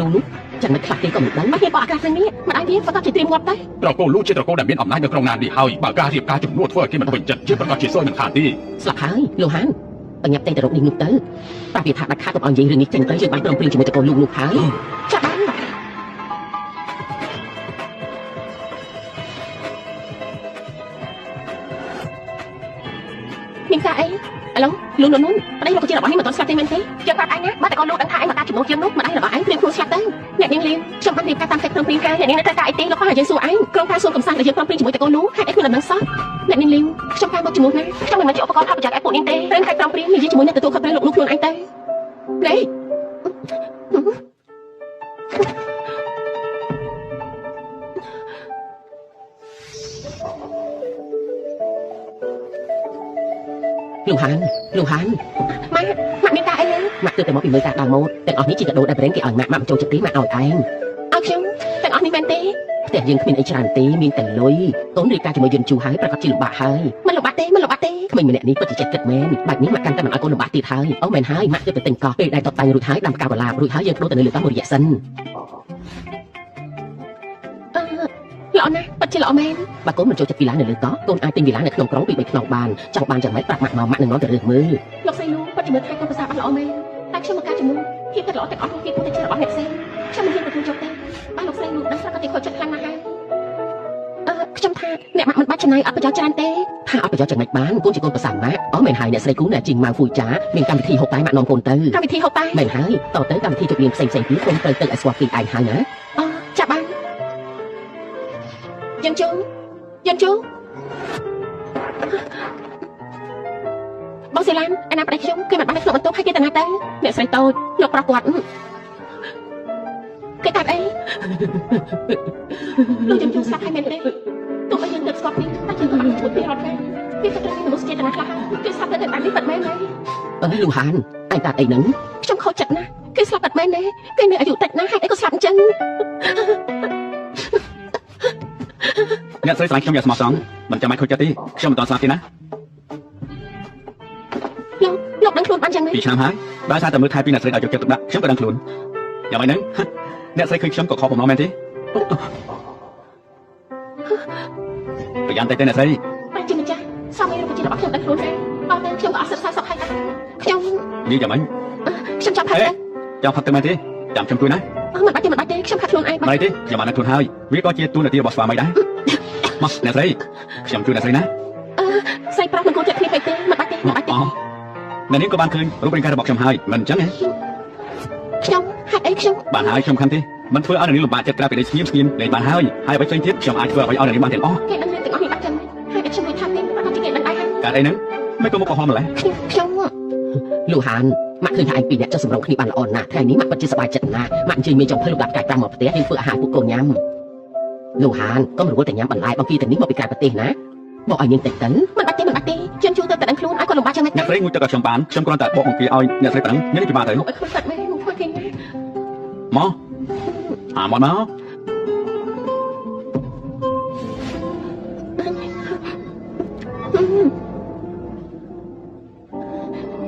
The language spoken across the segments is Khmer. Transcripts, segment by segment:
លូនោះchẳng mấyខ្លះទេក៏មិនដឹងមកគេក៏អាក្រក់ខាងនេះមិនឲ្យវាប្រកាសជាត្រៀមងាប់ដែរត្រកូលលូជាត្រកូលដែលមានអំណាចនៅក្នុងណាននេះហើយបើការរៀបការជំនួសធ្វើឲ្យគេមិនពេញចិត្តជាប្រកាសជាសួយមិនខានទេស្លាប់ហើយលោកហានបញ្ញាប់តែទៅរកនេះនោះទៅប្រាប់វាថាដាច់ខាតកុំឲ្យនិយាយរឿងនេះចេញទៅយើងបានព្រមព្រៀងជាមួយត្រកូលលូនោះហើយចាបានមានការអីឥឡូវលូននោះប្តីលោកជារបស់នេះមិនទាន់ស្លាប់ទេមែនទេយើងប្រាប់ឯងណាបើតែកូនលោកដឹងថាឯងមកការជំនួសយើងនោះមិនឯងរបស់ឯងព្រៀងខ្លួនស្លាប់ទៅអ្នកនាងលីវខ្ញុំបានរៀបការតាមកិច្ចព្រមព្រៀងការអ្នកនាងនៅត្រូវការអីទេលោកខំឲ្យយើងសួរឯងក្រុមការសួរកំសាន្តដែលយើងព្រមព្រៀងជាមួយតកូននោះហេតុអីខ្លួនមិនដឹងសោះអ្នកនាងលីវខ្ញុំការមកជំនួសណាខ្ញុំមិនមែនជាឧបករណ៍ថតប្រចាំឯពួកនាងទេរឿងកិច្ចព្រមព្រៀងនិយាយជាមួយនឹងទទួលខុសត្រូវលោកនោះខ្លួនឯងទៅលេលោកហានម៉ាក់មានការអីទេម៉ាក់ទើបតែមកពីមើលការដល់ម៉ូដទាំងអស់នេះជាកាដូដែលប្រេងគេឲ្យម៉ាក់មិនចូលចិត្តទេម៉ាក់ឲ្យឯងឲ្យខ្ញុំទាំងអស់នេះមែនទេផ្ទះយើងគ្មានអីច្រើនទេមានតែលុយកូនរៀបការជាមួយយន្តជូហើយប្រកាសជាលំបាកហើយមិនលំបាកទេក្មេងម្នាក់នេះពិតជាចិត្តគិតមែនបាច់នេះម៉ាក់កាន់តែមិនឲ្យកូនលំបាកទៀតហើយអូមែនហើយម៉ាក់ទើបតែទិញកោះពេលដែលតបតាំងរួចហើយដាំផ្កាវឡាបរួចហើយយើងបដូរទៅនៅលើកោះមួយរយៈសិនល្អណាស់ពិតជាល្អមែនបើកូនមិនចូលចិត្តវីឡានៅលើកោះកូនអាចទិញវីឡានៅក្នុងក្រុងពី3ខ្នងបានចង់បានយ៉ាងម៉េចប្រាប់ម៉ាក់មកម៉ាក់នឹងនាំទៅរើសមើលលោកស្រីលូពិតជាមើលថែកូនប្រសាបានល្អមែនតែខ្ញុំមកការជំនួសភាពគិតល្អទាំងអស់នេះគឺតែជារបស់អ្នកផ្សេងខ្ញុំមិនហ៊ានទទួលយកទេបើលោកស្រីលូដឹងស្រាប់តែខូចចិត្តខ្លាំងណាស់ហើយខ្ញុំថាអ្នកម៉ាក់មិនបាច់ចំណាយអត់ប្រយោជន៍ច្រើនទេថាអត់ប្រយោជន៍យ៉ាងម៉េចបានកូនជាកូនប្រសាម៉ាក់អូមែនហើយអ្នកស្រីគូអ្នកជីងម៉ៅហ្វូចាមានកម្មវិធីហូបតែម៉ាក់នាំកូនទៅកម្មវិធីហូបតែមែនហើយតទៅកម្មវិធីជប់លៀងផ្សេងៗទៀតកូនត្រូវទៅឲ្យស្គាល់ពីឯងហើយណាចាបានយើងជូបងសេឡានឯណាប្តីខ្ញុំគេមិនបានក្នុងបន្ទប់ឲ្យគេទៅណាទៅអ្នកស្រីតូចលោកប្រុសគាត់គេកាត់អីលោកយើងស្គាល់ហើយមែនទេទោះបីយើងទៅស្គាល់ពីតែយើងក៏អត់ជួយពីរត់ដែរគេក៏ត្រូវមានមនុស្សចេតនាខ្លះគេស្លាប់ទៅតែនេះពិតមែនទេលោកហានឯងកាត់អីហ្នឹងខ្ញុំខូចចិត្តណាស់គេស្លាប់ពិតមែនទេគេមានអាយុតិចណាស់ហេតុអីក៏ស្លាប់អញ្ចឹងអ្នកស្រីស្រឡាញ់ខ្ញុំយ៉ាងស្មោះត្រង់មិនចាំបាច់ខូចចិត្តទេខ្ញុំមិនតន់ស្លាប់ទេណាលោកដឹងខ្លួនបានយ៉ាងម៉េច2ឆ្នាំហើយបើសារតែមើលថែពីអ្នកស្រីឲ្យយកចិត្តទុកដាក់ខ្ញុំក៏ដឹងខ្លួនយ៉ាងម៉េចហ្នឹងអ្នកស្រីឃើញខ្ញុំក៏ខកបំណងមែនទេប្រយ័ត្នតែអ្នកស្រីប្រជាម្ចាស់សម័យរូបជារបស់ខ្ញុំដឹងខ្លួនហើយដល់ទៅខ្ញុំក៏អត់សិក្សាសុខហើយខ្ញុំនិយាយយ៉ាងម៉េចខ្ញុំចាប់ផាត់ចាំផាត់ទៅមែនទេចាំខ្ញុំជួយណាមិនបាច់ទេខ្ញុំផាត់ខ្លួនឯងមិនទេខ្ញុំបានខ្លួនហើយវាក៏ជាទូនាទីរបស់ស្វាមីដែរមកអ្នកស្រីខ្ញុំជួយអ្នកស្រីណាស្រីប្រុសមិនគួរចិត្តគ្នាពេកទេមិនបាច់ទេអ្នកនាងក៏បានឃើញរូបរាងកាយរបស់ខ្ញុំហើយមិនអញ្ចឹងទេខ្ញុំហេតុអីខ្ញុំបានហើយខ្ញុំខំទេមិនធ្វើឲ្យអ្នកនាងលំបាកចិត្តក្រៅពីនេះស្ងៀមលេងបានហើយអ្វីផ្សេងទៀតខ្ញុំអាចធ្វើឲ្យអ្នកនាងបានទាំងអស់គេដឹងទាំងអស់នេះបាត់ចឹងហើយខ្ញុំមិនថាទេប្រហែលជាគេដឹងដែរកើតអីហ្នឹងមិនក៏មកកំហំម្ល៉េះខ្ញុំលោកហានម៉ាក់ឃើញថាឯងពីរអ្នកចុះសម្រុងគ្នាបានល្អណាស់ថ្ងៃនេះម៉ាក់ពិតជាសប្បាយចិត្តណាស់ម៉ាក់អញ្ជើញមានចុងភៅលោកដាក់កាយ5មកផ្ទះយើងធ្វើអាហារពួកកូនញ៉ាំលោកហានកុំរវល់តែញ៉ាំបន្លែបង្គាទៅនេះមកពីក្រៅប្រទេសណាបកឲ្យនាងតិចទៅមិនបាច់ទេខ្ញុំជួយទៅតែដឹងខ្លួនឲ្យគាត់លំបាកចឹងមិនអ្នកស្រីងូចទឹកឲ្យខ្ញុំបានខ្ញុំគ្រាន់តែបកបង្គាឲ្យអ្នកស្រីប៉ណ្ណឹងមានពីបានទៅអត់ខ្វះមែនមកធ្វើគេមកមក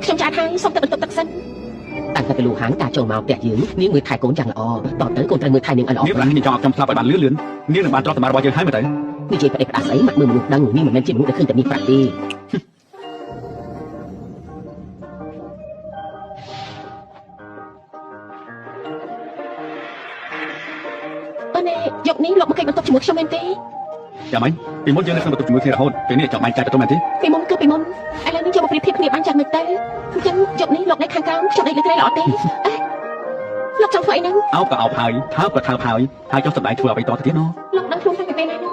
ខ្ញុំចាត់ហើយសុំទៅបន្ទប់ទឹកសិនតាំងតែពីលោកហានការចូលមកផ្ទះយើងនាងមើលថែកូនយ៉ាងល្អតទៅកូនត្រូវមើលថែនាងឲ្យល្អនាងប្រាំងនាងចង់ឲ្យខ្ញុំស្លាប់ឲ្យបានលឿននាងនឹងបានទ្រព្យសម្បត្តិរបស់យើងហើយមើលទៅនិយាយផ្ដេសផ្ដាសអីមកមើលមនុស្សដឹងនេះមិនមែនជាមនុស្សដែលឃើញតែនេះប្រាក់ទេយកនេះលោកមកគេបន្ទប់ជាមួយខ្ញុំមែនទេចាំមិនពីមុនយើងនៅក្នុងបន្ទប់ជាមួយគ្នារហូតពេលនេះចង់បែកចែកទៅមែនទេពីមុនគឺពីមុនឥឡូវនេះយកមកប្រៀបធៀបគ្នាបានយ៉ាងម៉េចទៅអញ្ចឹងយកនេះលោកដេកខាងក្រោមខ្ញុំដេកលើក្រែល្អទេលោកចង់ធ្វើអីហ្នឹងអោបក៏អោបហើយថើបក៏ថើបហើយចុះសម្ដែងធ្វើអ្វីតទៅទៀតណលោកដឹងខ្លួនថាពីពេលណាហ្នឹង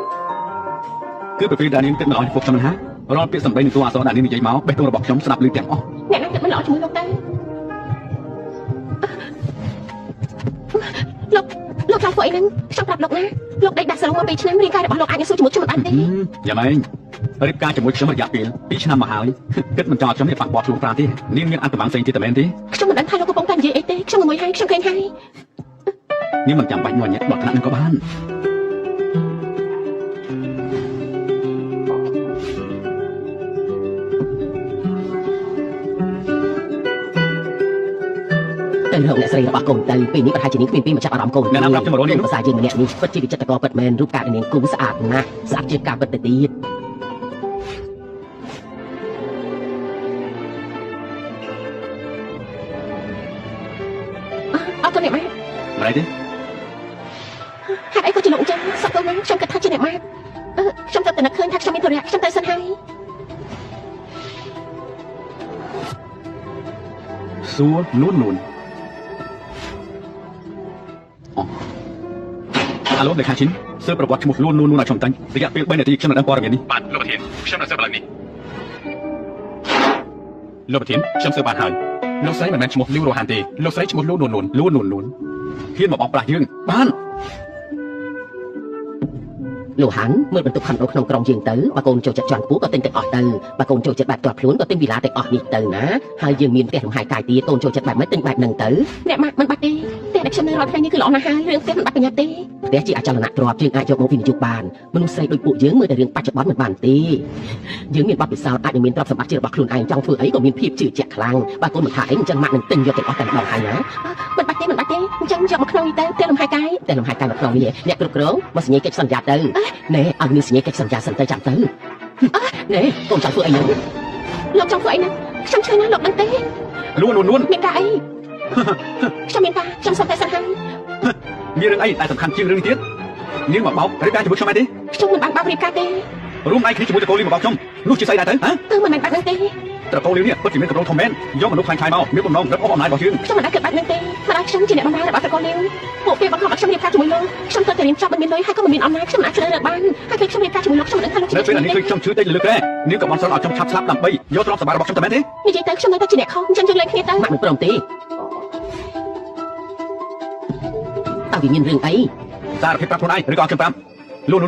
គឺពីពេលដែលនាងគិតមិនល្អចំពោះខ្ញុំហ្នឹងហារាល់ពាក្យសម្ដីនិងតួអក្សរដែលនាងនិយាយមកបេះដូងរបស់ខ្ញុំស្ដាប់ឮទាំងអស់អ្នកណាគិតមិនល្អជាមួយលោកទៅលោកចង់ធ្វើអីហ្នឹងខ្ញុំប្រាប់លោកណាលោកដេកដាក់សរុបមក2ឆ្នាំរាងកាយរបស់លោកអាចនឹងស៊ូជាមួយខ្ញុំបានទេយ៉ាងម៉េចរៀបការជាមួយខ្ញុំរយៈពេល2ឆ្នាំមកហើយគិតមិនចោលខ្ញុំនេះប៉ះពាល់ខ្លួនប្រាណទេនាងមានអត្តកម្លាំងផ្សេងទៀតតែមែនទេខ្ញុំមិនដឹងថាលោកកំពុងតែនិយាយអីទេខ្ញុំមួយហើយខ្ញុំឃើញហើយនាងមិនចាំបាច់ញ័រញាក់ដល់ថ្នាក់នឹងក៏បានត ត្រូវរកអ្នកស្រីរបស់កូនទៅពេលនេះប្រហែលជានាងគ្មានពេលមកចាប់អារម្មណ៍កូនភាសាយើងម្នាក់នេះពិតជាវិចិត្រករពិតមែនរូបកាយនាងគូស្អាតណាស់ស្អាតជាងការពិតទៅទៀតអត់ទៅអ្នកម៉ែ ម្ល៉េះទេ ហេតុអីក៏ជាលោកអញ្ចឹងសក់កូនណាខ្ញុំគិតថាជាអ្នកម៉ែខ្ញុំទៅតែនឹកឃើញថាខ្ញុំមានធរៈខ្ញុំទៅសិនហើយ សួរនួនអាឡូលេខាឈិនសើប្រវត្តិឈ្មោះនួនឲ្យខ្ញុំតាញ់រយៈពេល3នាទីខ្ញុំនឹងដឹងព័ត៌មាននេះបាទលោកប្រធានខ្ញុំនឹងសើបឡើងនេះលោកប្រធានខ្ញុំសើបបានហើយលោកស្រីមិនមែនឈ្មោះលីវរ៉ូហានទេលោកស្រីឈ្មោះនួនហ៊ានមកបោកប្រាស់យើងបាន លោកហាន់មើលបន្ទុកខណ្ឌក្នុងក្រុងយើងទៅបើកូនចូលចិត្តជាន់ខ្ពស់ក៏ទិញទាំងអស់ទៅបើកូនចូលចិត្តបែបទាត់ខ្លួនក៏ទិញវិឡាទាំងអស់នេះទៅណាហើយយើងមានផ្ទះលំហែកាយទៀតកូនចូលចិត្តបែបម៉េចទិញបែបហ្នឹងទៅអ្នកម៉ាក់មិនបាច់ទេផ្ទះដែលខ្ញុំនៅរាល់ថ្ងៃនេះគឺល្អណាស់ហើយរឿងផ្ទះមិនបាច់ប្រញាប់ទេផ្ទះជាអចលនទ្រព្យយើងអាចយកមកវិនិយោគបានមនុស្សស្រីដូចពួកយើងមើលតែរឿងបច្ចុប្បន្នមិនបានទេយើងមានបទពិសោធន៍អាចនឹងមានទ្រព្យសម្បត្តិជារបស់ខ្លួនឯងចង់ធ្វើអីក៏មានភាពជឿជាក់ខ្លាំងបើកូនមិនថាអីអញ្ចឹងម៉ាក់នឹងទិញយកទាំងអស់តែម្ដងហើយណាមិនបាច់ទេអញ្ចឹងយកមកក្នុងនេះទៅផ្ទះលំហែកាយផ្ទះលំហែកាយមកក្នុងនេះអ្នកគ្រប់គ្រងមកសញ្ញាកិច្ចសន្យាទៅណែឲ្យនាងសញ្ញាកិច្ចសន្យាសិនទៅចាំទៅណែកូនចង់ធ្វើអីហ្នឹងលោកចង់ធ្វើអីហ្នឹងខ្ញុំឆ្លើយណាលោកដឹងទេនួន មានការអីខ្ញុំមានការខ្ញុំសុំតែសិនហើយ មានរឿងអីតែសំខាន់ជាងរឿងនេះទៀតនាងមកបោករៀបការជាមួយខ្ញុំឯងទេ ខ្ញុំមិនបានបោករៀបការទេ រួមដៃគ្នាជាមួយតកូលីមកបោកខ្ញុំនោះជាស្អីដែរទៅហ៎ គឺមិនមែនបែបហ្នឹងទេ តកូលីនេះពិតជាមានកម្រងធំមែនយកមនុស្សខ្លាំងៗមកមានបំណងរឹបអូសអំណាចរបស់យើង ខ្ញុំមិនអាចគិតបែបហ្នឹងទេម្ដងខ្ញុំជាអ្នកបម្រើរបស់តកូលីពួកគេបង្ខំឲ្យខ្ញុំរៀបការជាមួយលោកខ្ញុំទៅតែរៀនចប់មិនមានលុយហើយក៏មិនមានអំណាចខ្ញុំអាចជ្រើសរើសបានហើយពេលខ្ញុំរៀបការជាមួយលោកខ្ញុំមិនដឹងថាលោកជា នៅពេលនេះគឺខ្ញុំជឿតិចលើកដែរនាងក៏បានសល់ឲ្យខ្ញុំឆាប់ស្លាប់ដើម្បីយកទ្រព្យសម្បត្តិរបស់ខ្ញុំទៅមែនទេ និយាយទៅខ្ញុំនៅតែជាអ្នកខុសអញ្ចឹងយើងលែងគ្នាទៅម៉ាក់មិនព្រមទេតើវាមានរឿងអី សារភាពប្រាប់ខ្លួនឯងឬក៏ខ្ញុំប្រាប់លូន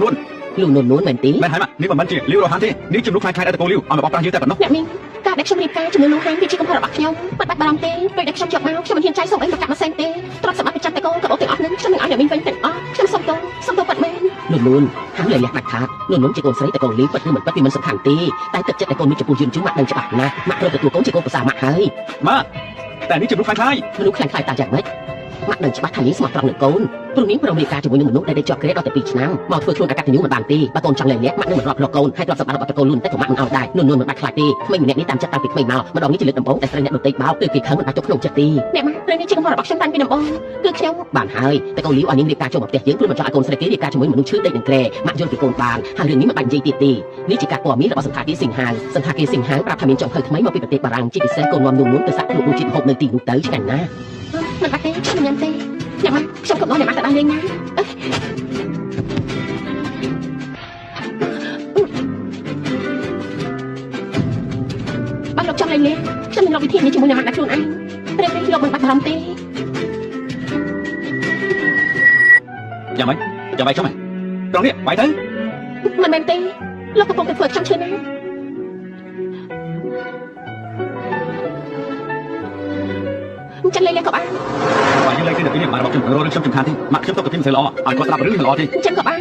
មែនទេ មែនហើយម៉ាក់នេះមិនមែនជាលីវរ៉ូហានទេនេះជំនួសខ្លាំងៗឲ្យតកូលីឲ្យមកបោកប្រាស់យើងតែប៉ុណ្ណោះ អ្នកមីងការដែលខ្ញុំរៀបការជាមួយលោកហានវាជាកំហុសរបស់ខ្ញុំមិនបាច់បារម្ភទេពេលដែលខ្ញុំយកមកខ្ញុំមិនហ៊ានចាយសុំអីមកកាត់មកសែនទេទ្រព្យសម្បត្តិប្រចាំតកូលក៏បងទាំងអស់ហ្នឹងខ្ញុំនឹងឲ្យអ្នកមីងវិញទាំងអស់ខ្ញុំសុំទោសប៉ាត់មែនលូនហាំលះដាច់ខាតលូនជាកូនស្រីតកូលីពិតឬមិនពិតវាមិនសំខាន់ទេតែទឹកចិត្តតកូលមានចំពោះយើងជឿម៉ាក់ដឹងច្បាស់ណាស់ម៉ាក់ត្រូវទទួលកូនជាកូនប្រសាម៉ាក់ហើយម៉ាក់តែនេះជំនួសខ្លាំងៗមនុស្សខ្លាំងៗតាមយ៉ាងម៉េចម៉ាក់ដឹងច្បាស់ថានាងស្មោះត្រង់នឹងកូនព្រោះនាងប្រមរៀបការជាមួយនឹងមនុស្សដែលជាប់ក្រេតដល់តែ2ឆ្នាំមកធ្វើខ្លួនអកតញ្ញូមិនបានទេបើកូនចង់លែងលះម៉ាក់នឹងមិនរាប់រកកូនហើយទ្រព្យសម្បត្តិរបស់តកូលលូនតែក៏ម៉ាក់មិនឲ្យដែរនួនមិនបាច់ខ្លាចទេក្មេងម្នាក់នេះតាមចិត្តតាំងពីក្មេងមកម្ដងនេះជាលើកដំបូងតែស្រីអ្នកដទៃបោកគឺគេខឹងមិនបាច់ចុះក្នុងចិត្តទេអ្នកម៉ាក់រឿងនេះជាកំហុសរបស់ខ្ញុំតាំងពីដំបូងគឺខ្ញុំបានហើយតែកូលីឲ្យនាងរៀបការចូលមកផ្ទះយើងព្រោះមិនចង់ឲ្យកូនស្រីគេរៀបការជាមួយមនុស្សឈឺដេកនឹងក្រែម៉ាក់យល់ពីកូនបានហើយរឿងនេះមិនបាច់និយាយទៀតទេនេះជាការព័ត៌មានរបស់សន្តាគារសិង្ហាប្រាប់ថាមានចំហិលថ្មីមកពីប្រទេសបារាំងជាពិសេសកូននាំនួនទៅសាក់ភ្លុករសជាតិហូបនៅទីនោះទៅឆ្ងាញ់ណាស់មិនបាច់ទេខ្ញុំញ៉ាំទេអ្នកម៉ាក់ខ្ញុំក៏ដល់អ្នកម៉ាក់ទៅដល់លេងណាបានលោកចង់លេងខ្ញុំនឹងរកវិធីនេះជាមួយអ្នកម៉ាក់ដាក់ខ្លួនឯងរឿងនេះលោកមិនបាច់បារម្ភទេយ៉ាងម៉េចចាំបាយខ្ញុំហ៎ត្រង់នេះបាយទៅមិនមែនទេលោកកំពុងតែធ្វើខ្ញុំឈឺណាស់ចឹងលេងក៏បានបើយើងលេងគ្នាទៅពីនេះមករបស់ខ្ញុំរករឿងខ្ញុំសំខាន់ទេម៉ាក់ខ្ញុំទៅពីមិនស្អីល្អឲ្យគាត់ស្ដាប់រឿងមិនល្អទេចឹងក៏បា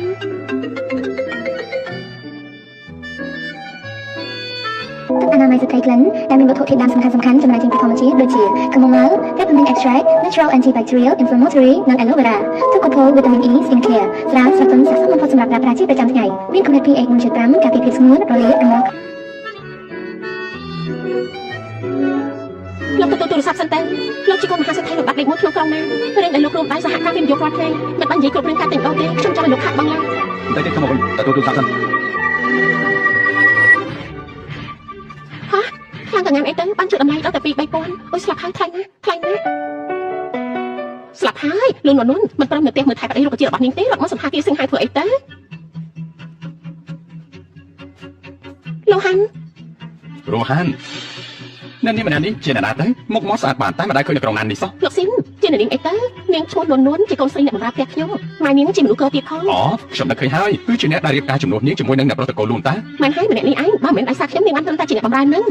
នអនាម័យស្ត្រីក្លិនដែលមានវត្ថុធាតុដើមសំខាន់ៗចំណែកចេញពីធម្មជាតិដូចជាខ្មុំម៉ៅ Peppermint Extract Natural Antibacterial Inflammatory និង Aloe Vera ទូកូផូ Vitamin E Skin Care ស្រាលស្រទន់ស័ក្តិសមបំផុតសម្រាប់ប្រើប្រាស់ជាប្រចាំថ្ងៃមានកម្រិត pH 1.5ការពារភាពស្ងួនរលាយរមាស់លោកទទួលទូរស័ព្ទសិនទៅលោកជាកូនមហាសេដ្ឋីលោកបាត់លេខ1ក្នុងក្រុងណារឿងដែលលោករួមដៃសហការវិនិយោគរាល់ថ្ងៃមិនបាននិយាយគ្រប់រឿងការតែងដោទេខ្ញុំចង់ឲ្យលោកខាត់បងឡើងតែទេខ្ញុំមកវិញទទួលទូរស័ព្ទសិនខាងកញ្ញាអីទៅបានជួយតម្លៃដល់តែ2-3000អូយស្លាប់ហើយថ្លៃណាស់ស្លាប់ហើយលូនមិនព្រមនៅផ្ទះមើលថែប្តីរុក្ខជាតិរបស់នាងទេរត់មកសន្តាគារសិង្ហាធ្វើអីទៅលោកហាន់អ្នកនេះម្នាក់នេះជាអ្នកណាទៅមុខមកស្អាតបានតែមិនដែលឃើញនៅក្រុងណានេះសោះលោកស៊ីនជានាងអីទៅនាងឈ្មោះនួនជាកូនស្រីអ្នកបម្រើផ្ទះខ្ញុំម៉ែនាងជាមនុស្សកោទៀតផងអូខ្ញុំនឹកឃើញហើយគឺជាអ្នកដែលរៀបការជំនួសនាងជាមួយនឹងអ្នកប្រុសតកូលលូនតាមែនហើយម្នាក់នេះឯងបើមិនឯងសារខ្ញុំនាងបានត្រឹមតែជាអ្នកបម្រើនឹង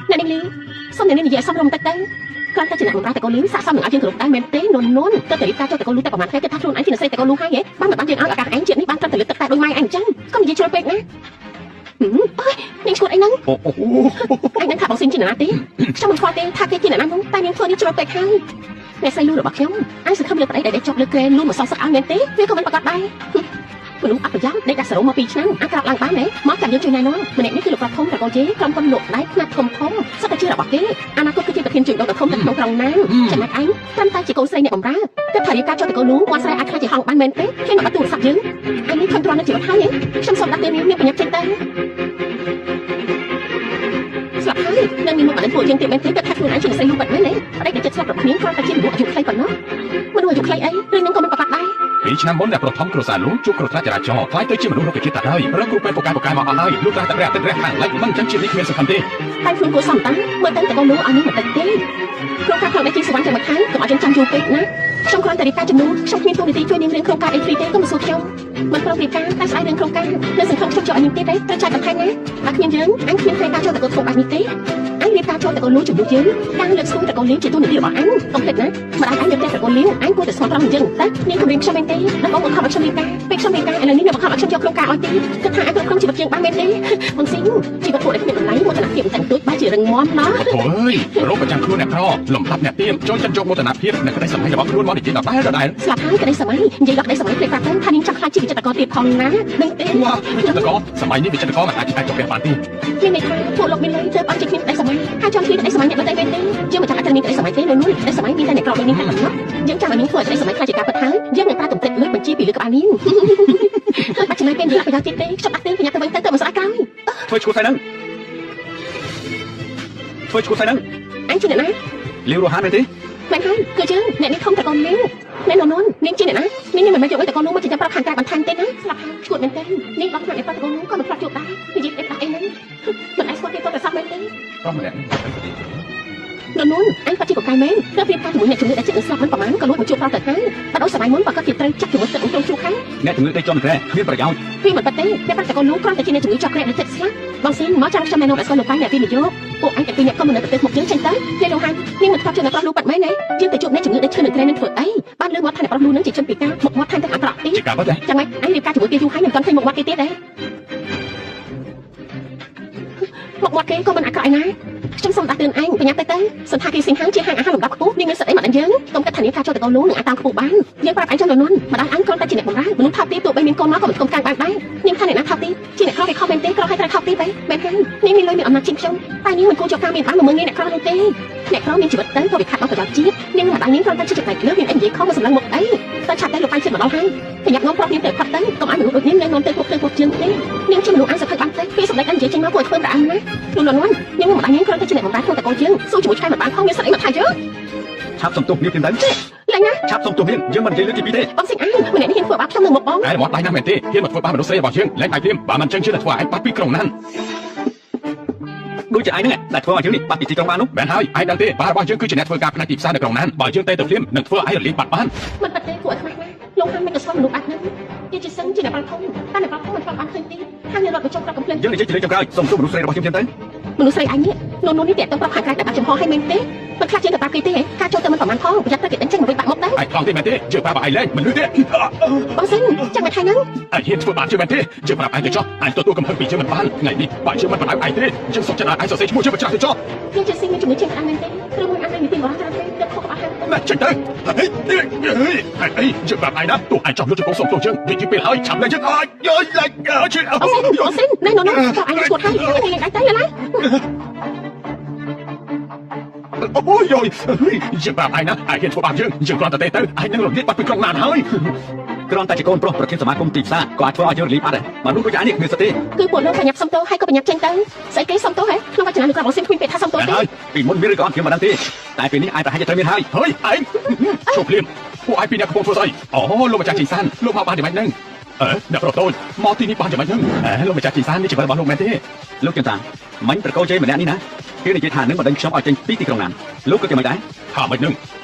អ្នកនាងលីសុំអ្នកនាងនិយាយសមរម្យតិចទៅគ្រាន់តែជាអ្នកបម្រើតកូលលីស័ក្តិសមនឹងឲ្យយើងគ្រប់ដែរមែនទេនួនទៅរៀបការចូលតកូលលូតែប្រហែលថ្ងៃគឺថាខ្លួនឯងជាអ្នកស្រីតកូលលូហើយហ៎បានមិនបានយើងឲ្យឱកាសឯងជាតិនេះបានត្រឹមតែលើកទឹកតែដូចម៉ែឯងអញ្ចឹងកុំនិយាយជ្រុលពេកណាអើយនាងឈួតអីហ្នឹងឯងនឹងថាបងស៊ីនជាអ្នកណាទេខ្ញុំមិនខ្វល់ទេថាគេជាអ្នកណានោះតែនាងធ្វើនេះជ្រុលពេកហើយ អ្នកស្រីលូរបស់ខ្ញុំអាចសង្ឃឹមលើប្តីដែលជាប់លើក្រែនលូមកសងសឹកឲ្យមែនទេវាក៏មិនប្រកាសដែរមនុស្សអត់ប្រយោជន៍ដេកដាក់សរោមក2ឆ្នាំអាចក្រោកឡើងបានទេមកចាំយើងជួយណែនាំម្នាក់នេះគឺលោកប្រធំតកូនជេក្រុមហ៊ុនលោកដៃខ្នាតធំសិតតែជារបស់គេអនាគតគឺជាប្រធានជួញដូរដ៏ធំនៅក្នុងក្រុងណាចំណែកឯងត្រឹមតែជាកូនស្រីអ្នកបម្រើគិតថារៀបការចុះតកូនលូគាត់ស្រីអាចខ្លាចជាហងបានមែនទេគេមកបាត់ទូរស័ព្ទយើងអញនេះខំទ្រាំនៅជីវិតហើយខ្ញុំសូមដាក់ទេនាងប្រញាប់ចេញទៅស្លាប់ហើយនឹងមានមកបានពួកយើងទៀតមែនទេគិតថាខ្លួនឯងជាស្រីលូបាត់មែនទេប្តីដែលចិត្តស្លាប់របស់នាងគ្រាន់តែជាមនុស្សអាយុខ្លីប៉ុណ្ណោះមនុស្សអាយុខ្លីអីរឿងនឹងក៏មិនប្រកាសដែរ2ឆ្នាំមុនអ្នកប្រធមគ្រួសារលោកជួបគ្រោះថ្នាក់ចរាចរណ៍ខ្លាយទៅជាមនុស្សរកជាតិទៅហើយរកគ្រូពេទ្យពូកែមកអស់ហើយលោកតែព្រះអាទិត្យរះខាងលិចមិនចឹងជាតិនេះគ្មានសង្ឃឹមទេតែខ្លួនគួរសមតាំងមើលទៅតកូនលូឲ្យនេះបន្តិចទេក្នុងការផ្ដល់ជីសវណ្ណចាំមកខាងកុំឲ្យយើងចាំយូរពេកណាខ្ញុំគ្រាន់តែរៀបការជំនួសខ្ញុំគ្មានទូនាទីជួយនាងរឿងក្នុងការអីហ្វ្រីទេក៏មិនសួរខ្ញុំមិនប្រឹងរៀបការតែស្អីរឿងក្នុងការនៅសង្ឃឹមខ្ញុំចូលឲ្យនាងទៀតទេត្រូវចាច់បន្ថែមណាបើគ្មានយើងអញគ្មានពេលការចូលតកូនធំបែបនេះទេអញរៀបការចូលតកូនលូជំនួសយើងការលើកស្ទួយតកូនលៀងជាទូនាទីរបស់អញកុំភ្លេចណាម្ដាយអញនៅផ្ទះតកូនលៀងអញគួរតែស្មោះត្រង់អញ្ចឹងតែនាងគំរាមខ្ញុំមែនទេដល់បងបង្ខំឲ្យខ្ញុំរៀបការពេលខ្ញុំរៀបការឥឡូវនេះអ្នកបង្ខំឲ្យខ្ញុំយកក្នុងការឲ្យទេគិតថាអញគ្រប់គ្រងជីវិតយើងបានមែនទេបងស៊ីជីវិតពួកដែលគ្មានតម្លៃមោទនភាពតែទួចបែរជារឹងមាំណាអូយរោគប្រចាំខ្លួនអ្នកក្រលំដាប់អ្នកទៀមចូលចិត្តយកមោទនភាពនៅក្តីសម័យរបស់ខ្លួនមកនិយាយដល់ដែរស្លាប់ហើយក្តីសម័យនិយាយដល់ក្តីសម័យព្រេងប្រាប់ទៅថានាងចង់ខ្លាចជាវិចិត្រករទៀតផងណាដឹងទេវ៉ាវិចិត្រករសម័យនេះវិចិត្រករមិនអាចចុះបានទេមានន័យថាពួកលោកមានលុយទៅអត់ជាគ្នាក្តីសម័យហើយចង់គ្នាក្តីសម័យអ្នកដទៃមែនទេយើងមិនចាំអាចមានក្តីសម័យទេនោះក្តីសម័យមានតែអ្នកក្របីនាងតែប៉ុណ្ណោះយើងចាំឲ្យនាងធ្វើឲ្យក្តីសម័យខ្លាចជាការពិតហើយយើងនឹងប្រើទំតិចលើកបញ្ជីពីលើក្បាលនាងបាច់ចំណាយពេលនិយាយប្រយោជន៍ទៀតទេខ្ញុំដាក់ទេបញ្ញាទៅវិញទៅមិនស្អាតក្រោយធ្វើឈួតស្អីហ្នឹងធ្វើឈួតស្អីហ្នឹងអញជាអ្នកណាលាវរហ័នមែនទេមែនហើយគឺយើងអ្នកនេះធំតកូនលាវអ្នកនននាងជាអ្នកណានាងមិនមែនយកឲ្យតកូននោះមកចិញ្ចឹមប្រាប់ខាងក្រៅបន្ថែមទេណាស្លាប់ហើយឈួតមែនទេនាងដល់ថ្នាក់អ្នកប្រាប់តកូននោះក៏មិនប្រាប់ជួបដែរនិយាយតែអីហ្នឹងមិនអាចស្គាល់គេទៅប្រសាទមែនទេប្រុសម្នាក់ននអញប៉ាជីកកែមែនទៅព្រៀបការជាមួយអ្នកជំងឺដែលចិត្តនឹងស្លាប់មិនប្រហែលក៏លួចមកជួបប្រាប់ទៅហើយបដូរសម័យមុនបើគាត់ជាត្រូវចាក់ជាមួយទឹកក្នុងជ្រូកហើយអ្នកជំងឺដេកចំក្រែគ្មានប្រយោជន៍វាមិនប៉ះទេអ្នកប្រាប់តកូននោះគ្រាន់តែជាអ្នកជំងឺជាប់ក្រែដែលចិត្តស្លាប់បងស៊ីមកចាំខ្ញុំណែនាំឲ្យស្គាល់លោកប៉ៃអ្នកវិនិយោគពួកអញតែពីរអ្នកក៏មិននៅប្រទេសមកយើងចេញទៅលេលោកហាននាងមិនធ្លាប់ជឿនៅប្រុសលូប៉ាត់មែនទេយើងទៅជួបអ្នកជំងឺដែលឈឺនៅក្រែនឹងធ្វើអីបានលើមកថាអ្នកប្រុសលូនឹងជាជនពិការមុខមាត់ថែមទាំងអាក្រក់ទៀតចាំមិនអញរៀបការជាមួយគេយូរហើយមិនទាន់ឃើញមុខមាត់គេទៀតទេមុខមាត់គេក៏មិនអាក្រក់ឯណាខ្ញុំសូមដាក់ទឿនអញប្រញាប់ទៅសន្តាគារសិង្ហជាហាងអាហារលំដាប់ខ្ពស់នាងមានសិទ្ធិអីមកដល់យើងកុំគិតថានាងការចូលតកូនលូនឹងអាចតាមខ្ពស់បានយើងប្រាប់អញចំនួននោះម្ដាយអញគ្រាន់តែជាអ្នកបម្រើមនុស្សថោកទាបទោះបីមានកូនមកក៏មិនគុំកាំងបានដែរនាងថាអ្នកណាថោកទាបជាអ្នកក្រគេខុសមែនទេក្រឲ្យត្រូវថោកទាបទេមែនហើយនាងមានលុយមានអំណាចជាងខ្ញុំតែនាងមិនគួរចូលការមានបានមកមើលងាយអ្នកក្រនោះទេអ្នកក្រមានជីវិតទៅក៏វាខាត់ដល់ប្រយោជន៍ជាតិនាងម្ដាយនាងគ្រាន់តែជាចំណែកលើមានអីនិយាយខុសមកសម្លឹងមុខអីតែឆាប់តែលោកប៉ៃជិតមកដល់ហើយប្រញាប់នាំប្រុសនាងទៅផាត់ទៅកុំឲ្យមនុស្សដូចនាងនៅនាំទៅពុកជើងទេនាងជាមនុស្សអានសភ័យបានទេពេលសម្ដេចអញនិយាយចេញមកគួរឲ្យធ្វើប្រអើណាលោកលន់នាងម្ដាយនាងគ្រាន់តែជាអ្នកបម្រើក្នុងតកូនជើងសួរជាមួយឆ្កែមិនបានផងមានសិទ្ធិអីមកថាយើងឆាប់សុំទោសនាងទៅលេងណាឆាប់សុំទោសនាងយើងមិននិយាយលើកទី2ទេបងសិនអញម្នាក់នេះហ៊ានធ្វើបាបខ្ញុំនឹងមកបងឯមកដៃណាស់មែនទេហ៊ានមកធ្វើបាបមនុស្សស្រីរបស់យើងលែងដៃព្រាមបើមិនចឹងជឿថាធ្វើឲ្យបាត់ពីក្រុងណានដូចជាឯងហ្នឹងដែលធ្វើឲ្យយើងនេះបាត់ពីទីក្រុងបាននោះមែនហើយឯងដឹងទេបាររបស់យើងគឺជាអ្នកធ្វើការផ្នែកទីផ្សារនៅក្រុងណានបើយើងទៅព្រាមនឹងធ្វើឲ្យរលាយបាត់បានមិនបាត់ទេពួកឲ្យខ្មាស់ណាលោកហានមិនក៏ស្គាល់មនុស្សបាត់ហ្នឹងជាសិនជាអ្នកប្រាប់ធំតែអ្នកប្រាប់ធំមិនស្គាល់បានឃើញទេហាងនេះរត់ទៅចុះប្រាប់កំភ្លើងយើងនិយាយជាលើកចុងក្រោយសុំទោសមនុស្សស្រីរបស់យើងទៅមនុស្សស្រីអញនេះនោះនេះតែទៅប្រាប់ខាងក្រៅតែបាត់ចំហឲ្យមែនទេមិនខ្លាចជាងទៅប្រាប់គេទេការចូលទៅមិនប្រហែលផងប្រយ័ត្នទៅគេដេញចេញមកវិញបាក់មុខទៅឯងខ្លាំងទេមែនទេជឿប្រាប់ឲ្យលែងមិនលឺទេបងសិនចាំមិនថៃហ្នឹងឯងហ៊ានធ្វើបាបជឿមែនទេជឿប្រាប់ឯងទៅចុះឯងទទួលកំហឹងពីយើងមិនបានថ្ងៃនេះបើយើងមិនបណ្ដោយឯងទេយើងសុំចិត្តឲ្យឯងសរសេរឈ្មោះយើងបញ្ច្រាស់ទៅចុះយើងជាស៊ីមានជំនឿជាងអានមែនទេឬមួយអានមានទីបរិយាកាសទេទៅខុសអស់ហើយណាចេញទៅអីជឿប្រាប់ឯងណាទោះឯងចង់យកជង្គង់សុំទោសយើងនិយាយពេលហើយឆាប់លែងយើងឲ្យយកលែងជឿបងសិនណែនោះក៏អញស្គាល់ហើយគេលេងដៃទៅឡើយអូយយើងប្រាប់ឯងណាឯងហ៊ានធ្វើបាបយើងគ្រាន់តែទៅឯងនឹងរលាយបាត់ពីក្រុងណានហើយគ្រាន់តែជាកូនប្រុសប្រធានសមាគមទីផ្សារក៏អាចធ្វើឲ្យយើងរលាយបាត់ដែរមនុស្សដូចឯងនេះគ្មានសិទ្ធិទេគឺពួកលោកប្រញាប់សុំទោសហើយក៏ប្រញាប់ចេញទៅស្អីគេសុំទោសហ៎ក្នុងវចនានុក្រមរបស់សិនគ្មានពាក្យថាសុំទោសទេហើយពីមុនមានឬក៏អត់ខ្ញុំមិនដឹងទេតែពេលនេះឯងប្រហែលជាត្រូវមានហើយហើយឯងជប់ភ្លាមពួកឯងពីអ្នកកំពុងធ្វើស្អីអូលោកម្ចាស់ជីសានលោកមកបានយ៉ាងម៉េចហ្នឹងអ្នកប្រុសតូចមកទីនេះបានយ៉ាងម៉េចហ្នឹងលោកម្ចាស់ជីសាននេះជីវិតរបស់លោកមែនទេលោកចន្ទតាមិញប្រកោជ័យម្នាក់នេះណាគេនិយាយថានឹងបណ្ដេញខ្ញុំឲ្យចេញពីទីក្រុងណានលោកគិតយ៉ាងម៉េចដែរថាម៉េចហ្នឹង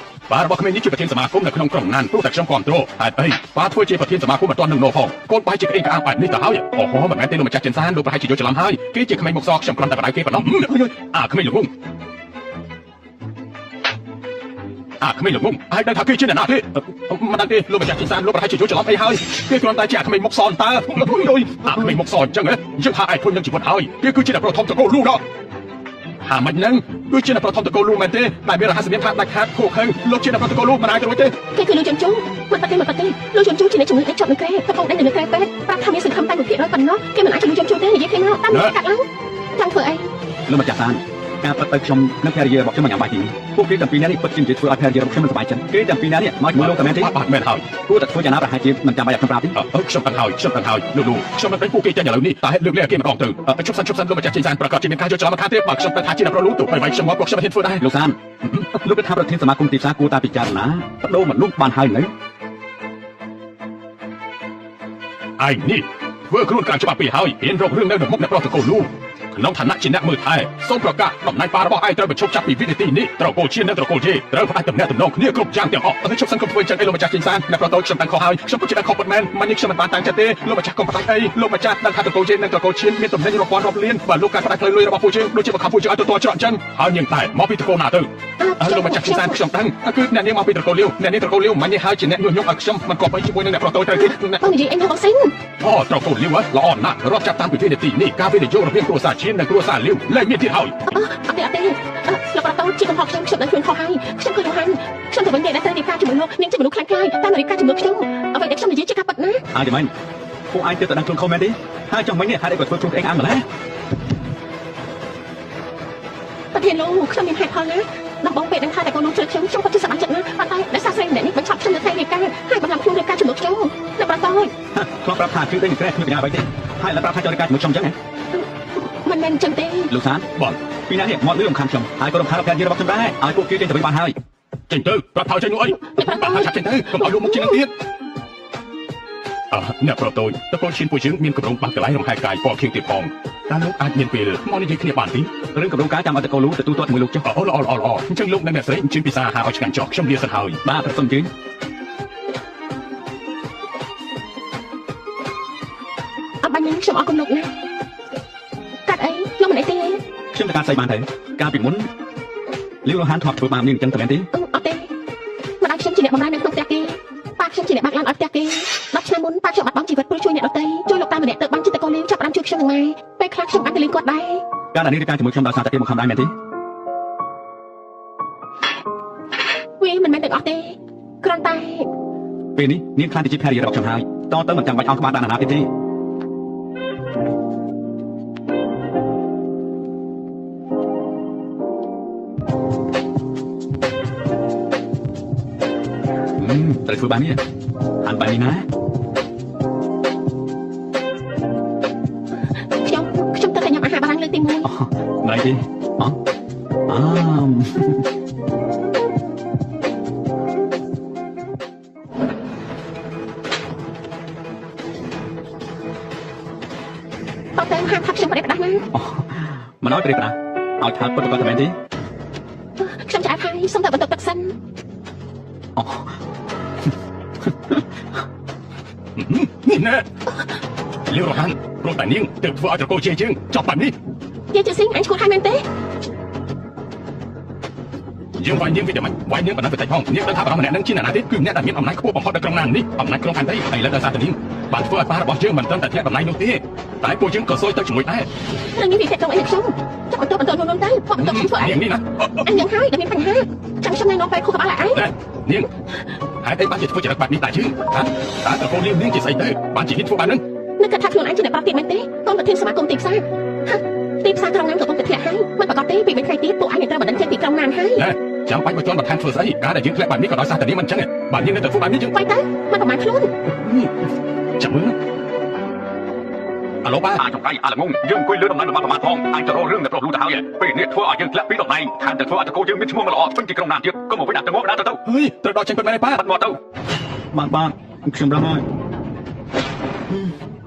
បារបស់ក្មេងនេះជាប្រធានសមាគមនៅក្នុងក្រុងណានព្រោះតែខ្ញុំគ្រប់គ្រងហេតុអីបាធ្វើជាប្រធានសមាគមមិនទាន់នឹងនោះផងកូនបាយជាក្អេងក្អាងបែបនេះទៅហើយអូហូមិនមែនទេលោកម្ចាស់ចិនសានលោកប្រហែលជាយល់ច្រឡំហើយគេជាក្មេងមុខសខ្ញុំគ្រាន់តែបដៅគេប៉ុណ្ណោះក្មេងលោកងក្មេងលោកងហើយដឹងថាគេជាអ្នកណាទេមិនដឹងទេលោកម្ចាស់ចិនសានលោកប្រហែលជាយល់ច្រឡំអីហើយគេគ្រាន់តែជាក្មេងមុខសតើក្មេងមុខសអញ្ចឹងយើងថាឯងធន់នឹងជីវិតហើយគេគឺជាអ្នកប្រធមតកូលលូដល់ហ ថាមិនហ្នឹងគឺជាអ្នកប្រថមតកូលលោកមែនទេតែមានរហស្សនាមថាដាច់ខាតខូខឹងលោកជាអ្នកប្រថមតកូលលោកមិនអាចទៅរួចទេ គេគឺលោកជនជូមិនប៉ាទេលោកជនជូជាអ្នកជំងឺដេកជាប់នឹងក្រែតកូនដេកនៅលើក្រែពេទ្យប្រាប់ថាមានសង្ឃឹមតែ1%ប៉ុណ្ណោះគេមិនអាចជួយលោកជនជូទេនិយាយគ្នាមកតាមនេះកាត់ឡើងចង់ធ្វើអី លោកម្ចាស់សានការប៉ັດទៅខ្ញុំនិងភរិយារបស់ខ្ញុំមកញ៉ាំបាយទីនេះពួកគេទាំងពីរនាក់នេះពិតជានិយាយធ្វើឲ្យភរិយារបស់ខ្ញុំមិនសប្បាយចិត្តគេទាំងពីរនាក់នេះមកជាមួយលោកតែមែនទេ បាទមែនហើយ គួរតែធ្វើយ៉ាងណាប្រហែលជាមិនចាំបាច់ឲ្យខ្ញុំប្រាប់ទេ ខ្ញុំដឹងហើយលោកខ្ញុំនឹងពួកគេចេញឥឡូវនេះតែហេតុលើកលែគេម្ដងទៅជប់សិនលោកម្ចាស់ចេញសានប្រកាសជាមានការយកច្រឡំមកខាងទៀតបើខ្ញុំតែថាជាអ្នកប្រលូទៅបីខ្ញុំមកពួកខ្ញុំមិនហ៊ានធ្វើដែរ លោកសានលោកគិតថាប្រធានសមាគមទីផ្សារគួរតែពិចារណាបដូរមនុស្សបានហើយនៅ ឯនេះធ្វើខ្លួនការច្បាប់ពីហើយហ៊ានរករឿងនៅមុខអ្នកប្រតកូលលោកក្នុងឋានៈជាអ្នកមើលថែសូមប្រកាសតំណែងប៉ារបស់ឯងត្រូវបញ្ឈប់ចាប់ពីវិនាទីនេះត្រូវកូលជានិងត្រូវកូលជេត្រូវផ្ដាច់តំណែងតំណងគ្នាគ្រប់យ៉ាងទាំងអស់ហើយជប់សិនកុំធ្វើចឹងអីលោកម្ចាស់ចេញសានអ្នកប្រតខ្ញុំតាំងខុសហើយខ្ញុំពិតជាតាំងខុសពិតមែនមិននេះខ្ញុំមិនបានតាំងចិត្តទេលោកម្ចាស់កុំផ្ដាច់អីលោកម្ចាស់ដឹងថាត្រូវកូលជេនិងត្រូវកូលឈៀនមានតំណែងរាប់ពាន់រាប់លានបើលោកការផ្ដាច់ផ្លូវលុយរបស់ពួកយើងដូចជាបង្ខំពួកយើងឲ្យទទួលច្រកចឹងហើយនាងតែមកពីតកូលណាទៅលោកម្ចាស់ចេញសានខ្ញុំដឹងគឺអ្នកនាងមកពីតកូលលាវអ្នកនាងតកូលលាវមិននេះហើយជាអ្នកញុះញង់ឲ្យខ្ញុំមិនគប្បីជាមួយនឹងអ្នកប្រតត្រូវទេ បងនិយាយអីមកបងសិន អូត្រូវកូនលាវល្អណាស់រាប់ចាប់តាមពីវិនាទីនេះការវិនិយោគរវាងគ្រួសារឈៀននិងគ្រួសារលាវលែងមានទៀតហើយ អត់ទេលោកប្រតជាកំហុសខ្ញុំដឹងខ្លួនខុសហើយខ្ញុំឃើញហើយខ្ញុំទៅវិញនិយាយតែរៀបការជាមួយលោកនាងជាមនុស្សខ្លាំងខ្លាយតែរៀបការជាមួយខ្ញុំអ្វីដែលខ្ញុំនិយាយជាការពិតណា អាចមិនពួកឯងទៅតែដឹងខ្លួនខុសមែនទេហើយចង់មិញនេះហេតុអីក៏ធ្វើខ្លួនឯងអាំម្ល៉េះ ប្រធានលោកខ្ញុំមានហេតុផលណាដំបងពេលដឹងថាតែកូននោះជួយខ្ញុំពិតជាសប្បាយចិត្តណាស់ប៉ុន្តែដោយសារស្រីម្នាក់នេះបញ្ឈប់ខ្ញុំនៅថ្ងៃរៀបការហើយបង្ហាញខ្លួនរៀបការជាមួយខ្ញុំលោកប្រត ខ្ញុំប្រាប់ថាគឺដេញក្រែគ្មានបញ្ញាអ្វីទេហើយឡើងប្រាប់ថាចង់រៀបការជាមួយខ្ញុំអញ្ចឹងហ៎ មិនមែនអញ្ចឹងទេ លោកសាន បាទ ពីណានេះមកលឺរំខានខ្ញុំហើយក៏រំខានភរិយារបស់ខ្ញុំដែរឲ្យពួកគេចេញទៅវិញបានហើយ ចេញទៅប្រាប់ថាចេញនោះអីប្រាប់ថាចេញទៅកុំឲ្យលោកមកជាងនឹងទៀតអ្នកប្រតតកូលឈៀនពួកយើងមានកម្រងបាក់កន្លែងរំហែកកាយពណ៌ខៀវទៀតផងតើលោកអាចមានពេលមកនិយាយគ្នាបានទេ រឿងកម្រងការចាំឲ្យតកូលូទៅទូទាត់ជាមួយលោកចុះ អូល្អអញ្ចឹងលោកនិងអ្នកស្រីអញ្ជើញពិសាអាហារឲ្យឆ្ងាញ់ចុះខ្ញុំលាសិនហើយ បាទប្រសិនជឿន អត់បាញ់នឹងខ្ញុំអរគុណលោកណាកាត់អីលោកមិនអីទេ ខ្ញុំទៅការស្អីបានទេកាលពីមុនលាវរហានធ្លាប់ធ្វើបាបនាងអញ្ចឹងទៅមែនទេ អត់ទេម្ដាយខ្ញុំជាអ្នកបម្រើនៅក្នុងផ្ទះគេប៉ាខ្ញុំជាអ្នកបើកឡានឲ្យផ្ទះគេ10ឆ្នាំមុនប៉ាខ្ញុំបាត់បង់ជីវិតព្រោះជួយអ្នកដទៃជួយលោកតាម្នាក់ទៅបានចិត្តកូនលេងចាប់បានជួយខ្ញុំនឹងម៉ែពេលខ្លះខ្ញុំអាចទៅលេងគាត់ដែរ ការដែលនាងរៀបការជាមួយខ្ញុំដោយសារតែគេមកខំដែរមែនទេ វាមិនមែនទាំងអស់ទេគ្រាន់តែ ពេលនេះនាងខ្លាចទៅជាភរិយារបស់ខ្ញុំហើយតទៅមិនចាំបាច់អោនក្បាលដាក់ណាទៀតទេត្រូវធ្វើបាននេះអានបាយនេះណា ខ្ញុំទៅតែញ៉ាំអាហារបារាំងលើកទី1 មិនទេអតើហាថាខ្ញុំប្រេះផ្ដាស់ណា មិនឲ្យប្រេះផ្ដាស់ឲ្យថាពិតក៏តែមែនទេ ខ្ញុំឆ្អែតហើយសុំតែបន្ទប់ទឹកសិន នេះណែលាវរហានព្រោះតែនាងទៅធ្វើឲ្យតកូលជេយើងចប់បែបនេះ យាយជាស៊ីងអញឈួតហើយមែនទេ យើងវាយនាងវាតែមិនវាយនាងបណ្ដាប្រតិផងនាងដឹងថាបរិម្នាក់នឹងជាអ្នកណាទេគឺអ្នកដែលមានអំណាចខ្ពស់បំផុតនៅក្នុងណាននេះអំណាចក្នុងផែនដីហើយលើដោយសារតែនាងបានធ្វើឲ្យប៉ារបស់យើងមិនត្រឹមតែធ្លាក់តំណែងនោះទេតែពួកយើងក៏សួយទៅជាមួយដែរ នឹងនេះវាតែក្នុងអីខ្ញុំចាប់បន្ទប់នោះទៅខ្ញុំធ្វើអី នាងនេះណា អញយ៉ាងហើយដែលមានបញ្ហាចាំខ្ញុំណែនាំពេលខួរក្បាលឲ្យឯង នាងហេតុអីបានជាធ្វើចរិតបែបនេះតែយើងតើតកូលលាវនាងជាស្អីទៅបានជាហ៊ានធ្វើបែបហ្នឹង នឹកថាខ្លួនឯងជាអ្នកប្រាប់ទៀតមែនទេកូនប្រធានសមាគមទីផ្សារទីផ្សារក្រុងណានកំពុងតែធ្លាក់ហើយមិនប្រកបទេពី3ថ្ងៃទៀតពួកអញនឹងត្រូវបណ្ដឹងចេញពីក្រុងណានហើយ ចាំបាច់មកជន់បន្ថែមធ្វើស្អីការដែលយើងធ្លាក់បែបនេះក៏ដោយសារតែនាងមិនអញ្ចឹងបាទនាងនៅតែធ្វើបែបនេះយើង បាយទៅមិនប្រមាណខ្លួន ចាំមើលអាឡូបាទ អាចចង្រៃអាល្ងងយើងអង្គុយលើតំណែងរបស់ប្រមាណផងអាចទៅរករឿងនៅប្រុសលូទៅហើយពេលនេះធ្វើឲ្យយើងធ្លាក់ពីតំណែងខាងតែធ្វើឲ្យតកូលយើងមានឈ្មោះមិនល្អពេញទីក្រុងណានទៀតក៏មកវិញដាក់ទៅមកដាក់ទៅ ហេត្រូវដល់ចេញពិតមែនទេប៉ា បាត់មកទៅបាទខ្ញុំដឹងហើយ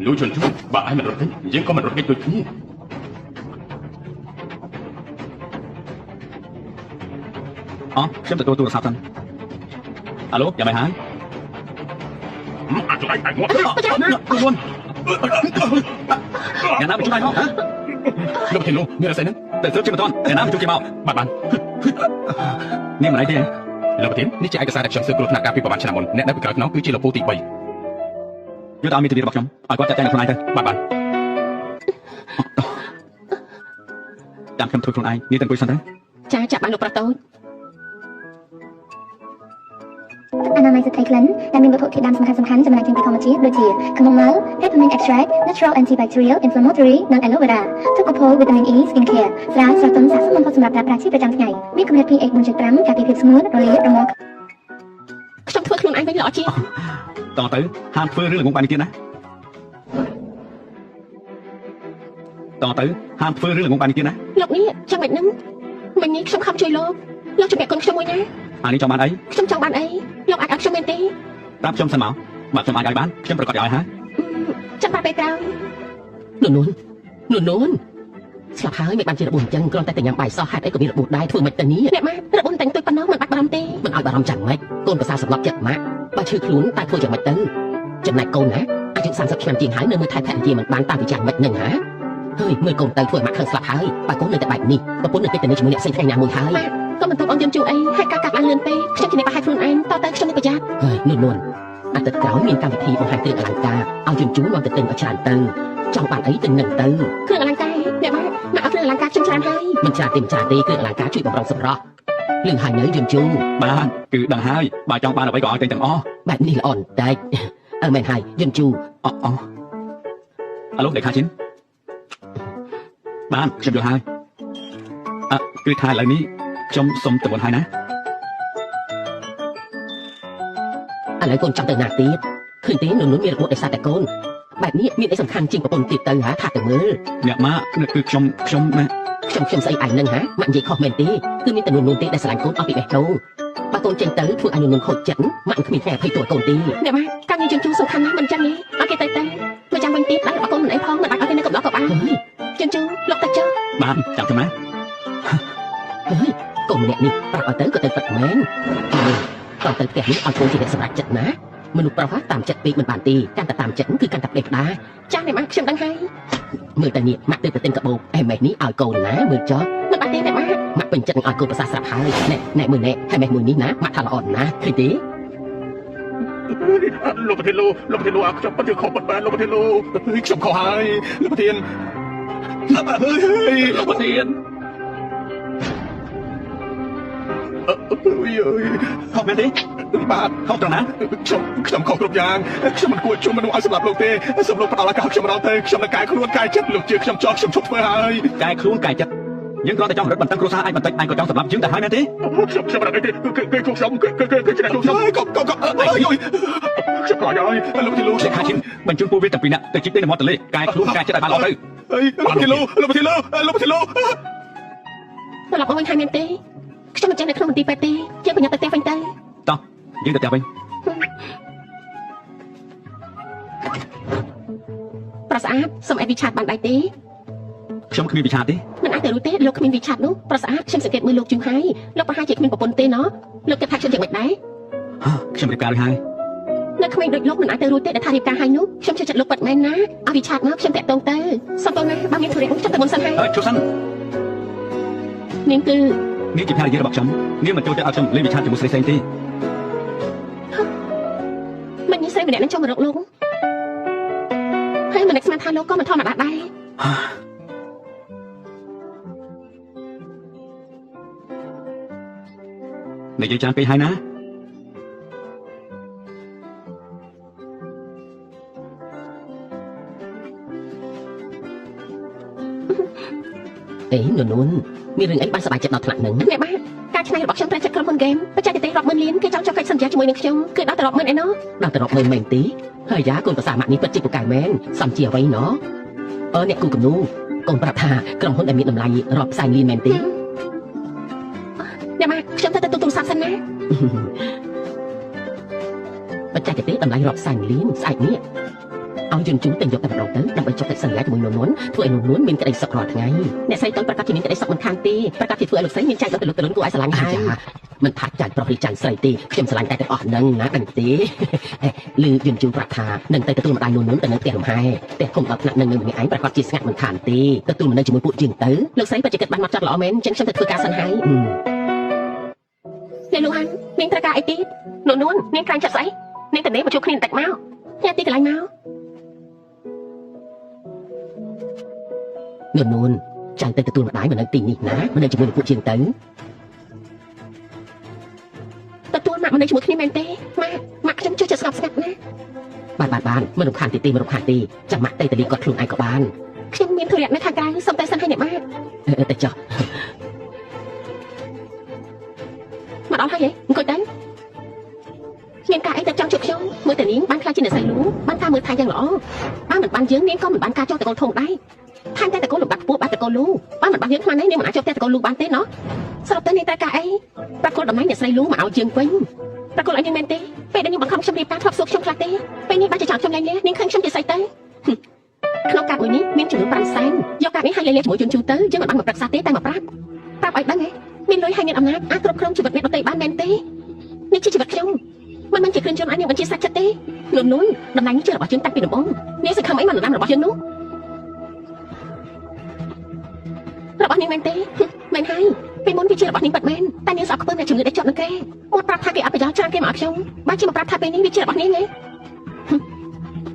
លូជន់ជួបាទឲ្យមិនរត់ទេយើងក៏មិនរត់គេដូចគ្នា ខ្ញុំទទួលទូរស័ព្ទសិនអាឡូយ៉ាងម៉េចហើយ អាចចង្រៃតែងាត់ ខ្លួនយ៉ាងណាមកជួយមកហ៎ លោកធានលោកមានអីហ្នឹង តែទើបជិះមិនទាន់យ៉ាងណាមកជួយគេមក បាទបាន នេះមិនអីទេ លោកធាននេះជាឯកសារដែលខ្ញុំស៊ើបគ្រោះថ្នាក់ការពីប្រហែលឆ្នាំមុនអ្នកនៅពីក្រោយខ្នងគឺជាលោកពូទី3 យកតាមមីទ្វីរបស់ខ្ញុំឲ្យគាត់ចាត់ចែងខ្លួនឯងទៅ បាទ តាមខ្ញុំធ្វើខ្លួនឯងនេះទៅអង្គុយសិនទៅ ចាចាប់បានលោកប្រុសតូច អនាម័យស្ត្រីក្លិនដែលមានវត្ថុធាតុដើមសំខាន់ៗចំណែកចេញពីធម្មជាតិដូចជា chamomile, peppermint extract, natural antibacterial, inflammatory និង aloe vera ទុកកពោវីតាមីន E skin care ស្រាលស្រទន់ស័ក្តិសមបំផុតសម្រាប់ប្រើប្រាស់ជាប្រចាំថ្ងៃមានកម្រិត pH 4.5 ការពារភាពស្ងួតរលាករមាស់ ខ្ញុំធ្វើខ្លួនឯងវិញល្អជាង តទៅហាមធ្វើរឿងល្ងងបាយនេះទៀតណាតទៅហាមធ្វើរឿងល្ងងបាយនេះទៀតណា លោកនេះចាំមិននឹងមិញនេះខ្ញុំខំជួយលោកជំរាបកូនខ្ញុំមួយណា អានេះចង់បានអី ខ្ញុំចង់បានអីលោកអាចឲ្យខ្ញុំមែនទេ ប្រាប់ខ្ញុំសិនមកបើខ្ញុំអាចឲ្យបានខ្ញុំប្រកាសឲ្យហើយ ចាំបានពេលក្រោយនួនស្លាប់ហើយមិនបានជារបួសអញ្ចឹងគ្រាន់តែញ៉ាំបាយសោះហេតុអីក៏មានរបួសដែរធ្វើមិនទៅនេះអ្នកម៉ារបួសតែងទុយប៉ុណ្ណោះមិនបាច់បារម្ភទេមិនឲ្យបារម្ភចាំម៉េចកូនប្រសាសម្លាប់ចិត្តម៉ាក់បើឈឺខ្លួនតែធ្វើយ៉ាងម៉េចទៅចំណែកកូនណាអាយុ30ឆ្នាំជាងហើយនៅមើលថែភរិយាមិនបានតាមវិចារម៉េចនឹងហាហើយមើលកូនទៅធ្វើឲ្យម៉ាក់ខឹងស្លាប់ហើយបើកូននៅតែបែបនេះប្រពន្ធនៅពេលទៅនេះជាមួយអ្នកផ្សេងថ្ងៃណាមួយហើយក៏មិនទុកអូនយំជួអីហើយការកាត់ឡើងលឿនពេកខ្ញុំជាអ្នកប្រហែលខ្លួនឯងតទៅខ្ញុំនឹងប្រយ័ត្នហើយនួនអាទិត្យក្រោយមានកម្មវិធីបង្ហាញគ្រឿងអលង្ការឲ្យជូនមកទៅទិញឲ្យច្រើនទៅចង់បានអីទៅនឹងទៅគ្រឿងអលង្ការអ្នកម៉ាក់ឲ្យគ្រឿងអលង្ការខ្ញុំច្រើនហើយមិនច្រើនទេគ្រឿងអលង្ការជួយបំរុងសម្រស់លឿនហើយនៅយំជូបានគឺដឹងហើយបើចង់បានអ្វីក៏ឲ្យទិញទាំងអស់ បែបនេះល្អបន្តិចមែនហើយយំជូអាឡូលេខាឈិនបានខ្ញុំយល់ហើយគឺថាឥឡូវនេះខ្ញុំសុំទៅមុនហើយណា ឥឡូវកូនចង់ទៅណាទៀតឃើញទេនួនមានរបួសដោយសារតែកូនបែបនេះមានអីសំខាន់ជាងប្រពន្ធទៀតទៅហាថាទៅមើល អ្នកម៉ាក់គឺខ្ញុំណា ខ្ញុំស្អីឯងនឹងហាម៉ាក់និយាយខុសមែនទេគឺមានតែនួនទេដែលស្រឡាញ់កូនអស់ពីបេះដូងបើកូនចេញទៅធ្វើឲ្យនួនខូចចិត្តម៉ាក់គ្មានថ្ងៃអភ័យទោសកូនទេអ្នកម៉ាក់ការងារជញ្ជូនសំខាន់ណាស់មិនចឹងទេឲ្យគេទៅមកចាំវិញទៀតដល់កូនមិនអីផងមិនអាចឲ្យគេនៅកំឡោះក៏បានជញ្ជូនលោកទៅចុះ បានចាំខ្ញុំណា ហើយកូនម្នាក់នេះប្រាប់ឲ្យទៅក៏ទៅពិតមែនតោះទៅផ្ទះនេះឲ្យកូនជាអ្នកសម្រេចចិត្តណាមនុស្សប្រុសតាមចិត្តពេកមិនបានទេកាន់តែតាមចិត្តគឺកាន់តែផ្ដេសផ្ដាចាស់អ្នកម៉ាក់ខ្ញុំដឹងហើយមើលតែនេះម៉ាក់ទៅទិញកាបូបអេម៉េះនេះឲ្យកូនណាមើលចុះមិនបានទេអ្នកម៉ាក់ម៉ាក់ពេញចិត្តនឹងឲ្យកូនប្រសាស្រាប់ហើយណែមើលណែហើយម៉េះមួយនេះណាម៉ាក់ថាល្អណាស់ឃើញទេលោកប្រធានលោកប្រធានលោកខ្ញុំពិតជាខុសបាត់បានលោកប្រធានលោកខ្ញុំខុសហើយលោកប្រធានលោកប្រធានខុសមែនទេបាទខុសត្រង់ណាខ្ញុំខុសគ្រប់យ៉ាងខ្ញុំមិនគួរជួបមនុស្សឲ្យសម្រាប់លោកទេសូមលោកផ្ដល់ឱកាសខ្ញុំម្ដងទៅខ្ញុំនឹងកែខ្លួនកែចិត្តលោកជឿខ្ញុំចោលខ្ញុំជប់ធ្វើហើយក ែខ្លួនកែចិត្តយើងគ្រាន់តែចង់រត់បន្តឹងគ្រួសារឯងបន្តិចឯងក៏ចង់សម្រាប់យើងទៅហើយមែនទេខ្ញុំមិនដឹងទេគឺខ្ញុំគឺឆ្នាំខ្ញុំកុំខ្ញុំក្រោយហើយលោកប្រធានលោកលេខាឈិនបញ្ជូនពួកវាទាំងពីរនាក់ទៅជីកទៅនៅមាត់ទន្លេកែខ្លួនកែចិត្តឲ្យបានល្អទៅលោកប្រធានលោកត្រឡប់មកវិញហើយមែនទេខ្ញុំមិនចេះនៅក្នុងមន្ទីរពេទ្យទេយើងប្រញាប់ទៅផ្ទះវិញទៅតោះយើងទៅផ្ទះវិញប្រសាទសូមឲ្យវិឆាតបានដែរទេខ្ញុំគ្មានវិឆាតទេមិនអាចទៅរួចទេលោកគ្មានវិឆាតនោះប្រសាទខ្ញុំសង្កេតមើលលោកជឿហើយលោកប្រហែលជាគ្មានប្រពន្ធទេណោះលោកគិតថាខ្ញុំយ៉ាងម៉េចដែរខ្ញុំរៀបការរួចហើយនៅក្មេងដូចលោកមិនអាចទៅរួចទេដែលថារៀបការហើយនោះខ្ញុំជឿចិត្តលោកពិតមែនណាឲ្យវិឆាតមកខ្ញុំតាក់ទងទៅសុំតោះណាបើមានធុរៈខ្ញុំទៅមុនសិនហើយជួបសិននាងគឺនាងជាភរិយារបស់ខ្ញុំនាងមិនចូលទៅឲ្យខ្ញុំលេងវិឆាតជាមួយស្រីផ្សេងទេមិនញីស្រីម្នាក់នឹងចង់មករកលោកហើយមិននឹកស្មានថាលោកក៏មិនធម្មតាដែរនិយាយច្រើនពេកហើយណាអេនួនមានរឿងអីបានសប្បាយចិត្តដល់ថ្នាក់ហ្នឹងអ្នកបាទការឆ្នៃរបស់ខ្ញុំត្រូវចិត្តក្រុមហ៊ុនហ្គេមបច្ចេកទេសរាប់ម៉ឺនលានគេចង់ចុះកិច្ចសន្យាជាមួយនឹងខ្ញុំគឺដល់ទៅរាប់ម៉ឺនឯណោះដល់ទៅរាប់ម៉ឺនមែនទេហើយយ៉ាកូនប្រសាម៉ាក់នេះពិតជាពូកែមែនសំជាអ្វីណោះអ្នកគូគំនូកូនប្រាប់ថាក្រុមហ៊ុនដែលមានតម្លៃរាប់ផ្សាយលានមែនទេអ្នកបាទខ្ញុំទៅទូរស័ព្ទសិនណាបច្ចេកទេសតម្លៃរាប់ផ្សាយលានស្អែកនេះឲ្យយន្តជូនតែយកតែម្ដងទៅដើម្បីចុះកិច្ចសន្យាជាមួយនួនធ្វើឲ្យនួនមានក្តីសុខរាល់ថ្ងៃអ្នកស្រីតូចប្រកាសជាមានក្តីសុខមិនខានទេប្រកាសជាធ្វើឲ្យលោកស្រីមានចែកដល់ទៅលោកតលុនគួរឲ្យស្រឡាញ់ហើយមិនថាចាញ់ប្រុសឬចាញ់ស្រីទេខ្ញុំស្រឡាញ់តែទាំងអស់ហ្នឹងណាដឹងទេឮយន្តជូនប្រាប់ថានឹងទៅទទួលម្ដាយនួនទៅនៅផ្ទះលំហែផ្ទះធំដល់ថ្នាក់នឹងនៅម្នាក់ឯងប្រកាសជាស្ងាត់មិនខានទេទទួលមកនៅជាមួយពួកជាងទៅលោកស្រីពិតជាគិតបានមកចាត់ល្អមែនចឹងខ្ញុំទៅធ្វើការសិនហើយអ្នកលោកហាន់នាងត្រូវការអីទៀតនួននាងខ្លាញ់ចិត្តស្អីនាងទៅនេះមកជួបគ្នាបន្តិចមកញ៉ាំទីកន្លែងមកនួន ចាំទៅទទួលម្ដាយមកនៅទីនេះណាមិននៅជាមួយនឹងពួកជាងទៅទទួលម៉ាក់មកនៅជាមួយគ្នាមែនទេម៉ាក់ខ្ញុំជួយចិត្តស្ងប់ស្ងាត់ណាបានមិនរំខានទេមិនរំខានទេចាំម៉ាក់ទៅលាគាត់ខ្លួនឯងក៏បានខ្ញុំមានธุរៈនៅខាងក្រៅសុំតែសិនឲ្យអ្នកម៉ាក់ទៅចុះមកដល់ហើយអង្គុយទៅមានការអីទៅចង់ជួបខ្ញុំមើលតែនាងបានខ្លាចជាអ្នកស្រីលូបានការមើលថៃយ៉ាងល្អបានមិនបានយើងនាងក៏មិនបានការចង់តកូលធំដែរថែមតែតកូលលំដាប់ខ្ពស់បានតកូលលូបានមិនបានយើងខ្លាំងណាស់នាងមិនអាចជួបតែតកូលលូបានទេណោះសរុបទៅនាងត្រូវការអីប្រកួតតំណែងអ្នកស្រីលូមកឲ្យយើងវិញប្រកួតឲ្យនាងមែនទេពេលដែលនាងបង្ខំខ្ញុំរៀបការធ្លាប់សួរខ្ញុំខ្លះទេពេលនេះបានជាចោលខ្ញុំលែងលះនាងឃើញខ្ញុំជាស្រីទៅក្នុងកាតមួយនេះមានចំនួន5សែនយកកាតនេះឲ្យលែងលះជាមួយជនជូទៅយើងមិនបានមកប្រឹក្សាទេតែមកប្រាប់ឲ្យដឹងហ៎មានលុយហើយមានអំណាចអាចគ្រប់គ្រងជីវិតអ្នកដទៃបានមែនទេនេះជាជីវិតខ្ញុំមិនជាគ្រឿងយន្តឲ្យនាងបញ្ជាសាច់ចិត្តទេនួនតំណែងនេះជារបស់យើងតាំងពីដំបូងនាងសង្ឃឹមអីមិនដំរបស់យើងនោះរបស់នាងមែនទេមែនហើយពេលមុនវាជារបស់នាងពិតមែនតែនាងស្អប់ខ្ពើមអ្នកជំងឺដែលជាប់នឹងគេមកប្រាប់ថាគេអត់ប្រយោជន៍ច្រើនគេមកឲ្យខ្ញុំបានជាមកប្រាប់ថាពេលនេះវាជារបស់នាងទេ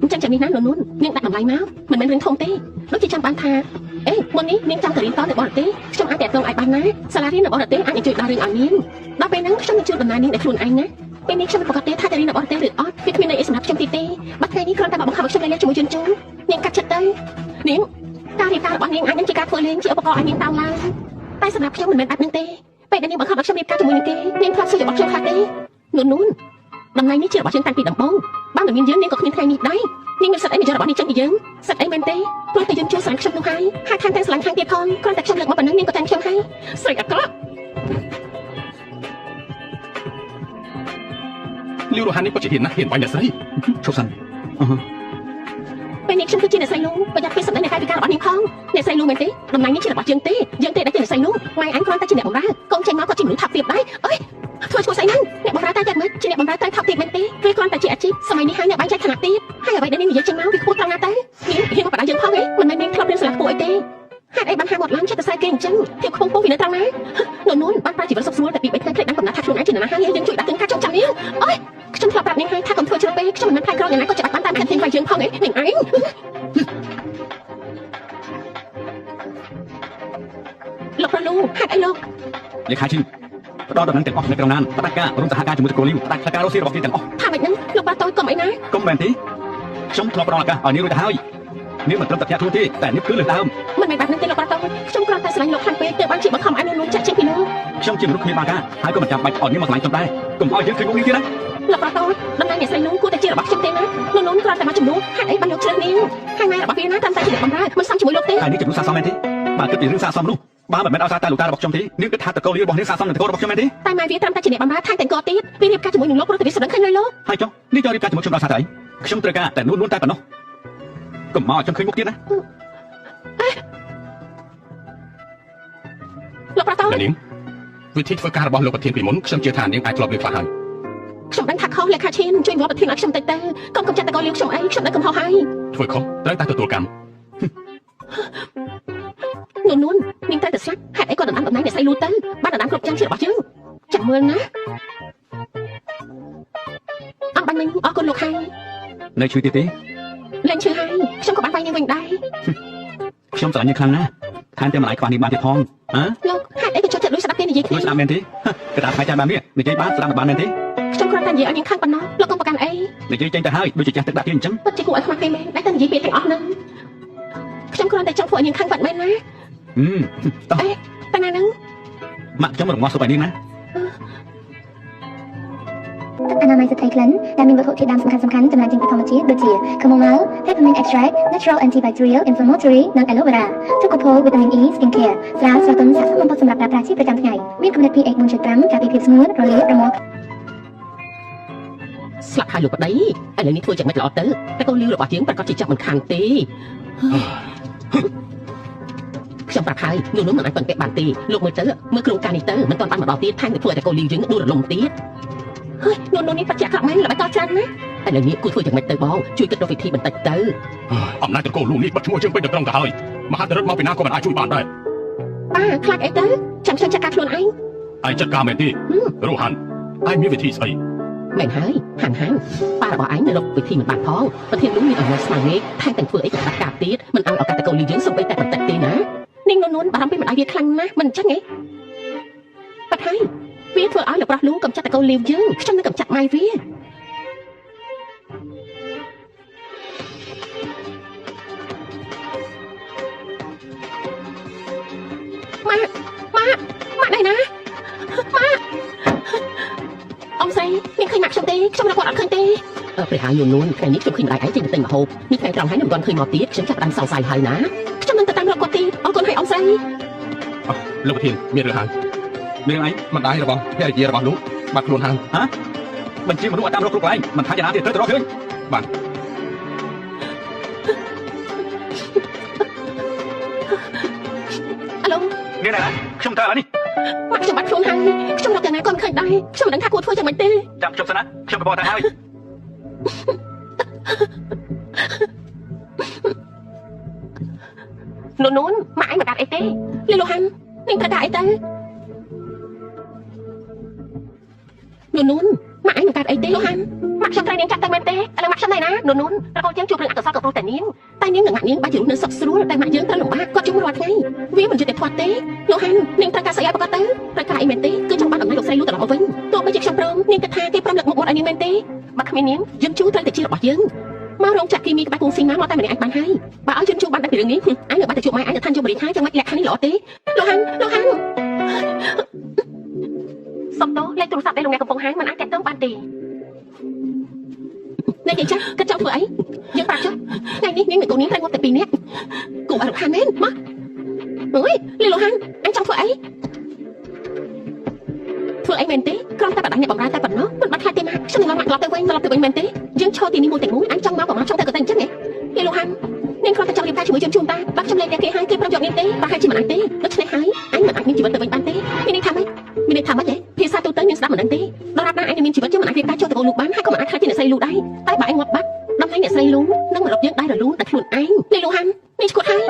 អញ្ចឹងចាំនេះណានួននាងដាក់តម្លៃមកមិនមែនរឿងធំទេដូចជាចាំបានថាអេមុននេះនាងចង់ទៅរៀនតនៅបរទេសខ្ញុំអាចតាក់ទងឲ្យបានណាសាលារៀននៅបរទេសអាចជួយដល់រឿងឲ្យនាងដល់ពេលហ្នឹងខ្ញុំនឹងជួយដំណើរនាងដោយខ្លួនឯងណាពេលនេះខ្ញុំមិនប្រកាសទេថាទៅរៀននៅបរទេសឬអត់វាគ្មានន័យអីសម្រាប់ខ្ញុំទីទេបាត់ថ្ងៃនេះគ្រាន់តែមកបង្ខំឲ្យខ្ញុំលែងជាមួយជនជូនាងកាត់ចិត្តទៅនាងការរៀបការរបស់នាងអាចនឹងជាការធ្វើលេងជាឧបករណ៍ឲ្យនាងតាមឡើងតែសម្រាប់ខ្ញុំមិនមែនបែបហ្នឹងទេពេលដែលនាងបង្ខំឲ្យខ្ញុំរៀបការជាមួយនឹងគេនាងធ្លាប់សួររបស់ខ្ញុំខ្លះទេនួនតំណែងនេះជារបស់យើងតាំងពីដំបូងបានតែមានយើងនាងក៏គ្មានថ្ងៃនេះដែរនាងមានសិទ្ធិអីមកយករបស់នេះចេញពីយើងសិទ្ធិអីមែនទេព្រោះតែយើងជួយស្រឡាញ់ខ្ញុំនោះហើយថែមទាំងស្រឡាញ់ខាងទៀតផងគ្រាន់តែខ្ញុំលើកមកប៉ុណ្ណឹងនាងក៏តែងខ្ញុំហើយស្រីអាក្រក់លីវរ៉ូហាននេះពិតជាហ៊ានណាស់ហ៊ានបាញ់អ្នកស្រីឈប់សិនពេលនេះខ្ញុំគឺជាអ្នកស្រីលូប្រយ័ត្នពីសម្ដីនៃកាយវិការរបស់នាងផងអ្នកស្រីលូមែនទេតំណែងនេះជារបស់យើងទេយើងទេដែលជាអ្នកស្រីលូម៉ែអញគ្រាន់តែជាអ្នកបម្រើកូនចេញមកក៏ជាមនុស្សថាប់ទាបដែរអើយធ្វើឈ្មោះស្អីហ្នឹងអ្នកបម្រើតែមិនជាអ្នកបម្រើតែថាប់ទាបមែនទេឬគ្រាន់តែជាអាជីពសម័យនេះហើយអ្នកបែងចែកឋានៈទាបហើយអ្វីដែលនាងនិយាយចេញមកវាខ្ពស់ត្រង់ណាទៅនាងហ៊ានមកបដៅយើងផងហ៎មិនមែននាងធ្លាប់រៀនសាលាខ្ពស់អីទេហេតុអីបានហាមាត់ឡើងចិត្តតែស្អែកគេអញ្ចឹងភាពខ្ពង់ពោះវានៅត្រង់ណានួនបានប្រើជីវិតសុខស្រួលតែពី3ថ្ងៃភ្លេចបានកំណត់ថាខ្លួនឯងជានរណាហើយយើងជួយដាក់ទិញការចងចាំនាងអើយខ្ញុំធ្លាប់ប្រាប់នាងហើយថាកុំធ្វើជ្រុលពេកខ្ញុំមិនមែនផ្លែក្រយ៉ាងណាក៏ច្បាស់បានតាមខាត់ទិញវាយើងផងហ៎នាងឯងលោកប្រលូហេតុអីលោកលេខាជីផ្ដល់ដំណឹងទាំងអស់នៅក្រុងណានផ្ដាច់ការរួមសហការជាមួយតកូលីវផ្ដាច់ការរស់ស៊ីរបស់គេទាំងអស់ថាម៉េចហ្នឹងលោកបាតូចកុំអីណាកុំមែនទេខ្ញុំធ្លាប់ផ្ដល់ឱកាសឲ្យនាងរួចទៅហើយនាងមិនត្រឹមតែធ្លាក់ខ្លួនទេតែនាងគឺលើកដើមមិនមែនបែបហ្នឹងទេលោកបាតូចខ្ញុំគ្រាន់តែស្រឡាញ់លោកខ្លាំងពេកទើបបានជាបង្ខំឲ្យនួនចាក់ចេញពីលោកខ្ញុំជាមនុស្សគ្មានបាការហើយក៏មិនចាំបាច់ឲ្យនាងមកឆ្លាញ់ខ្ញុំដែរកុំឲ្យយើងឃើញមុខនាងទៀតណាលោកបាតូចដំណើរអ្នកស្រីនួនគួរតែជារបស់ខ្ញុំទេណានួនគ្រាន់តែមកជំនួសហេតុអីបានលោកជ្រើសនាងហើយម៉ែរបស់វាណាតាមតែជាអ្នកបម្រើមិនសមជាមួយលោកទេហើយនេះជំនួសសាសមមែនទេបើគិតពីរឿងសាសមនោះបើមិនមែនឲ្យសារតែលោកតារបស់ខ្ញុំទេនាងគិតថាតកូលីរបស់នាងសាសមនឹងតកូលរបស់ខ្ញុំមែនទេតែម៉ែវាត្រឹមតែជាអ្នកបម្រើថែមទាំងកទៀតវារៀបការជាមួយនឹងលោកព្រោះតែវាសម្ដឹងឃើញហើយលោកហើយចុះនេះចូលរៀបការជាមួយខ្ញុំដល់សារតែខ្ញុំត្រូវការតែនួនតែប៉ុណ្ណោះកុំមកឲ្យខ្ញុំឃើញមុខទៀតណាលោកប្រតោនាងវិធីធ្វើការរបស់លោកប្រធានពីមុនខ្ញុំជឿថានាងអាចធ្លាប់លើខ្លះហើយខ្ញុំដឹងថាខុសលេខាឈានជួយវត្តប្រធានឲ្យខ្ញុំតិចទៅកុំចាត់តកូលីខ្ញុំអីខ្ញុំដឹងកំហុសហើយធ្វើខុសត្រូវតែទទួលកម្មនួននាងត្រូវតែស្លាប់ហេតុអីក៏ដណ្ដើមតំណែងអ្នកស្រីលូទៅបានដណ្ដើមគ្រប់យ៉ាងជារបស់យើងចាំមើលណាអំបញ្ញអរគុណលោកហើយនៅជួយទៀតទេលែងជួយហើយខ្ញុំក៏បានវាយនាងវិញដែរខ្ញុំស្រឡាញ់នាងខ្លាំងណាស់ថែមទាំងមិនអាចខ្វះនាងបានទៀតផងលោកហេតុអីក៏ចូលចិត្តលួចស្ដាប់គេនិយាយគ្នាលួចស្ដាប់មែនទេគឺថាផ្កាយចាស់បាននេះនិយាយបានស្ដាប់បានមែនទេខ្ញុំគ្រាន់តែនិយាយឲ្យនាងខាងប៉ុណ្ណោះលោកកុំប្រកាន់អីនិយាយចេញទៅហើយដូចជាចាស់ទឹកដាក់ទៀតអញ្ចឹងពិតជាគួរឲ្យខ្មាស់គេមែនតែនិយាយពាក្យទាំងអស់ហ្នឹងខ្ញុំគ្រាន់តែចង់ធ្វើឲ្យនាងខាងបាត់មែនណាតោះតែណាហ្នឹងម៉ាក់ខ្ញុំរងាស់សុបឲ្យនាងណាអនាម័យស្ត្រីក្លិនដែលមានវត្ថុធាតុដើមសំខាន់ៗចំណែកចេញពីធម្មជាតិដូចជា chamomile, peppermint extract, natural antibacterial, inflammatory និង aloe vera ទុកកពោវីតាមីន E skin care ស្រាលស្រទន់ស័ក្តិសមបំផុតសម្រាប់ប្រើប្រាស់ជាប្រចាំថ្ងៃមានកម្រិត pH 4.5 ការពារភាពស្ងួតរលាករមាស់ស្លាប់ហើយលោកប្តីឥឡូវនេះធ្វើយ៉ាងម៉េចល្អទៅតែកូនលីវរបស់យើងប្រកាសជាចាប់មិនខានទេខ្ញុំប្រាប់ហើយនោះមិនអាចប៉ុនពាក់បានទេលោកមើលទៅមើលក្រុមការនេះទៅមិនទាន់បានមកដល់ទៀតថែមទាំងធ្វើឲ្យតែកូនលីវយើងដួលរលំទៀតហើយនោះនេះបច្ចៈខ្លាំងមែនល្បិចតច្រើនណាឥឡូវនេះគួរធ្វើយ៉ាងម៉េចទៅបងជួយគិតរកវិធីបន្តិចទៅអំណាចតកូលលូនេះបាត់ឈ្មោះយើងពេញទៅត្រង់ទៅហើយមហាតរិទ្ធមកពីណាក៏មិនអាចជួយបានដែរខ្លាចអីទៅចាំខ្ញុំចាត់ការខ្លួនឯងឯងចាត់ការមែនទេរੂហានឯងមានវិធីស្អីមែនហើយហានប៉ារបស់ឯងនៅរកវិធីមិនបានផងប្រធានលូមានអំណាចស្មារតីថែមទាំងធ្វើអីក៏ដាច់ការទៀតមិនឲ្យឱកាសតកូលលីវយើងសំបីតែបន្តិចទេណា នាងនួនបារម្ភពីម្ដាយវាខ្លាំងណាស់មិនអញ្ចឹងហ៎បាត់ហើយវាធ្វើឲ្យលោកប្រុសលូកំចាត់តកូនលាវយើងខ្ញុំនឹងកំចាត់ម៉ែវាម៉ាក់ដៃណាម៉ាក់អ៊ំស្រីនាងឃើញម៉ាក់ខ្ញុំទេខ្ញុំរកគាត់អត់ឃើញទេព្រះហើយនួនថ្ងៃនេះខ្ញុំឃើញម្ដាយឯងចេញទៅទិញម្ហូបនេះថ្ងៃត្រង់ហើយនឹងមិនទាន់ឃើញមកទៀតខ្ញុំចាប់ផ្ដើមសង្ស័យហើយណាខ្ញុំនឹងទៅតាមរកគាត់ទៀតអរគុណហើយអ៊ំស្រីលោកប្រធានមានរឿងហើយមានរឿងអីម្ដាយរបស់ភរិយារបស់លោកបាត់ខ្លួនហើយហ៎បញ្ជាមនុស្សឲ្យតាមរកគ្រប់កន្លែងមិនថាយ៉ាងណាទៀតត្រូវទៅរកឃើញបាទអាឡូនេះណាខ្ញុំទៅឥឡូវនេះម៉ាក់ខ្ញុំបាត់ខ្លួនហើយខ្ញុំរកយ៉ាងណាក៏មិនឃើញដែរខ្ញុំមិនដឹងថាគួរធ្វើយ៉ាងម៉េចទេចាំខ្ញុំសិនណាខ្ញុំទៅបកទៅហើយនួនម៉ាក់ឯងមិនដាច់អីទេលីលូហាន់នាងត្រូវដាក់អីទៅនួនម៉ាក់ឯងមិនដាច់អីទេលូហាន់ម៉ាក់ខ្ញុំត្រូវនាងចាត់ទៅមែនទេឥឡូវម៉ាក់ខ្ញុំណៃណានួនរកូនយើងជួបរឿងអកុសលក៏ព្រោះតែនាងនឹងម៉ាក់នាងបាច់ជារស់នៅសុខស្រួលតែម៉ាក់យើងត្រូវលំបាកគាត់ជួបរាល់ថ្ងៃវាមិនយល់តែធាត់ទេលូហាន់នាងត្រូវការស្អីឲ្យប្រកាសទៅត្រូវការអីមែនទេគឺចង់បានអំណាចលោកស្រីលូត្រឡប់មកវិញទោះបីជាខ្ញុំព្រមនាងគិតថាគេព្រមលើកមុខមាត់ឲ្យនាងមែនទេបើគ្មាននាងយើងជួត្រូវតែជារបស់យើងមករោងចក្រគីមីក្បែរគង់ស៊ីម៉ាមកតែម្នាក់ឯងបានហើយបើឲ្យយើងជួបបានតែពីរឿងនេះឯងនៅបាត់ទៅជួបម៉ែឯងទៅឋានជមរីថាចឹងមិនលក្ខខណ្ឌនេះល្អទេលោកហាន់សុំតោលេខទូរស័ព្ទដែលលោកអ្នកកំពុងហៅមិនអាចតាក់ទងបានទេអ្នកយាយចាស់គិតចង់ធ្វើអីយើងប្រាប់ចុះថ្ងៃនេះនាងនិងកូននាងត្រូវមកតែ2នាក់គូអរខានមែនមកអើយលីលោកហាន់អញចង់ធ្វើអីធ្វើអីមែនទេគ្រាន់តែបដាអ្នកបំរើតែប៉ុណ្ណោះមិនបាច់ខ្លាចទេម៉ាក់ខ្ញុំនឹងមកត្រឡប់ទៅវិញមែនទេយើងឈរទីនេះមួយទាំងមួយអញចង់មកក៏មកចង់ទៅក៏ទៅអញ្ចឹងហ៎លីលោកហាន់នាងគ្រាន់តែចង់រៀបការជាមួយជូនតាបាក់ខ្ញុំលេងអ្នកគេហើយគេប្រំយកនាងទេប្រហែលជាមិនអាចទេដូច្នេះហើយអញមិនអាចមានជីវិតទៅវិញបានទេមានន័យថាម៉េចភាសាទូទៅនាងស្ដាប់មិនដឹងទេដល់រាប់ណាអញមានជីវិតយើងមិនអាចរៀបការចូលទៅកូនលោកបានហើយក៏មិនអាចខ្លាចជាអ្នកស្រីលូដែរតែបើអញងាប់បាត់ដំណែងអ្នកស្រីលូនឹងមករកយើងដែររលូនតែខ្លួនឯងលីលោកហាន់នេះឈ្មោះហើយ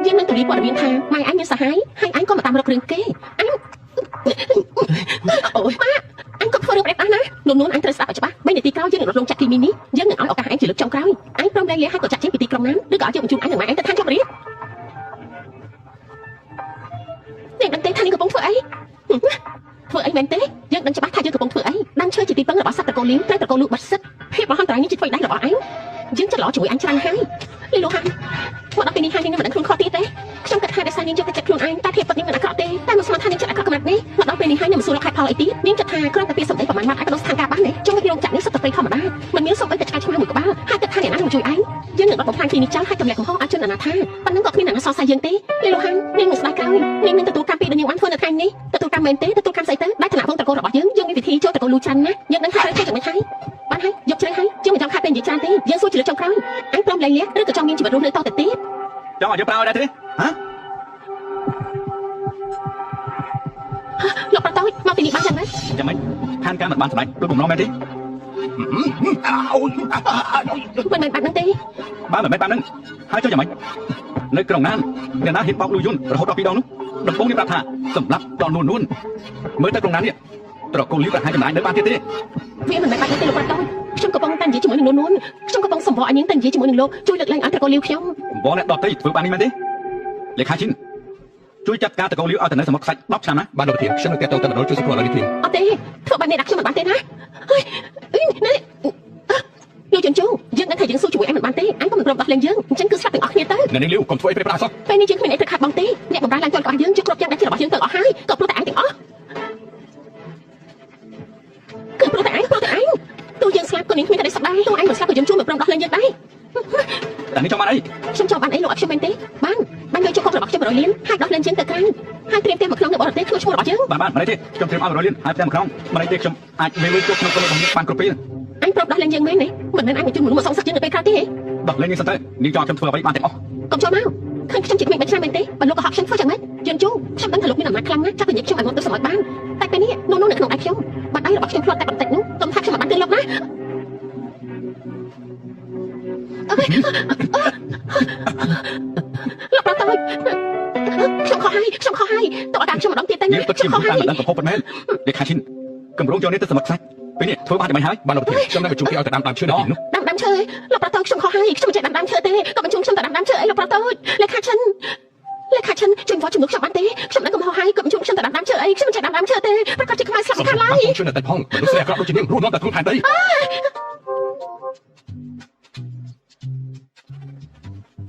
យើងនឹងទូលាយព័ត៌មានថាម៉ែអញមានសហាយហើយអញក៏មកតាមរករឿងគេអញអូយម៉ាក់អញក៏ធ្វើរឿងប្រេះដែរណានួនអញត្រូវស្ដាប់ឲ្យច្បាស់3នាទីក្រោយយើងនឹងរត់លងចាក់គីមីនេះយើងនឹងឲ្យឱកាសអញជាលើកចុងក្រោយអញព្រមលែងលះហើយក៏ចាក់ចេញពីទីក្រុងណាឬក៏ឲ្យយើងបញ្ជូនអញនិងម៉ែអញទៅឋានជមរានាងដឹងទេថានាងកំពុងធ្វើអីធ្វើអីមែនទេយើងដឹងច្បាស់ថាយើងកំពុងធ្វើអីដាំឈើជាទីពឹងរបស់សត្វតកូលលីវតែតកូលលូបាត់សិទ្ធភាពរបស់ហន្តរាយនេះជាធ្វើដៃរបស់អញយើងចិត្តល្អជាមួយអញច្រើនហើយលីលូហាន់មកដល់ពេលនេះហើយនាងមិនដឹងខ្លួនខុសទៀតទេខ្ញុំគិតថាដោយសារនាងយកតែចិត្តខ្លួនឯងតែភាពពិតនាងមិនអាក្រក់ទេតែមិនស្មានថានាងចិត្តអាក្រក់កម្រិតនេះមកដល់ពេលនេះហើយនាងមិនសួរលោកខែផលអីទៀតនាងគិតថាគ្រាន់តែពាក្យសម្ដីប្រមាណម៉ាត់អាចបដូរស្ថានភាពបានទេចុងពីរោងចក្រនេះសុទ្ធតែធម្មតាមិនមានសូម្បីតែឆ្កែឆ្មាមួយក្បាលហើយគិតថាអ្នកណានឹងជួយឯងយើងនឹងរត់បំផ្លាញទីនេះចោលហើយទម្លាក់កំហុសឲ្យជនអនាថាប៉ុណ្ណឹងក៏គ្មានអ្នកណាសរសើរយើងទេលីលូហាន់នាងនឹងស្ដាយក្រោយនាងនឹងទទួលកម្មពីដែលនាងបានធ្វើនៅថ្ងៃនេះទទួលកម្មមែនទេទទួលកម្មស្អីទៅដែលឋានៈវងតកូលរបស់យើងមានវិធីចូលតកូលលូច្រើនណាស់យើងដឹងថាត្រូវធ្វើយ៉ាងម៉េចហើយបានហើយយកជ្រៅហើយជាងមិនចង់ខាត់ពេលនិយាយច្រើនទេយើងសួរជាលើកចុងក្រោយអញព្រមលែងលះឬក៏ចង់មានជីវិតរស់នៅតទៅទៀតចង់ឲ្យយើងប្រើឲ្យដែរទេហ៎លោកប្រតូចមកទីនេះបានយ៉ាងម៉េចខានការមិនបានសម្រេចដូចបំណងមែនទេមិនមែនបានហ្នឹងទេបើមិនមែនបានហ្នឹងហើយចុះយ៉ាងម៉េចនៅក្រុងណានអ្នកណាហ៊ានបោកលុយយន្តរហូតដល់2ដងនោះដំបងនេះប្រាប់ថាសម្រាប់ដល់នួនមើលទៅក្រុងណាននេះត្រកូលលីវក៏ហាយចម្លាញ់នៅបានទៀតទេវាមិនមែនបានទេលោកប្រតូចខ្ញុំកំពុងតែនិយាយជាមួយនឹងនួនខ្ញុំកំពុងសម្បកឲ្យនាងតែនិយាយជាមួយនឹងលោកជួយលើកលែងឲ្យត្រកូលលីវខ្ញុំបងអ្នកដតៃធ្វើបាននេះមែនទេលេខាឈិនជួយចាត់ការត្រកូលលីវឲ្យទៅនៅសមុទ្រខ្សាច់10ឆ្នាំណាបានលោកប្រធានខ្ញុំនឹងទៅដល់ជួយសួរឥឡូវនេះទៀតអត់ទេធ្វើបាននេះដាក់ខ្ញុំមិនបានទេណានេះលោកជន់ជូយើងនឹងថាយើងសួរជាមួយឯងមិនបានទេអញក៏មិនព្រមដោះលែងយើងអញ្ចឹងគឺស្លាប់ទាំងអស់គ្នាទៅអ្នកនាងលីវកុំធ្វើអីប្រេះប្រាសោះពេលនេះយើងគ្មានអីត្រូវខាត់បងទេអ្នកបំរើឡើងចូលរបស់យើងជិះគ្រប់យ៉ាងដែលជារបស់យើងទាំងអស់ហើយក៏ព្រោះតែឯងទាំងអស់គឺព្រោះតែឯងទោះយើងស្លាប់ក៏នាងគ្មានតែស្ដាយទោះឯងមិនស្លាប់ក៏យើងជួបមិនព្រមដោះលែងយើងដែរតែនេះចង់បានអីខ្ញុំចង់បានអីលោកអត់ខ្ញុំមែនទេបានយកជុកកុករបស់ខ្ញុំ100លានហើយដោះលែងយើងទៅក្រៅហើយត្រៀមផ្ទះមួយក្នុងនៅបរទេសធ្វើឈ្មោះរបស់យើងបានមិនទេខ្ញុំត្រៀមឲ្យ100លានហើយផ្ទះមួយក្នុងមិនទេខ្ញុំអាចមានលុយជុកក្នុងក្រុមរបស់បានគ្រប់ពេលអញប្រាប់ដោះលែងយើងមែនទេមិនមែនអញបញ្ជូនមនុស្សមកសងសឹកយើងនៅពេលក្រោយទេហ៎ដោះលែងយើងសិនទៅនាងចង់ខ្ញុំធ្វើអ្វីបានទាំងអស់កុំចូលមកឃើញខ្ញុំជាគ្មានបិទឆ្នាំមែនទេបើលោកក៏ហត់ខ្ញុំធ្វើយ៉ាងម៉េចយន់ជូខ្ញុំដឹងថាលោកមានអំណាចខ្លាំងណាស់ចាប់ពីខ្ញុំឲ្យមកទៅសម្រេចបានតែពេលនេះនោះនៅក្នុងដៃខ្ញុំបាត់ដៃរបស់ខ្ញុំផ្លាត់តែបន្តិចនោះកុំថាខ្ញុំមិនបានទិញលោកណាលោកប្រតូចខ្ញុំខុសហើយតើតាមខ្ញុំម្ដងទៀតតែខ្ញុំខុសហើយមិនដឹងកំហុសប៉ុណ្ណេះលេខាឈិនកម្រងយកនេះទៅសមុទ្រខ្សាច់ពេលនេះធ្វើបានតែមិនហើយបានលោកប្រធានខ្ញុំនឹងបញ្ជូនគេឲ្យទៅដាំឈើនៅទីនោះដាំឈើលោកប្រតូចខ្ញុំខុសហើយខ្ញុំមិនចេះដាំឈើទេក៏បញ្ជូនខ្ញុំទៅដាំឈើអីលោកប្រតូចលេខាឈិន លេខាឈិនជួយវត្តជំនួសខ្ញុំបានទេខ្ញុំនឹងកំហុសហើយគាត់ជួយខ្ញុំទៅដាំឈើអីខ្ញុំមិនចេះដាំឈើទេប្រកាសជាខ្មែរស្លាប់ខាងឡើយ ជួយនៅតែផងមនុស្សស្រីអាក្រក់ដូចជានាងរស់នាំតែខ្លួនថែមដី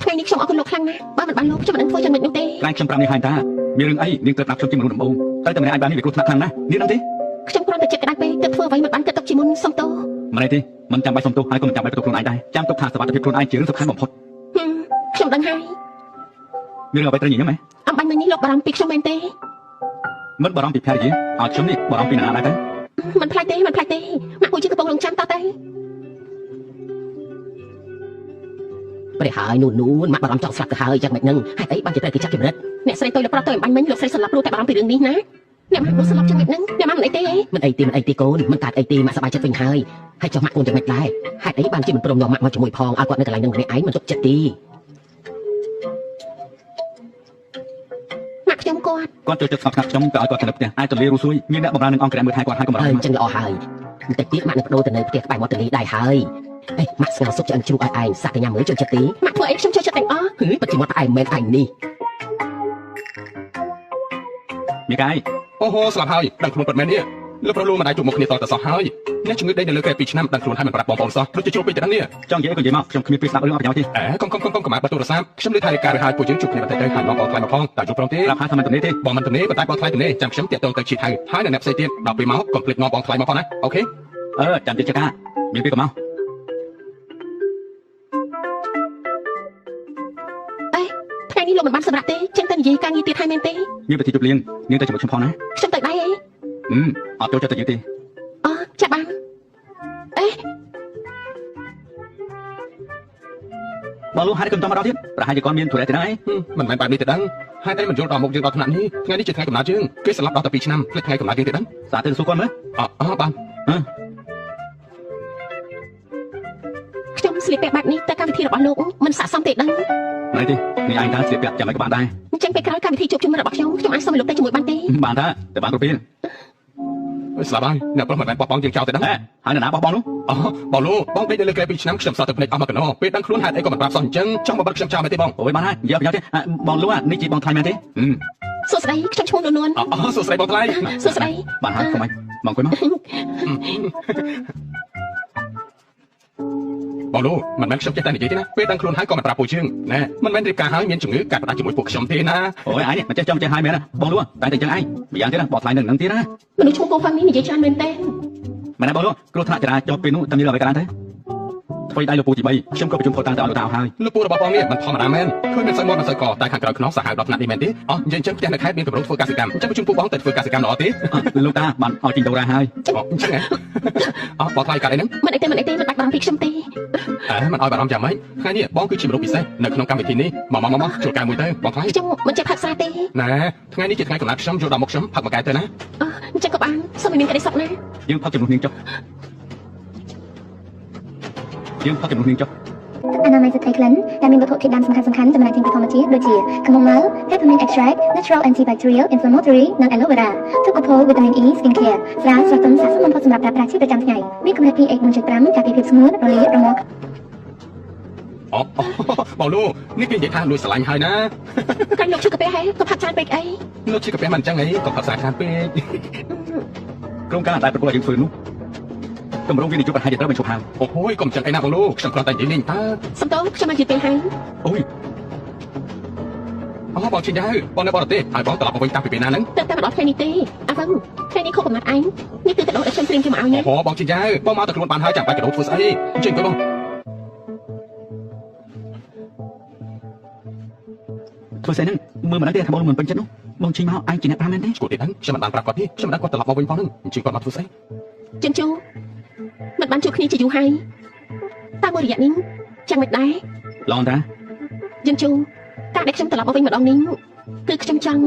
ថ្ងៃនេះខ្ញុំអរគុណលោកខ្លាំងណាស់បើមិនបានលោកខ្ញុំមិននឹងធ្វើចំណុចនោះទេ ក្រែងខ្ញុំប្រាប់នាងហើយតាមានរឿងអីនាងត្រូវដាក់ខ្ញុំជាមនុស្សដំបូងតែតែម្នាក់ឯងបាននេះវាគ្រោះថ្នាក់ខ្លាំងណាស់នាងដឹងទេ ខ្ញុំគ្រាន់តែចិត្តក្តៅពេកទើបធ្វើអ្វីមិនបានគិតទុកជាមុនសុំទោស មិនទេមិនចាំបាច់សុំទោសហើយក៏មិនចាំបាច់បន្ទោសខ្លួនឯងដែរចាំទុកថាសុខភាពខ្លួនឯងជារឿងសំខាន់បំផុត ខ្ញុំដឹងហើយ មានរឿងអ្វីត្រូវញញឹមហ៎ អំបញ្ញមិញនេះលោកបារម្ភពីខ្ញុំមែនទេ មិនបារម្ភពីភរិយាអត់ខ្ញុំនេះបារម្ភពីអ្នកណាដែរទេ មិនផ្លាច់ទេម៉ាក់មួយជាកំពុងរងចាំតទៅព្រះហើយនូនម៉ាក់បារម្ភចង់ស្លាប់ទៅហើយយ៉ាងម៉េចនឹងហេតុអីបានជាត្រូវគេចាប់ជំរិតអ្នកស្រីទៅលើប្រុសទៅអំបញ្ញមិញលោកស្រីស្លាប់ព្រោះតែបារម្ភពីរឿងនេះណាអ្នកម៉ាក់នោះស្លាប់យ៉ាងម៉េចនឹងអ្នកម៉ាក់មិនអីទេមិនអីទេកូនមិនកើតអីទេម៉ាក់សប្បាយចិត្តវិញហើយហើយចុះម៉ាក់កូនយ៉ាងម៉េចដែរហេតុអីបានជាមិនព្រមយកម៉ាក់មកជាមួយផងឲ្យគាត់នៅកន្លែងនឹងម្នាក់ឯងមិនទុកចិត្តទេម៉ាក់ខ្ញុំគាត់ ចូលចិត្តស្ងប់ស្ងាត់ខ្ញុំក៏ឲ្យគាត់ទៅនៅផ្ទះអាចទៅលេងរੂសួយមានអ្នកបម្រើនឹងអង្គរៈមើលថែគាត់ហើយក៏មិនរំ អញ្ចឹងល្អហើយបន្តិចទៀតម៉ាក់នឹងបដូរទៅនៅផ្ទះក្បែរមាត់ទន្លេដែរហើយអេម៉ាក់ស្ងោសុកឆ្អិនជ្រូកឲ្យឯងសាក់ទៅញ៉ាំមើលចូលចិត្តទេម៉ាក់ធ្វើអីខ្ញុំចូលចិត្តទាំងអស់ហឺពិតជាមាត់ផ្អែមមែនឯងនេះ មីកាយ អូហូស្លាប់ហើយដឹងខ្លួនពិតមែននេះលោកប្រុសលោកមិនអាចជួបមុខគ្នាតទៅសោះហើយអ្នកជំងឺដេកនៅលើកែ2ឆ្នាំដឹងខ្លួនហើយមិនប្រាប់បងប្អូនសោះដូចជាជ្រុលពេកទៅដឹងនេះ ចង់និយាយក៏និយាយមកខ្ញុំគ្មានពេលស្ដាប់រឿងអត់ប្រយោជន៍ទេ អេកុំមកបាត់ទូរស័ព្ទខ្ញុំលើថៃរាយការណ៍ឲ្យពួកយើងជួបគ្នាបន្តិចទៅហើយបងប្អូនខ្លាចមកផងតើជួបព្រមទេ ប្រាប់ថាមិនទំនេរទេ បងមិនទំនេរប៉ុន្តែបងខ្លាចទំនេរចាំខ្ញុំតាក់ទងទៅជាតិហើយនៅអ្នកផ្សេងទៀតដល់ពេលមកកុំភ្លេចងបងខ្លាចមកផងណាអូខេ ចាំទៀតចកាមានពេលក៏មក ថ្ងៃនេះលោកមិនបានសម្រាប់ទេចឹងតែនិយាយការងារទៀតហើយមែនទេ មានប្រតិជប់លៀងនាងទៅជាមួយខ្ញុំផងណា ខ្ញុំទៅដែរអី អត់ចូលចិត្តទៅយើងទេ អូចាប់បានអេ បើលោកហើយកំចំមកដល់ទៀតប្រហែលជាគាត់មានធុរៈទេណាឯង មិនមែនបែបនេះទេដឹងហេតុអីមិនយល់ដល់មុខយើងដល់ថ្នាក់នេះថ្ងៃនេះជាថ្ងៃកំណើតយើងគេស្លាប់ដល់តែ2ឆ្នាំភ្លេចថ្ងៃកំណើតយើងទេដឹង សាទៅសួរគាត់មើល បាន ខ្ញុំស្លៀកពាក់បែបនេះទៅកម្មវិធីរបស់លោកមិនស័ក្តិសមទេដឹង ណែទេនេះឯងតើស្លៀកពាក់ចាំមិនក៏បានដែរ អញ្ចឹងពេលក្រោយកម្មវិធីជួបជុំរបស់ខ្ញុំអាចសុំឲ្យលោកទៅជាមួយបានទេ បានតាតែបានគ្រប់ពេល ស្លាប់ហើយអ្នកប្រុសមិនមែនបោះបង់យើងចោលទេដឹង ហើយនរណាបោះបង់នោះ បងលោកបងដេកនៅលើកែ2ឆ្នាំខ្ញុំសតទៅភ្នែកអស់មកកណោពេលដឹងខ្លួនហេតុអីក៏មិនប្រាប់សោះអញ្ចឹងចង់មកបិទខ្ញុំចោលមែនទេបង អូយបានហើយនិយាយប្រយោជន៍ទេបងលោកនេះជាបងថ្លៃមែនទេ សួស្តីខ្ញុំឈ្មោះនួន សួស្តីបងថ្លៃ សួស្តី បានហើយកុំអីមកអង្គុយមក បងលោកមិនមែនខ្ញុំចេះតែនិយាយទេណាពេលដឹងខ្លួនហើយក៏មិនប្រាប់ពួកយើងណែមិនមែនរៀបការហើយមានជំងឺកាត់ផ្ដាច់ជាមួយពួកខ្ញុំទេណា អូយឯងមិនចេះចង់ចេះហើយមែនណាបងលោកតែតែចឹងឯងម្យ៉ាងទៀតណាបងថ្លៃនឹងទៀតណា មនុស្សឈ្មោះពងផាំងនេះនិយាយច្រើនមែនទេ មែនណាបងលោកគ្រោះថ្នាក់ចរាចរណ៍ពេលនោះតែមានអ្វីកើតឡើងទេថ្មីដៃលោកពូទី3ខ្ញុំក៏ប្រជុំផុតតាំងទៅឲ្យលោកតាហើយ លោកពូរបស់បងនេះមិនធម្មតាមែនឃើញមិនសូវមាត់មិនសូវកតែខាងក្រៅខ្នងសាហាវដល់ថ្នាក់នេះមែនទេអស់និយាយអញ្ចឹងផ្ទះនៅខេត្តមានកម្រិតធ្វើកសិកម្មអញ្ចឹងប្រជុំពូបងទៅធ្វើកសិកម្មល្អទេ លោកតាបានឲ្យជីងដូរ៉ាហើយ អញ្ចឹងបងថ្លៃកាត់អីហ្នឹង មិនអីទេមិនបាច់បារម្ភពីខ្ញុំទេ មិនឲ្យបារម្ភយ៉ាងម៉េចថ្ងៃនេះបងគឺជាមនុស្សពិសេសនៅក្នុងកម្មវិធីនេះមកជួយកែមួយទៅបងថ្លៃ ខ្ញុំមិនចេះផឹកសាទេ ណែថ្ងៃនេះជាថ្ងៃកំណត់ខ្ញុំយកដល់មុខខ្ញុំផឹកមួយកែទៅណា អញ្ចឹងក៏បានសូមឲ្យមានក្តីសុខណា យើងផឹកជំនួសនាងចុះយើងផឹកជំនួសនាងចុះ អនាម័យសទ្ធីក្លិនដែលមានវត្ថុធាតុដើមសំខាន់ៗចំណែកចេញពីធម្មជាតិដូចជា chamomile, peppermint extract, natural antibacterial, inflammatory និង aloe vera ទុកកូវីតាមីន E skin care ស្រាលស្រស់ទន់ស័ក្តិសមបំផុតសម្រាប់ប្រើប្រាស់ជាប្រចាំថ្ងៃមានកម្រិត pH 4.5 ការពារភាពស្ងួតរលាករមាស់ បងលោកនេះគេនិយាយថាលួចស្រឡាញ់ហើយណា កាញ់លោកឈឺកាពះហេក៏ផឹកច្រើនពេកអី លោកឈឺកាពះមិនអញ្ចឹងអីក៏ផឹកសាខានពេក ក្រុមការដែលប្រគល់ឲ្យយើងធ្វើនោះតម្រងវិនិយោគប្រហែលជាត្រូវបញ្ឈប់ហើយ អូយកុំចឹងអីណាបងលោកខ្ញុំគ្រាន់តែនិយាយលេងតើ សំទោខ្ញុំមកយឺតពេលហើយ អូយ បងជិះទៅបងនៅបរទេសហើយបងត្រឡប់មកវិញតាំងពីពេលណាហ្នឹង តែម្ដងថ្ងៃនេះទេអាវ៉ាន់ថ្ងៃនេះខុសកំណត់ឯងនេះគឺកដោដែលខ្ញុំត្រៀមជូនមកឲ្យណា បងជិះទៅបងមកតែខ្លួនបានហើយចាំបាច់កដោធ្វើស្អីអញ្ចឹងទៅបង ធ្វើស្អីហ្នឹងមើលមិនដឹងទេថាបងមិនពេញចិត្តនោះបងជិះមកឯងជាអ្នកប្រាំមែនទេ ឈួតទេហ្នឹងខ្ញុំមិនបានប្រាប់គាត់ទេខ្ញុំមិនដឹងគាត់ត្រឡប់មកវិញផងហ្នឹងអញ្ចឹងគាត់មកធ្វើស្អី ចិនជូមិនបានជួបគ្នាជាយូរហើយតែមួយរយៈនេះចាំមិនដែរ ឡងតា ចិនជូការដែលខ្ញុំត្រឡប់មកវិញម្ដងនេះគឺខ្ញុំចង់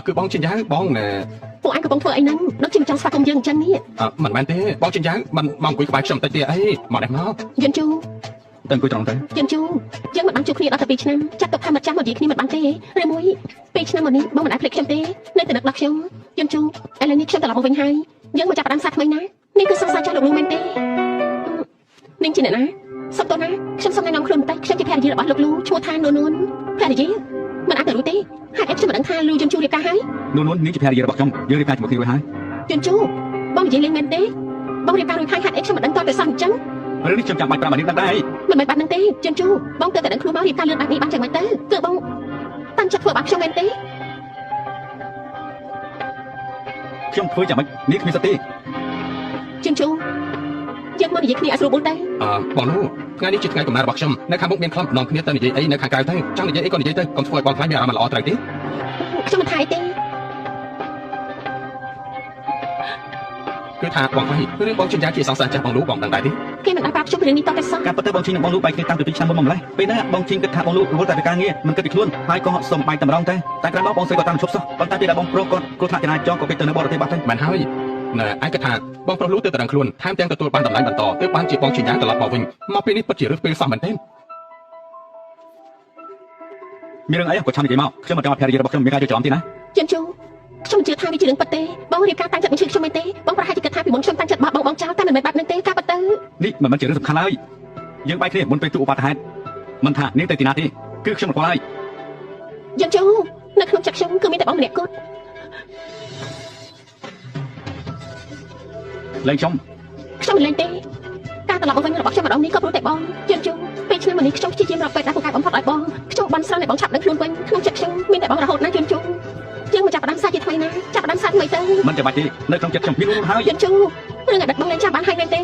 គឺបងជិះទៅបងណែ ពួកឯងកំពុងធ្វើអីហ្នឹងដូចជាមិនចង់ស្វាគមន៍យើងអញ្ចឹងនេះ មិនមែនទេបងជិះទៅមិនមកអង្គុយក្បែរខ្ញុំតិចទេអីមកនេះមក ចិនជូ ទៅអង្គុយត្រង់ទៅ ចិនជូយើងមិនបានជួបគ្នាដល់តែ2ឆ្នាំចាត់ទុកថាមិនចាំមកនិយាយគ្នាមិនបានទេឬមួយ2ឆ្នាំមកនេះបងមិនអាចភ្លេចខ្ញុំទេនៅតែនឹកដល់ខ្ញុំចិនជូឥឡូវនេះខ្ញុំត្រឡប់មកវិញហើយយើងមកចាប់ផ្ដើមសាថ្មីណានេះគឺសង្សារចាស់លោកនោះមែនទេនាងជាអ្នកណា សុំតោះណាខ្ញុំសុំណែនាំខ្លួនបន្តិចខ្ញុំជាភរិយារបស់លោកលូឈ្មោះថានូនូនភរិយាមិនអាចទៅរួចទេហេតុអីខ្ញុំមិនដឹងថាលូយន់ជូរៀបការហើយ នួននាងជាភរិយារបស់ខ្ញុំយើងរៀបការជាមួយគ្នារួចហើយ យន់ជូបងនិយាយលេងមែនទេបងរៀបការរួចហើយហេតុអីខ្ញុំមិនដឹងតើតែសោះអញ្ចឹង រឿងនេះខ្ញុំចាំបាច់ប្រាប់នាងដឹងដែរ មិនមែនបាត់នឹងទេយន់ជូបងទៅតែដឹងខ្លួនមករៀបការលឿនបែបនេះបានយ៉ាងម៉េចទៅគឺបងតាំងចិត្តធ្វើបាបខ្ញុំមែនទេ ខ្ញុំធ្វើយ៉ាងម៉េចនាងគ្មានសិទ្ធិទេ យន់ជូយើងមកនិយាយគ្នាឲ្យស្រួលបួលទៅ បងនោះថ្ងៃនេះជាថ្ងៃកំណើតរបស់ខ្ញុំនៅខាងមុខមានខ្លឹមនាំគ្នាទៅនិយាយអីនៅខាងក្រៅទៅចង់និយាយអីក៏និយាយទៅកុំធ្វើឲ្យបងខ្លាចមានអារម្មណ៍មិនល្អត្រូវទេ ខ្ញុំមិនថាអីទេ គឺថាបងខ្លាចរឿងបងចិញ្ចាជាសង្សារចាស់បងនោះបងដឹងដែរទេ គេមិនអាចប្រាប់ខ្ញុំពីរឿងនេះតតែសោះ ការពិតទៅបងជីងនិងបងលូបែកគ្នាតាំងពី2ឆ្នាំមុនមកម្លេះពេលហ្នឹងបងជីងគិតថាបងលូរវល់តែពីការងារមិនគិតពីខ្លួនហើយក៏សុំបែកតម្រង់តែក្រោយមកបងស្រីក៏តាមឈប់សោះប៉ុន្តែពេលដែលបងប្រុសគាត់គ្រោះថ្នាក់ចរាចរណ៍ក៏គេទៅនៅបរទេសបាត់ទៅ មិនហើយណែឯងគិតថាបងប្រុសលូទៅតែដឹងខ្លួនថែមទាំងទទួលបានតម្លៃបន្តទើបបានជាបងចិញ្ចាត្រឡប់មកវិញមកពេលនេះពិតជារឿងពេលសោះមែនទេ មានរឿងអីក៏ឆាំនិយាយមកខ្ញុំមិនចង់ឲ្យភរិយារបស់ខ្ញុំមានការយល់ច្រឡំទេណា យន់ជូខ្ញុំមិនជឿថាវាជារឿងពិតទេបងរៀបការតាំងចិត្តមិនជឿខ្ញុំមែនទេបងប្រហែលជាគិតថាពីមុនខ្ញុំតាំងចិត្តបោះបងចោលតែមិនមែនបែបហ្នឹងទេការពិតទៅ នេះមិនមែនជារឿងសំខាន់ឡើយយើងបែកគ្នាមុនពេលទូឧបត្តិហេតុមិនថានាងទៅទីណាទេគឺខ្ញុំមិនខ្វល់ហើយ យន់ជូនៅក្នុងចិត្តខ្ញុំគឺមានតែបងម្នាក់គត់ លេងខ្ញុំ ខ្ញុំមិនលេងទេការត្រឡប់មកវិញរបស់ខ្ញុំម្ដងនេះក៏ព្រោះតែបងយន់ជូពេលឆ្នាំនេះខ្ញុំព្យាយាមរកពេទ្យដែលពូកែបំផុតឲ្យបងខ្ញុំបានស្រន់ឲ្យបងឆាប់ដឹងខ្លួនវិញក្នុងចិត្តខ្ញុំមានតែបងរហូតណាយន់ជូយើងមកចាប់ផ្ដើមសារជាថ្មីណាចាប់ផ្ដើមសារថ្មីទៅ មិនចាំបាច់ទេនៅក្នុងចិត្តខ្ញុំមាននោះហើយ យន់ជូរឿងអាដិតបងលេងចាំបានហើយមែនទេ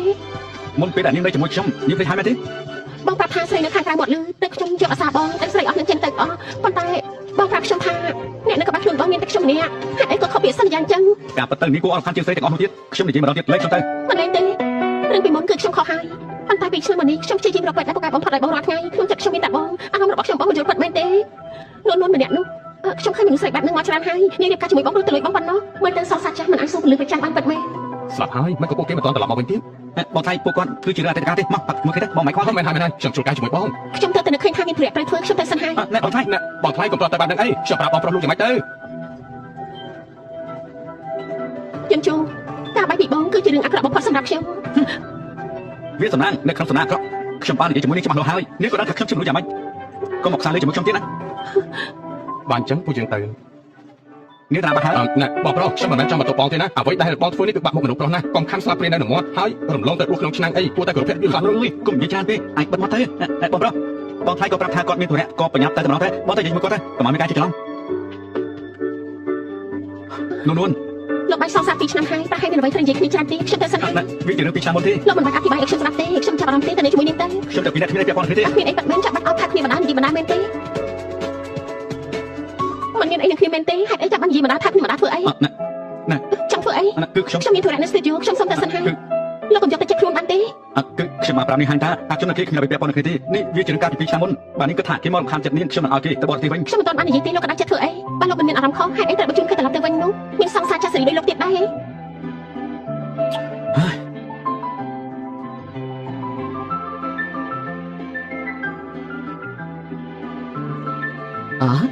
មុនពេលដែលនាងនៅជាមួយខ្ញុំនាងភ្លេចហើយមែនទេ បងប្រាប់ថាស្រីនៅខាងក្រៅមាត់លឺតែខ្ញុំយកអាសាបងតែស្រីអស់នឹងចេញទៅអស់ប៉ុន្តែបងប្រាប់ខ្ញុំថាអ្នកនៅក្បែរខ្លួនបងមានតែខ្ញុំម្នាក់ហេតុអីក៏ខុសពីសន្យាអញ្ចឹង ការពិតទៅនាងគួរអរខានជាងស្រីទាំងអស់នោះទៀតខ្ញុំនិយាយម្ដងទៀតលេងខ្ញុំទៅ មិនមែនទេរឿងពីមុនគឺខ្ញុំខុសហើយប៉ុន្តែពីឆ្នាំនេះខ្ញុំព្យាយាមរកពេទ្យដែលពូកែបំផុតឲ្យបងរាល់ថ្ងៃក្នុងចិត្តខ្ញុំមានតែបងអារម្មណ៍របស់ខ្ញុំបងមិនយល់ពិតមែនទេនួនម្នាក់នោះខ្ញុំឃើញមនុស្សស្រីបែបហ្នឹងមកច្រើនហើយនាងរៀបការជាមួយបងព្រោះទៅលួចបងប៉ុណ្ណោះមើលទៅសោះសាច់ចាស់មិនអាចសួរពលឺប្រចាំបានពិតមែន ស្លាប់ហើយមិនក៏ពួកគេមិនទាន់ត្រឡប់មកវិញទៀត បងថ្លៃពួកគាត់គឺជារឿងអតីតកាលទេមកបាត់មួយគេទៅបងមិនខ្វល់ មិនហើយខ្ញុំជួលកាយជាមួយបង ខ្ញុំទៅតែនឹកឃើញថាមានប្រយ័ត្នត្រូវធ្វើខ្ញុំតែសិនហើយ ណែបងថ្លៃ ណែបងថ្លៃកុំប្រត់តែបានដឹងអីខ្ញុំប្រាប់បងប្រុសលោកយ៉ាងម៉េចទៅ យន់ជូការបែកពីបងគឺជារឿងអាក្រក់បំផុតសម្រាប់ខ្ញុំ វាសំណាងនៅក្នុងសំណាងក្រក់ខ្ញុំបាននិយាយជាមួយនាងច្បាស់លាស់ហើយនាងក៏ដឹងថាខ្ញុំជំនួសយ៉ាងម៉េចកុំមកខ្សែលើជាមួយខ្ញុំទៀតណា បានអញ្ចឹងពួកយើងទៅ នាងតាបាត់ហើយ ណែបងប្រុសខ្ញុំមិនមែនចង់មកតបបងទេណាអ្វីដែលបងធ្វើនេះគឺបាក់មុខមនុស្សប្រុសណាកុំខំស្លាប់ព្រាននៅនឹងមាត់ហើយរំលងទៅរស់ក្នុងឆ្នាំងអីគួរតែគោរពវាខ្លះ អើយកុំនិយាយច្រើនពេកអាចបិទមាត់ទៅបងប្រុសបងថ្លៃក៏ប្រាប់ថាគាត់មានធុរៈក៏ប្រញាប់ទៅតែម្ដងទៅបងទៅនិយាយជាមួយគាត់ទៅកុំឲ្យមានការជិះច្រឡំនួន លោកបាយសងសា2ឆ្នាំហើយប្រហែលមានអ្វីត្រូវនិយាយគ្នាច្រើនទេខ្ញុំទៅសិនហើយ វាជារឿង2ឆ្នាំមុនទេ លោកមិនបាច់អធិប្បាយឲ្យខ្ញុំស្ដាប់ទេខ្ញុំចាប់អារម្មណ៍ទេទៅជាមួយនាងទៅ ខ្ញុំទៅពីអ្នកគ្នាពាក់ព័ន្ធគ្នាទេ គ្មានអីបាត់មែនចាប់បាត់អត់ថាគ្នាបណ្ដានិយាយបណ្ដាមែនទេមិនមានអីនឹងគ្នាមែនទេហេតុអីចាប់បាត់និយាយបណ្ដាថាគ្នាបណ្ដាធ្វើអី ណែ ចង់ធ្វើអី គឺខ្ញុំ ខ្ញុំមានធុរៈនៅស្ទូឌីយោខ្ញុំសុំទៅសិនហើយលោកកុំយកទៅចិត្តខ្លួនបានទេ គឺខ្ញុំបានប្រាប់នាងហាញថាខ្ញុំនៅគេគ្មានអ្វីពាក់ព័ន្ធនឹងគ្នាទេនេះវាជារឿងការពី2ឆ្នាំមុនបាទនាងគិតថាគេមករំខានចិត្តនាងខ្ញុំមិនឲ្យគេទៅបរទេសវិញ ខ្ញុំមិនទាន់បាននិយាយទេលោកក៏ដាក់ចិត្តធ្វើអីបើលោកមិនមានអារម្មណ៍ខុសហេតុអីត្រូវបញ្ជូនគេត្រឡប់ទៅវិញនោះមានសង្សារចាស់សេរីដូចលោកទៀតដែរហេ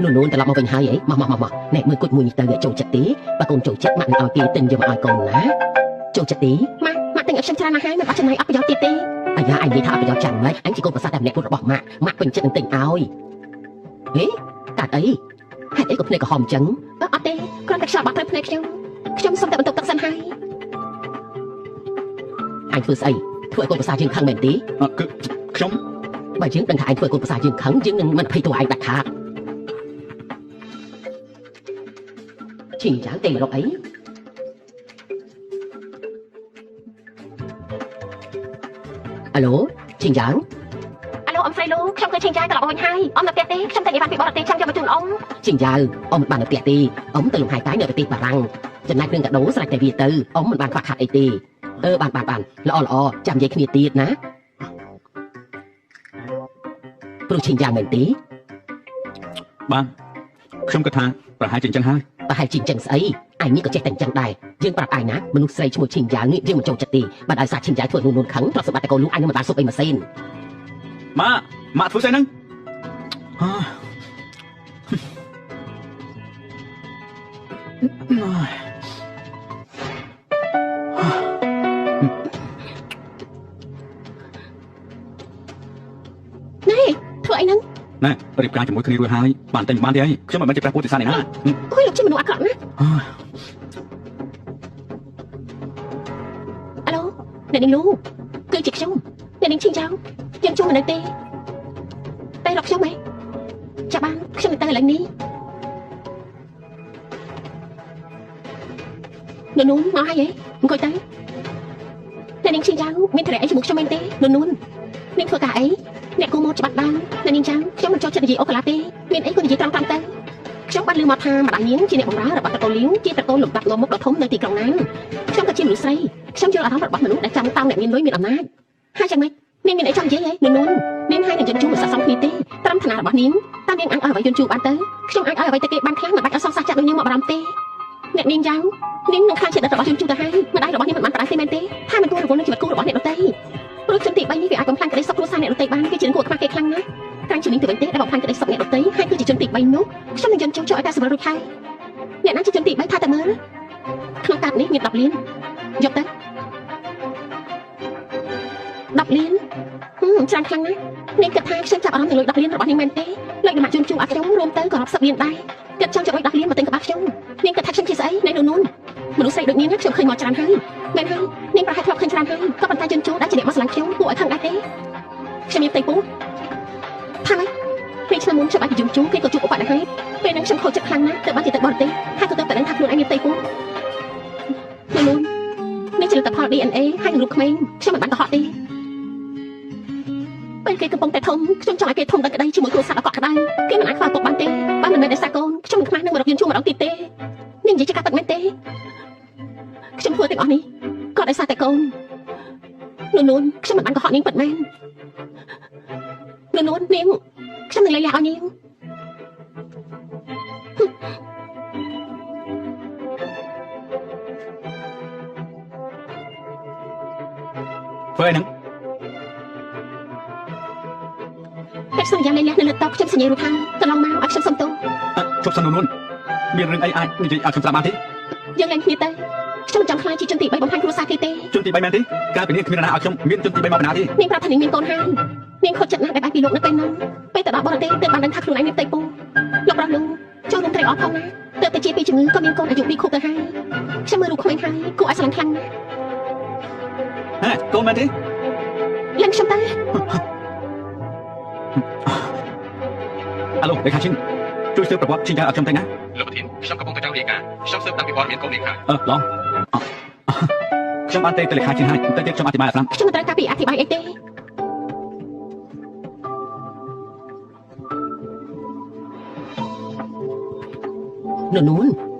នួនត្រឡប់មកវិញហើយអីមកអ្នកមើលគុជមួយនេះទៅចូលចិត្តទេបើកូនចូលចិត្តម៉ាក់នឹងឲ្យគេទិញយកមកឲ្យកូនណាចូលចិត្តទេ ម៉ាក់ទិញឲ្យខ្ញុំច្រើនណាស់ហើយមិនបាច់ចំណាយអត់ប្រយោជន៍ទៀតទេ អាយ៉ាអញនិយាយថាអត់ប្រយោជន៍ចាំម៉េចអញជាកូនប្រសាទតែម្នាក់ពុតរបស់ម៉ាក់ពេញចិត្តនឹងទិញឲ្យហេកាត់អីហេតុអីក៏ភ្នែកក្រហមអញ្ចឹង អត់ទេគ្រាន់តែខ្យល់បាត់ទៅភ្នែកខ្ញុំសុំតែបន្ទប់ទឹកសិនហើយ អញធ្វើស្អីធ្វើឲ្យកូនប្រសាទយើងខឹងមែនទេ គឺខ្ញុំ បើយើងដឹងថាអញធ្វើឲ្យកូនប្រសាទយើងខឹងយើងនឹងមិនភ័យតួឯងដាច់ខាតឈីងចាំទេរកអីអាឡូឈីងចាំ អាឡូអ៊ំស្រីលូខ្ញុំឃើញឈិញចាយត្រឡប់មកវិញហើយអ៊ំនៅផ្ទះទេខ្ញុំតែនិយាយបានពីបរទេសចាំយកមកជូនអ៊ំ ឈីងចាំអ៊ំមិនបាននៅផ្ទះទេអ៊ំទៅលំហែកាយនៅប្រទេសបារាំងចំណែកគ្រឿងកាដូស្រេចតែវាទៅអ៊ំមិនបានខ្វះខាតអីទេបានល្អចាំនិយាយគ្នាទៀតណាព្រោះឈីងចាំមែនទេ បានខ្ញុំគិតថាប្រហែលជាអញ្ចឹងហើយ ប្រហែលជាអញ្ចឹងស្អីអញនេះក៏ចេះតែអញ្ចឹងដែរយើងប្រាប់អញណាមនុស្សស្រីឈ្មោះឈីងយ៉ាងនេះយើងមិនចូលចិត្តទេបើដោយសារឈីងយ៉ាងធ្វើនួនខឹងទ្រព្យសម្បត្តិតែកូនលូអញនឹងមិនបានសុខអីម៉ាស៊ីន ម៉ាក់ធ្វើស្អីហ្នឹង យ រៀបការជាមួយគ្នារួចហើយបានតែបានទេអីខ្ញុំមិនមែនជាព្រះពុទ្ធសាសនាណា អូយលោកជាមនុស្សអាក្រក់ណាអាឡូអ្នកនាងលូគឺជាខ្ញុំអ្នកនាងឈីងចៅយើងជួបមិននៅទេតែរកខ្ញុំហ៎ចាំបានខ្ញុំទៅឥឡូវនេះនួនមកហើយហ៎អង្គុយទៅអ្នកនាងឈីងចៅមានត្រែអីជាមួយខ្ញុំមែនទេនួននាងធ្វើការអីអ្នកគូមកច្បាស់បានអ្នកនាងចៅខ្ញុំមិនចូលចិត្តនិយាយអូកាឡាទេមានអីក៏និយាយត្រង់ៗទៅខ្ញុំបានឮមកថាម្ដាយនាងជាអ្នកបម្រើរបស់តកូលលាវជាតកូលលំដាប់ងមុខដ៏ធំនៅទីក្រុងណានខ្ញុំក៏ជាមនុស្សស្រីខ្ញុំយល់អារម្មណ៍របស់មនុស្សដែលចាំតោងអ្នកមានលុយមានអំណាចហើយយ៉ាងម៉េចនាងមានអីចង់និយាយហ៎នួននាងហើយនឹងយន្តជូមិនស័ក្តិសមគ្នាទេត្រឹមឋានៈរបស់នាងតើនាងអាចឲ្យអ្វីយន្តជូបានទៅខ្ញុំអាចឲ្យអ្វីទៅគេបានខ្លះមិនបាច់ឲ្យសងសាចាក់ដូចនាងមកបារម្ភទេអ្នកនាងចៅនាងនឹងខ្លាចជាដិតរបស់យន្តជូទៅហើយម្ដាយរបស់នាងមិនបានបដៅទេមែនទេហើយមិនគួររវល់នឹងជីវិតគូរបស់អ្នកដទៃព្រោះជនទី3នេះវាអាចបំផ្លាញក្តីសុខគ្រួសារអ្នកដទៃបានវាជាគួរខ្មាស់គេខ្លាំងណាស់ក្រែងជានាងទៅវិញទេដែលបំផ្លាញក្តីសុខអ្នកដទៃហើយគឺជាជនទី3នោះខ្ញុំនឹងយន្តជូចូលឲ្យតែសម្រាប់រួចហើយអ្នកណាជាជនទី3ថាតែមើលក្នុងកាតនេះមាន10លានយកទៅ10លានច្រើនខ្លាំងណាស់នាងគិតថាខ្ញុំចាប់អារម្មណ៍នឹងលុយ10លានរបស់នាងមែនទេលុយដំណាក់ជូនជូឲ្យខ្ញុំរួមទៅក៏រាប់សិបលានដែរគិតចង់ជួយ10លានមកទិញកបាខ្ញុំនាងគិតថាខ្ញុំជាស្អីនៅនោះមនុស្សស្រីដូចនាងខ្ញុំឃើញមកច្រើនហើយមែនហើយនាងប្រហែលធ្លាប់ឃើញច្រើនហើយក៏ប៉ុន្តែជូនជូដែលជាអ្នកមកស្រឡាញ់ខ្ញុំគួរឲ្យខឹងដែរទេខ្ញុំមានផ្ទៃពោះថាម៉េចពេលឆ្នាំមុនខ្ញុំអាចជូនជូគេក៏ជួបឧបទ្ទហេតុពេលហ្នឹងខ្ញុំខូចចិត្តខ្លាំងណាស់ទៅបានជាទៅបរទេសហើយក៏ទៅតែដឹងថាខ្លួនឯងមានផ្ទៃពោះនោះនេះជាលទ្ធផល DNA ហើយនឹងរូបក្មេងខ្ញុំមិនបានកុហកទេពេលគេកំពុងតែធំខ្ញុំចង់ឲ្យគេធំដល់ក្តីជាមួយគ្រួសារដ៏កក់ក្ដៅគេមិនអាចខ្វះទុកបានទេបើមិនមែនដោយសារកូនខ្ញុំមិនខ្មាស់នឹងមករកយន្តជូម្ដងទៀតទេនាងនិយាយជាការពិតមែនទេខ្ញុំធ្វើទាំងអស់នេះក៏ដោយសារតែកូននួនខ្ញុំមិនបានកុហកនាងពិតមែននួននាងខ្ញុំនឹងលៃលាឲ្យនាងធ្វើអីហ្នឹងតែសន្យាលៃលានៅលើតុខ្ញុំសញ្ញារួចហើយកន្លងមកឲ្យខ្ញុំសុំទោសជប់សិននួនមានរឿងអីអាចនិយាយឲ្យខ្ញុំស្ដាប់បានទេយើងឡើងគ្នាទៅខ្ញុំចង់ខ្លាចជាជនទី3បំផាញ់គ្រួសារគេទេជនទី3មែនទេកាលពីនេះគ្មាននរណាឲ្យខ្ញុំមានជនទី3មកបណ្ណាទេនាងប្រាប់ថានាងមានកូនហើយនាងខុសចិត្តណាស់ដែលបែកពីលោកនៅពេលនោះពេលទៅដល់បរទេសទើបបានដឹងថាខ្លួនឯងមានផ្ទៃពោះលោកប្រាប់លោកចូលនឹងត្រេកអរផងណាទើបតែជាពីជំងឺក៏មានកូនអាយុ2ខួបទៅហើយខ្ញុំមើលរូបក្មេងហើយគួរឲ្យស្រឡាញ់ខ្លាំងណាស់ហេកូនមែនទេឡើងខ្ញុំទៅអាឡូលេខាឈិនជួយស៊ើបប្រវត្តិឈិនចៅឲ្យខ្ញុំទៅណាលោកប្រធានខ្ញុំកំពុងតែចង់រាយការណ៍ខ្ញុំស៊ើបតាំងពីព័ត៌មានកូននាងហើយឡងខ្ញុំបានទៅលេខាឈិនហើយទៅទៀតខ្ញុំអធិប្បាយឲ្យស្ដាប់ខ្ញុំមិនត្រូវការពីអធិប្បាយអីទេនួន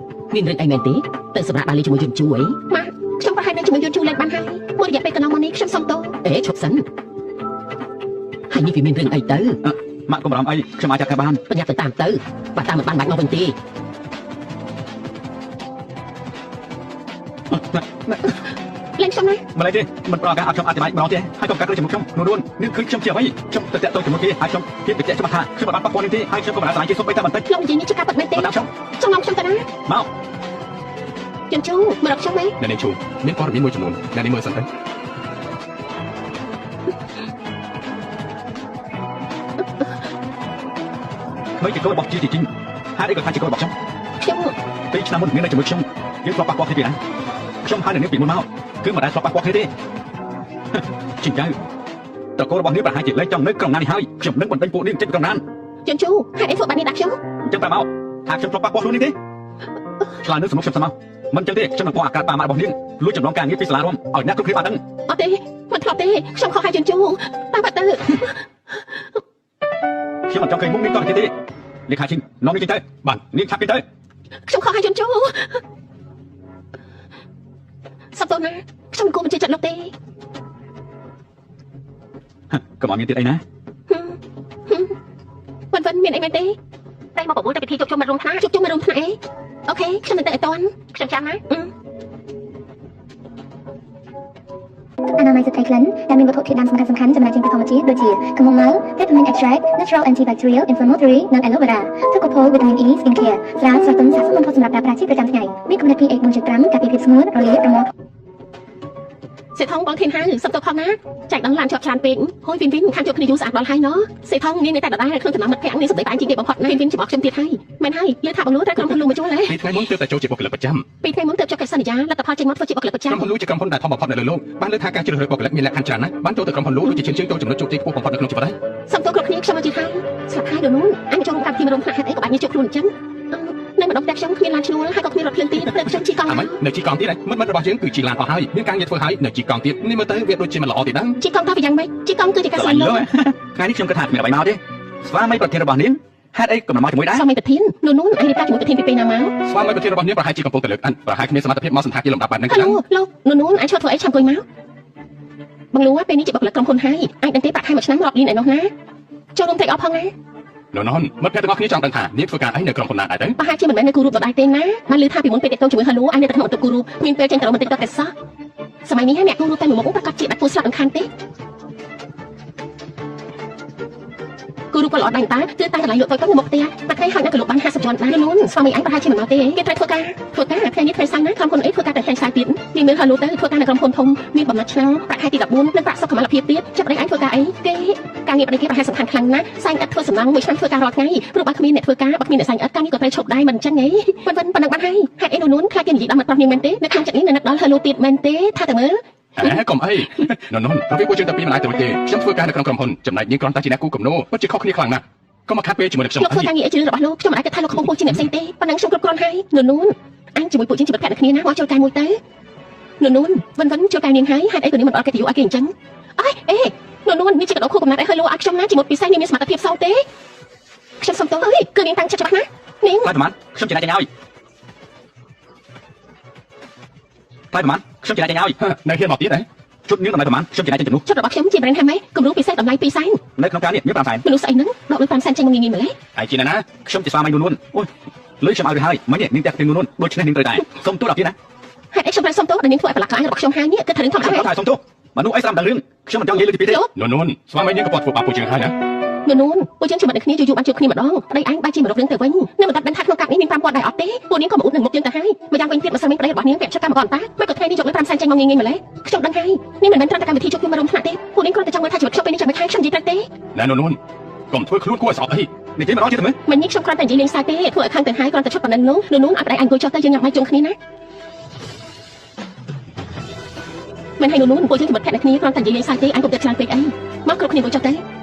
មានរឿងអីមែនទេទៅសម្រាប់បានលេជាមួយយន្តជូអីម៉ាក់ខ្ញុំប្រហែលនៅជាមួយយន្តជូលេងបានហើយមួយរយៈពេលកន្លងមកនេះខ្ញុំសុំទោសឈប់សិនហើយនេះវាមានរឿងអីទៅម៉ាក់កុំបារម្ភអីខ្ញុំអាចចាត់ការបានបញ្ញាទៅតាមទៅបើតាមមិនបានបាច់មកវិញទេលេងខ្ញុំណាម្លេះទេមិនប្រកាសឲ្យខ្ញុំអធិប្បាយម្ដងទេហើយកុំកាត់លើជាមួយខ្ញុំនួននឹងឃើញខ្ញុំជាអ្វីខ្ញុំទៅតាក់ទងជាមួយគេហើយខ្ញុំគិតបញ្ជាក់ច្បាស់ថាខ្ញុំមិនបានប៉ះពាល់នេះទេហើយខ្ញុំក៏មិនបានស្លាញ់ជាសុំបីតែបន្តិចខ្ញុំនិយាយនេះជាការពិតមែនទេខ្ញុំចង់នាំខ្ញុំទៅណាមកយន្តជូមករកខ្ញុំទេអ្នកនាងជូមានព័ត៌មានមួយចំនួនអ្នកនាងមើលសិនទៅមិនជាកូនរបស់ជីជីងហើយអីក៏ថាជាកូនរបស់ខ្ញុំពេលឆ្នាំមុនមានតែជាមួយខ្ញុំយើងធ្លាប់ប៉ះពាល់គ្នាពីណាខ្ញុំហើយនឹងពីមុនមកគឺមិនដែលធ្លាប់ប៉ះពាល់គ្នាទេជីងចៅតកូលរបស់នាងប្រហែលជាលែងចង់នៅក្រុងណាននេះហើយខ្ញុំនឹងបណ្ដេញពួកនាងចេញពីក្រុងណានយន្តជូហេតុអីធ្វើបាបនាងដាក់ខ្ញុំអញ្ចឹងប្រាប់មកថាខ្ញុំធ្លាប់ប៉ះពាល់ខ្លួននេះទេឆ្លើយនឹងសំណុំខ្ញុំស្មោះមិនអញ្ចឹងទេខ្ញុំនឹងបោះអាកាសប៉ាម៉ារបស់នាងលួចចម្លងការងារពីសាលារួមឲ្យអ្នកគ្រប់គ្នាបានដឹងអត់ទេមិនធ្លាប់ទេខ្ញុំខុសហើយយន្តជូតាមបាត់ទៅខ្ញុំមិនចង់ឃើញមុខនាងតទៅទេលេខាឈិននាំនាងចេញទៅបាននាងឆាប់ចេញទៅខ្ញុំខុសហើយយន្តជូសុំទោសណាខ្ញុំមិនគួរបញ្ជាចិត្តលោកទេកុំឲ្យមានទៀតអីណាវិនមានអីមែនទេតែមកប្រមូលតែពិធីជួបជុំមករួមថ្នាក់ជួបជុំមករួមថ្នាក់អីអូខេខ្ញុំមិនទៅឲ្យតាន់ខ្ញុំចាំណាអនាម័យសត្វក្លិនដែលមានវត្ថុធាតុដើមសំខាន់ៗចំណែកចេញពីធម្មជាតិដូចជាកំមុំម៉ៅ Peppermint Extract Natural Antibacterial Inflammatory និង Aloe Vera ទឹកកកូល Vitamin E Skin Care ស្រាស្រស់ទន់ស័ក្តិសមបំផុតសម្រាប់ប្រើប្រាស់ជាប្រចាំថ្ងៃមានកម្រិត pH 4.5 ការពារភាពស្ងួតរលាកប្រមូល សេថងបងធានហើយសុំទៅផងណាចែកដល់ឡានជាប់ច្រើនពេកហួយវិនវិនខាងជួបគ្នាយូរស្អាតដល់ហើយណសេថងនាងនៅតែដដែលក្នុងចំណោមមិត្តភក្តិនាងសម្ដីតែជាងគេបំផុតណាវិនវិនចំអកខ្ញុំទៀតហើយមែនហើយលើថាបងលូត្រូវក្រុមហ៊ុនលូមកជួលហើយ ពីថ្ងៃមុនទើបតែចូលជាបុគ្គលិកប្រចាំ ពីថ្ងៃមុនទើបចុះកិច្ចសន្យាលទ្ធផលចេញមកធ្វើជាបុគ្គលិកប្រចាំ ក្រុមហ៊ុនលូជាក្រុមហ៊ុនដែលធំបំផុតនៅលើលោកបានលើកថាការជ្រើសរើសបុគ្គលិកមានលក្ខខណ្ឌច្រើនណាស់បានចូលទៅក្រុមហ៊ុនលូដូចជាឈានជើងចូលចំណុចជោគជ័យខ្ពស់បំផុតនៅក្នុងជីវិតហើយ សុំទោសគ្រប់គ្នាខ្ញុំមកជិះហើយស្លាប់ហើយដល់នោះអញចូលរួមកម្មវិធីមករំផ្នែកហេតុអីក៏បាច់ញើសជុកខ្លួនអញ្ចឹងនៅម្ដងតែខ្ញុំគ្មានឡានឈ្នួលហើយក៏គ្មានរថភ្លើងទៀតព្រោះខ្ញុំជិះកង់ អាម៉េចនៅជីកង់ទៀតហើយមិត្តរបស់យើងគឺជីឡានអស់ហើយមានការងារធ្វើហើយនៅជីកង់ទៀតនេះមើលទៅវាដូចជាមិនល្អទេដែរ ជិះកង់ទៅយ៉ាងម៉េចជិះកង់គឺជាការ ស្រ សា ឡា ញ ញ់ ់ លើ លោក ថ្ងៃនេះខ្ញុំគិតថាគ្មានអ្វីមកទេស្វាមីប្រធានរបស់នាងហេតុអីក៏មិនមកជាមួយដែរ ស្វាមីប្រធាននោះអញរៀបការជាមួយប្រធានពីពេលណាមក ស្វាមីប្រធានរបស់នាងប្រហែលជាកំពុងតែលើកអិនប្រហែលគ្មានសមត្ថភាពមកសន្តាគារលំដាប់បែបហ្នឹង ហេ ខ្លាំង ឡូលោកនោះអញឈប់ធ្វើអីឆាំអង្គុយមកបងលូពេលនេះជាបុគ្គលិកក្រុមហ៊ុនហើយអញដឹងទេប្រាក់ខែមួយឆ្នាំរាប់លានឯនោះណាចូលរួម take off ផងណា នោះនមិត្តភក្តិទាំងអស់គ្នាចង់ដឹងថានាងធ្វើការអីនៅក្រុមហ៊ុនណាដែរទៅ ប្រហែលជាមិនមែននៅគូរូបដដែលទេណាបានឮថាពីមុនពេលតេតងជាមួយហៅលូអញនៅតែក្នុងអន្តរគូរូបមានពេលចេញទៅរកបន្តិចទៅតែសោះសម័យនេះអ្នកគូរូបតែមួយមុខប្រកាសជាបាច់ពួរស្លាប់រំខានទេគូរូបក៏ល្អដែរតាគឺតាំងកន្លែងលក់តូចៗនៅមុខផ្ទះតែថ្ងៃហើយនៅក៏លក់បាន50ជាន់ដែរលូនស្វាមីអញប្រហែលជាមិនមកទេគេត្រូវធ្វើការថ្ងៃនេះថ្ងៃសៅរ៍ណាក្រុមហ៊ុនអីធ្វើការតែថ្ងៃសៅរ៍ទៀតមានមើលហៅលូទៅធ្វើការនៅក្រុមហ៊ុនធំមានបំណុលឆ្នាំប្រាក់ខែទី14និងប្រាក់សុខុមាលភាពទៀតចាប់ប្តីអញធ្វើការអីគេការងារប្តីគេប្រហែលសំខាន់ខ្លាំងណាស់សែងឥតធ្វើសំណងមួយឆ្នាំធ្វើការរាល់ថ្ងៃព្រោះបើគ្មានអ្នកធ្វើការបើគ្មានអ្នកសែងឥតការងារក៏ត្រូវឈប់ដែរមិនអញ្ចឹងហីប៉ុណ្ណឹងបានហើយហេតុអីនោះខ្លាចគេនិយាយដល់មិត្តប្រុសនាងមែនទេនៅក្នុងចិត្តនេះនៅនឹកដល់ហៅលូទៀតមែនទេថាទៅមើល កុំអីនោះប្រវេពួកយើងតែពីរមិនអាចទៅទេខ្ញុំធ្វើការនៅក្នុងក្រុមហ៊ុនចំណែកនាងគ្រាន់តែជាអ្នកគូកំណោពិតជាខុសគ្នាខ្លាំងណាស់កុំមកខាត់ពេលជាមួយនឹងខ្ញុំ លោកធ្វើការងារអីជ្រឿរបស់លោកខ្ញុំមិនអាចគិតថាលោកខ្ពស់ជាងអ្នកផ្សេងទេប៉ុណ្ណឹងខ្ញុំគ្រប់គ្រាន់ហើយនោះអញជាមួយពួកជាងជីវិតភក្តិគ្នាណាមកចូលការមួយទៅនោះវិនចូលការនាងហើយហេតុអីក៏នាងមិនអត់កិត្តិយសឲ្យគេអញ្ចឹងអេនោះនេះជាកដោខូកំណាត់អីឲ្យលោកឲ្យខ្ញុំណាជាមួយពិសេសនាងមានសមត្ថភាពសោទេខ្ញុំសុំទោសគឺនាងតាំងចិត្តច្បាស់ណានាង ថ្លៃប្រហែលខ្ញុំចំណាយចេញឲ្យថ្លៃប្រហែលខ្ញុំចំណាយចេញឲ្យ នៅហ៊ានមកទៀតហ៎ ជុតនាងតម្លៃប្រហែលខ្ញុំចំណាយចេញជំនួស ចិត្តរបស់ខ្ញុំជា brand handmade គំរូពិសេសតម្លៃ2សែន នៅក្នុងការនេះមាន5សែន មនុស្សស្អីហ្នឹងដកលុយ5សែនចេញមកងាយៗម្លេះ ហើយជាណាខ្ញុំជាស្វាមីនួនអូយលុយខ្ញុំឲ្យទៅហើយមិញនាងតែនាងនួនដូច្នេះនាងត្រូវតែសុំទោសដល់ទៀតណា ហេតុអីខ្ញុំត្រូវសុំទោសដែលនាងធ្វើឲ្យប្រឡាក់ខ្លាញ់របស់ខ្ញុំហើយនេះគឺថារឿងធម្មតា ខ្ញុំតែសុំទោសមនុស្សអីស្ដាប់ដល់រឿងខ្ញុំមិនចង់និយាយលើទីពីទេ នោះស្វាមីនាងក៏គាត់ធ្វើបាបពួកយើងហើយណា នោះពួកយើងជាមួយគ្នាយូរបានជួបគ្នាម្ដងប្តីអញបែរជាមករករឿងទៅវិញនៅមិនដឹងថាក្នុងកាប់នេះមាន5ពាន់ដែរអត់ទេពួកនាងក៏មកអ៊ុតនឹងមុខយើងទៅហើយម្យ៉ាងវិញទៀតបើសិនមានប្តីរបស់នាងពាក់ចិត្តកម្មករតាមិនក៏ថ្ងៃនេះយកលុយ5សែនចេញមកងាយៗម្លេះខ្ញុំដឹងហើយនេះមិនមែនត្រឹមតែកម្មវិធីជួបគ្នាមករំថ្នាក់ទេពួកនាងគ្រាន់តែចង់មើលថាជីវិតខ្ញុំពេលនេះចាំមិនខានខ្ញុំនិយាយត្រូវទេ ណែនោះកុំធ្វើខ្លួនគួរឲ្យស្អប់អី និយាយម្ដងទៀតទៅមើល មិននេះខ្ញុំគ្រាន់តែនិយាយលេងសើចទេធ្វើឲ្យខាងទៅហើយគ្រាន់តែឈប់ប៉ុណ្ណឹងនោះឲ្យប្តីអញអង្គុយចុះទៅយើងញ៉ាំបាយជុំគ្នាណាមិនឲ្យពួកយើងជាមួយភក្តិគ្នាគ្រាន់តែនិយាយលេងសើចទេអញកុំតែច្រើនពេកអីមកគ្រប់គ្នាអង្គុយចុះទៅ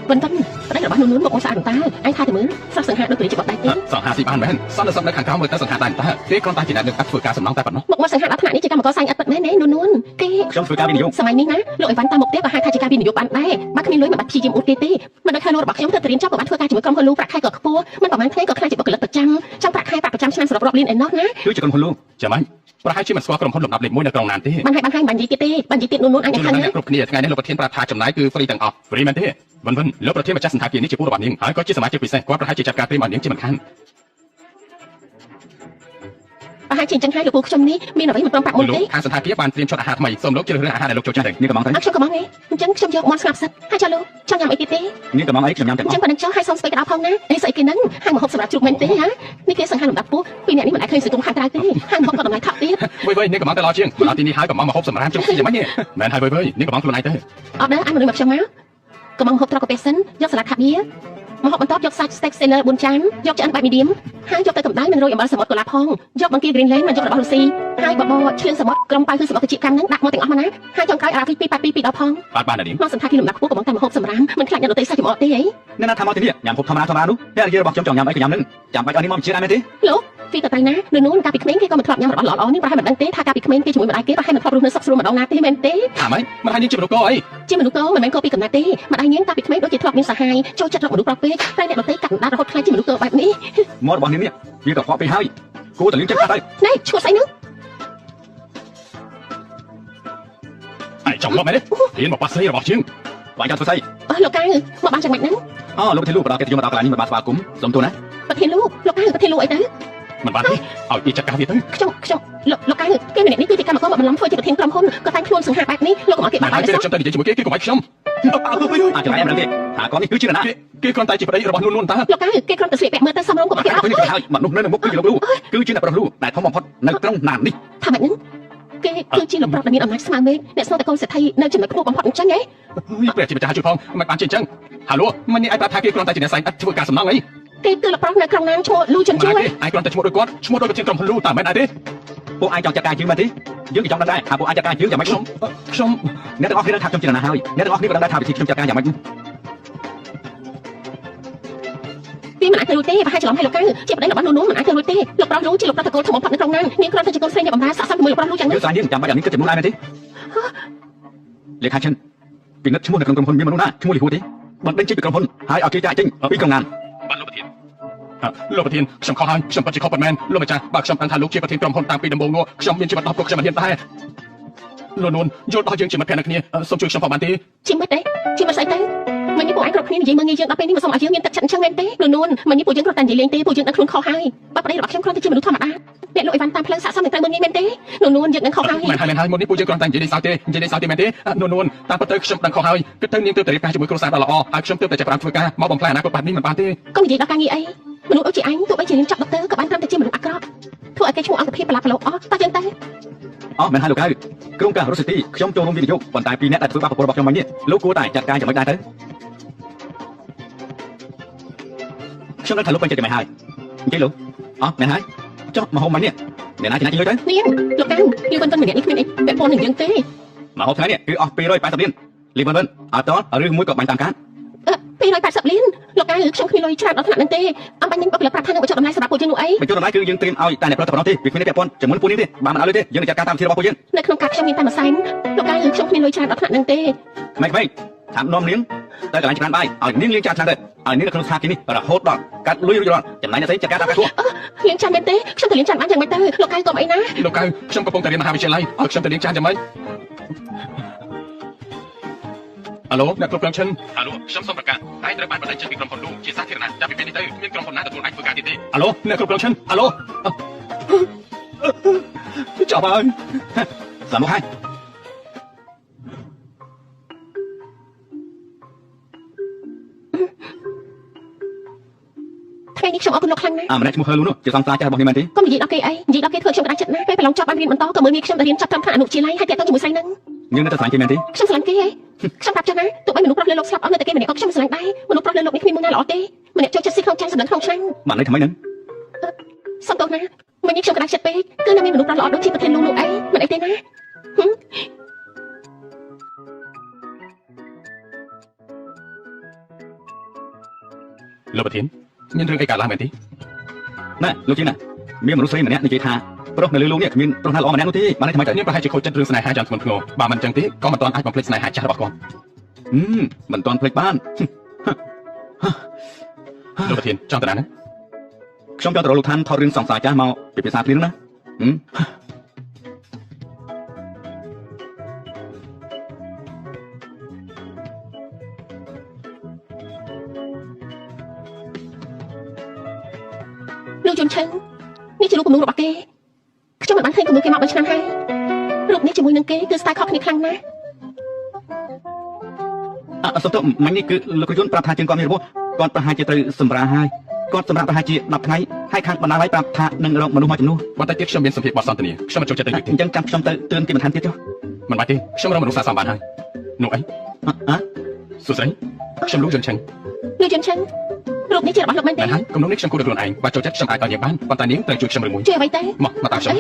ប៉ុន្តែប្តីរបស់នោះមកមកស្អាតតាអញថាទៅមើលស្រស់សង្ហាដូចព្រះជាបដៃទេស ង្ហាស៊ីបានមែនសន្តិសុខនៅខាងក្រោមមើលទៅសង្ហាតែតាគេគ្រាន់តែជាអ្នកលើកអាត់ធ្វើការសំណងតែប៉ុណ្ណោះ មកសង្ហាដល់ថ្នាក់នេះជាកម្មករសាញ់អត់ពិតមែនទេនួនគេ ខ្ញុំធ្វើការវិនិយោគ សម័យនេះណាលោកអីវ៉ាន់តាមមុខផ្ទះក៏ហៅថាជាការវិនិយោគបានដែរបើគ្មានលុយមិនបាច់ព្យាយាមអ៊ុតគេទេមិនដូចថាលោករបស់ខ្ញុំទៅរៀនចប់ក៏បានធ្វើការជាមួយក្រុមហ៊ុនលូប្រាក់ខែក៏ខ្ពស់មិនប្រហែលថ្ងៃក៏ខ្លាចជាបុគ្គលិកប្រចាំចង់ប្រាក់ខែប្រចាំឆ្នាំសរុបរាប់លានឯណោះណា គឺជាក្រុមហ៊ុនលូ ចាំមិនប្រហែលជាមិនស្គាល់ក្រុមហ៊ុនលំដាប់លេខ1នៅក្រុងណានទេ បានហើយមិននិយាយទៀតទេបាននិយាយទៀតនួនអញ ខ្ញុំ ខាង នឹង ណា គ្រប់គ្នាថ្ងៃនេះលោកប្រធានប្រាប់ថាចំណាយគឺហ្វ្រីទាំងអស់ហ្វ្រីមែនទេវិនលោកប្រធានម្ចាស់សន្តាគារនេះជាពូរបស់នាងហើយក៏ជាសមាជិកពិសេសគាត់ប្រហែលជាចាត់ការព្រៀមឲ្យនាងជាមិនខាន ប្រហែលជាអញ្ចឹងហើយលោកពូខ្ញុំនេះមានអ្វីមិនព្រមប្រាប់មុន លោក ទេ ខាងសន្តាគារបានត្រៀមឈុតអាហារថ្មីសូមលោកជ្រើសរើសអាហារដែលលោកចូលចិត្ត នាងកំងទៅ អត់ខ្ញុំក៏មកទេអញ្ចឹងខ្ញុំយកមាន់ស្ងប់សិតហើយចាលោកចង់ញ៉ាំអីទៀតទេ នាងកំងអីខ្ញុំញ៉ាំទាំង អញ្ អ ចឹង ស់ ប៉ុណ្ណឹងចុះហើយសុំស្បែកក្តៅផងណាអីស្អីគេហ្នឹងហាងម្ហូបសម្រាប់ជ្រូកមែនទេហ៎នេះគេសង្ហាលំដាប់ពោះពីអ្នកនេះមិនអាចឃើញសង្គមខាងក្រៅទេហាងម្ហូបក៏តម្លៃថោកទៀត វិញនាងកំងតែល្អជាងមកដល់ទីនេះហើយកំងមកហូបសម្រាប់ជុំគ្នាយ៉ាងម៉េចមែនហើយវិញនាងកំងខ្លួនឯងទៅ អត់ដែរអញមនុស្សមកខ្ញុំមកកំងហូបត្រកកាពេសិនយកសាឡាត់ខាបៀមកហូបបន្ទាប់យកសាច់ steak sailor 4ចានយកឆ្អិនបែប medium ហើយយកទៅកម្ដៅនឹងរោយអំបិលសមុទ្រកូឡាផងយកបង្គា Greenland មកយករបស់រុស្ស៊ីហើយបបរឈឿនសមុទ្រក្រុមប៉ៅគឺសមុទ្រជាកម្មហ្នឹងដាក់មកទាំងអស់មកណាហើយចុងក្រោយអារ៉ាហ្វី282ដល់ផង បាននាង មកសន្តាគារលំដាប់ខ្ពស់កំងតែមកហូបសម្រាមមិនខ្លាចអ្នកដទៃសាច់ចំអកទេហី អ្នកណាថាមកទីនេះញ៉ាំហូបធម្មតានោះអ្នកនិយាយរបស់ខ្ញុំចង់ញ៉ាំអីក៏ញ៉ាំនឹងចាំបាច់ឲ្យនេះមកជាដែរមែនទេ លោកពីទៅណានួនកាលពីក្មេងគេក៏មិនធ្លាប់ញ៉ាំរបស់ល្អៗនេះប្រហែលមិនដឹងទេថាកាលពីក្មេងគេជាមួយម្ដាយគេប្រហែលមិនធ្លាប់រស់នៅសុខស្រួលម្ដងណាទេមែនទេ ថាម៉េចមិនហើយនាងជាមនុស្សកអី ជាមនុស្សកមិនមែនកោពីកំណត់ទេម្ដាយញៀងកាលពីក្មេងដូចជាធ្លាប់មានសហាយចូលចិត្តរកមនុស្សប្រុសពេកតែអ្នកដទៃកាត់កណ្ដាលរហូតខ្លាចជាមនុស្សកបែបនេះ មករបស់នាងនេះវាក៏ខ្វក់ពេកហើយគួរតែលៀងចិត្តកាត់ទៅ ណែឈួតស្អីហ្នឹង ឯងចង់មកមែនទេរៀនមកប៉ាស្រីរបស់ជាង បាយកាត់ធ្វើស្អី លោកកៅមកបានយ៉ាងម៉េចហ្នឹង អូលោកប្រធានលោកបដគេយកមកដល់កន្លែងនេះមិនបានស្វាគមន៍សុំទោសណា ប្រធានលោកកៅប្រធានលោកអីទៅ មិនបានទេឲ្យគេចាត់ការវាទៅ ខ្ញុំលោកកៅគេម្នាក់នេះគឺជាកម្មករមកបន្លំធ្វើជាប្រធានក្រុមហ៊ុនក៏តែខ្លួនសង្ហាបែបនេះលោកកុំឲ្យគេបា មិន ក់ ហើយ ឲ្យ ពេល សោះ ខ្ញុំទៅនិយាយជាមួយគេកុំឲ្យខ្ញុំអាចចម្លែកមិនដឹងទេថាគាត់នេះគឺជានរណា គេគ្រាន់តែជាប្តីរបស់នួនតា លោកកៅគេគ្រាន់តែស្លៀកពាក់មើលទៅសមរម្យកុំឲ្យគេអត់ ឃើញគេហើយមនុស្សនៅមុខគឺជាលោកលូគឺជាអ្នកប្រលូដែលធំបំផុតនៅក្រុងណាននេះ ថាម៉េចហ្នឹង គេគឺជាលោកប្រុសដែលមានអំណាចស្មើមេឃអ្នកស្នូតែកូនសេដ្ឋីនៅចំណុចខ្ពស់បំផុតអញ្ចឹងហ៎ ព្រះជាម្ចាស់ជួយផងមិនបានជាអញ្ចឹងហាឡូមិននេះឯងប្រាប់ថាគេគ្រាន់តែជាអ្នកស្រីឥតធ្វើការសំណងអី គេគឺលោកប្រុសនៅក្រុងណាងឈ្មោះលូជន់ជួ ឯ យ ងគ្រាន់តែឈ្មោះដូចគាត់ឈ្មោះដូចប្រធានក្រុមហ៊ុនលូតែមិនអីទេ ពួកឯងចង់ចាត់ការយើងមែនទេយើងក៏ចង់ដឹងដែរថាពួកឯងចាត់ការយើងយ៉ាងម៉េច ខ្ញុំ អ្នកទាំងអស់គ្នាដឹងថាខ្ញុំជានរណាហើយអ្នកទាំងអស់គ្នាក៏ដឹងដែរថាវិធីខ្ញុំចាត់ការយ៉ាងម៉េច វាមិនអាចទៅរួចទេប្រហែលច្រឡំឲ្យលោកកៅជាប្តីរបស់នោះមិនអាចទៅរួចទេលោកប្រុសលូជាលោកប្រុសតកូលធំបំផុតនៅក្រុងណាងនាងគ្រាន់តែជាកូនស្រីអ្នកបម្រើស័ក្តិសមជាមួយលោកប្រុសលូចឹង យើងស្រាយយើងចាំបាច់អានេះគិតជាមុនឯងមែនទេលេខាចិនពីនិតឈ្មោះនៅក្នុងក្រុមហ៊ុនមានមនុស្សណាឈ្មោះលីហួរទេបណ្ដឹងចេញពីក្រុមហ៊ុនហើយឲ្យគេចាក់ចេញពីក្រុមណាន បាទលោកប្រធានខ្ញុំខុសហើយខ្ញុំពិតជាខុសពិតមែនលោកម្ចាស់បើខ្ញុំដឹងថាលោកជាប្រធានក្រុមហ៊ុនតាំងពីដំបូងនោះខ្ញុំមានជីវិត10ពួកខ្ញុំមិនហ៊ានដែរនួនយល់ដល់យើងជាមិត្តភក្តិនៅគ្នាសូមជួយខ្ញុំផងបានទេ ជាមិត្តទេជាមិត្តស្អីទៅមិននេះពួកឯងគ្រប់គ្នានិយាយមើងងាយយើងដល់ពេលនេះមិនសូមឲ្យយើងមានទឹកចិត្តអញ្ចឹងមែនទេនួនមិននេះពួកយើងគ្រាន់តែនិយាយលេងទេពួកយើងដឹងខ្លួនខុសហើយបើប្តីរបស់ខ្ញុំគ្រាន់តែជាមនុស្សធម្មតាអ្នកលក់អីវ៉ាន់តាមផ្លូវស័ក្តិសមនឹងត្រូវមើងងាយមែនទេនួនយើងដឹងខុសហើយ មែនហើយមុននេះពួកយើងគ្រាន់តែនិយាយលេងសើចទេមែនទេនួនតាមពិតទៅខ្ញុំដឹងខុសហើយគឺទៅនាងទៅតែរៀបការជាមួយគ្រួសារដ៏ល្អហើយខ្ញុំទៅតែចាប់ផ្ដើមធ្វើការមកបំផ្លាញអនាគតបាត់នេះមិនបានទេ កុំនិយាយដល់ការងារអីមនុស្សដូចជាអញទោះបីជារៀនចប់ដុកទ័រក៏បានត្រឹមតែជាមនុស្សអាក្រក់ធ្វើឲ្យគេឈ្មោះអង្គភាពប្រឡាប់ប្រឡូសអស់តោះចឹងទៅ អូមែនហើយលោកកៅក្រុមការរស់សិទីខ្ញុំចូលរួមវិនិយោគប៉ុន្តែពីអ្នកដែលធ្វើបាបប្រពន្ធរបស់ខ្ញុំមិញនេះលោកគួរតែចាត់ការយ៉ាងម៉េចដែរទៅខ្ញុំនឹងថាលោកពេញចិត្តយ៉ាងម៉េចហើយអញ្ចឹងលោកអូមែនហើយចុះមកហូបមិញនេះអ្នកណាជាអ្នកលុយទៅ នាងលោកកៅយើងមិនទាន់ម្នាក់នេះគ្មានអីពាក់ព័ន្ធនឹងយើងទេ មកហូបថ្ងៃនេះគឺអស់280លានលីវិនអត់តឬមួយក៏បាញ់តាមការ 280លានលោកកៅខ្ញុំគ្មានលុយច្រើនដល់ថ្នាក់ហ្នឹងទេអំបញ្ញបុគ្គលិកប្រាប់ថានឹងបញ្ចុះតម្លៃសម្រាប់ពួកយើងនោះអី បញ្ចុះតម្លៃគឺយើងត្រៀមឲ្យតែអ្នកប្រតិបត្តិទេវាគ្មានពាក់ព័ន្ធជាមួយពួកនេះទេបើមិនឲ្យលុយទេយើងនឹងចាត់ការតាមវិធីរបស់ពួកយើង នៅក្នុងការខ្ញុំមានតែមួយសែនលោកកៅខ្ញុំគ្មានលុយច្រើនដល់ថ្នាក់ហ្នឹងទេ ម៉េចតាមនាំនាងទៅកន្លែងច្រានបាយឲ្យនាងលាងចានឆ្នាំទៅឲ្យនាងនៅក្នុងស្ថានភាពនេះរហូតដល់កាត់លុយរួចរាល់ចំណែកអ្នកផ្សេងចាត់ការតាមការខ្លួន លាងចានមែនទេខ្ញុំទៅលាងចានបានយ៉ាងម៉េចទៅលោកកៅកុំអីណា លោកកៅខ្ញុំកំពុងតែរៀនមហាវិទ្យាល័យឲ្យខ្ញុំទៅលាងចានយ៉ាងម៉េចអាឡូអ្នកគ្រប់គ្រងឈិនអាឡូខ្ញុំសូមប្រកាសហើយត្រូវបានបណ្ដឹងចេញពីក្រុមហ៊ុនលូជាសាធារណៈចាប់ពីពេលនេះទៅមានក្រុមហ៊ុនណាទទួលអាចធ្វើការទៀតទេអាឡូអ្នកគ្រប់គ្រងឈិនអាឡូចប់ហើយ ស្លាប់មកហើយ ថ្ងៃនេះខ្ញុំអរគុណលោកខ្លាំងណាស់ ម្នាក់ឈ្មោះហឺលូនោះជាសង្សារចាស់របស់នេះមែនទេ កុំនិយាយដល់គេអីនិយាយដល់គេធ្វើខ្ញុំក្តារចិត្តណាស់ពេលប្រឡងចប់បានរៀនបន្តក៏មើលងាយខ្ញុំទៅរៀនចប់ត្រឹមថ្នាក់អនុវិទ្យាល័យហើយតែទៅជាមួយស្រីហ្នឹង យើងនៅតែស្រឡាញ់គេមែនទេ ខ្ញុំស្រឡាញ់គេហ៎ខ្ញុំប្រាប់ចឹងណាទោះបីមនុស្សប្រុសលើលោកស្លាប់អស់នៅតែគេម្នាក់ក៏ខ្ញុំស្រឡាញ់ដែរមនុស្សប្រុសលើលោកនេះគ្មានមួយណាល្អទេម្នាក់ចូលចិត្តស៊ីក្នុងចានសម្លឹងក្នុងឆ្នាំ បានន័យថាម៉េចហ្នឹង សំទោសណាមិញនេះខ្ញុំក្តារចិត្តពេកគឺនៅមានមនុស្សប្រុសល្អដូចជាប្រធានលូនោះអីមិនអីទេណា លោកប្រធានមានរឿងអីកើតឡើងមែនទេ ណែលោកជីណាមានមនុស្សស្រីម្នាក់និយាយថាប្រុសនៅលើលោកនេះគ្មានប្រុសណាល្អម្នាក់នោះទេបានន័យថាម៉េចទៅ នាងប្រហែលជាខូចចិត្តរឿងស្នេហាយ៉ាងធ្ងន់ធ្ងរបើមិនអញ្ចឹងទេក៏មិនទាន់អាចបំភ្លេចស្នេហាចាស់របស់គាត់ មិនទាន់ភ្លេចបាន លោកប្រធានចង់ទៅណា ខ្ញុំចង់ទៅរកលោកឋានថតរឿងសង្សារចាស់មកពិភាក្សាគ្នាណា លោកជុនឆឹងនេះជារូបគំនូររបស់គេខ្ញុំមិនបានឃើញគំនូរគេមក3ឆ្នាំហើយរូបនេះជាមួយនឹងគេគឺស្ទាយខុសគ្នាខ្លាំងណាស់ សុំទោសមិញនេះគឺលោកយុនប្រាប់ថាជាងគាត់មានរបួសគាត់ប្រហែលជាត្រូវសម្រាលហើយគាត់សម្រាប់ប្រហែលជា10ថ្ងៃហើយខាងបណ្ដាលឲ្យប្រាប់ថានឹងរកមនុស្សមកជំនួស បន្តិចទៀតខ្ញុំមានសម្ភារបទសន្ទនាខ្ញុំមិនចូលចិត្តទេ អញ្ចឹងចាំខ្ញុំទៅទឿនគេបន្ថែមទៀតចុះ មិនបាច់ទេខ្ញុំរកមនុស្សសាសមបានហើយនោះអីសួស្ដីខ្ញុំលោកជុនឆឹង លោកជុនឆឹងរូបនេះជារបស់លោកមែនទេ មែនហើយគំនុំនេះខ្ញុំគួរតែខ្លួនឯងបើចូលចិត្តខ្ញុំអាចឲ្យនាងបានប៉ុន្តែនាងត្រូវជួយខ្ញុំឬមួយ ជួយអ្វីទេ មកតាមខ្ញុំ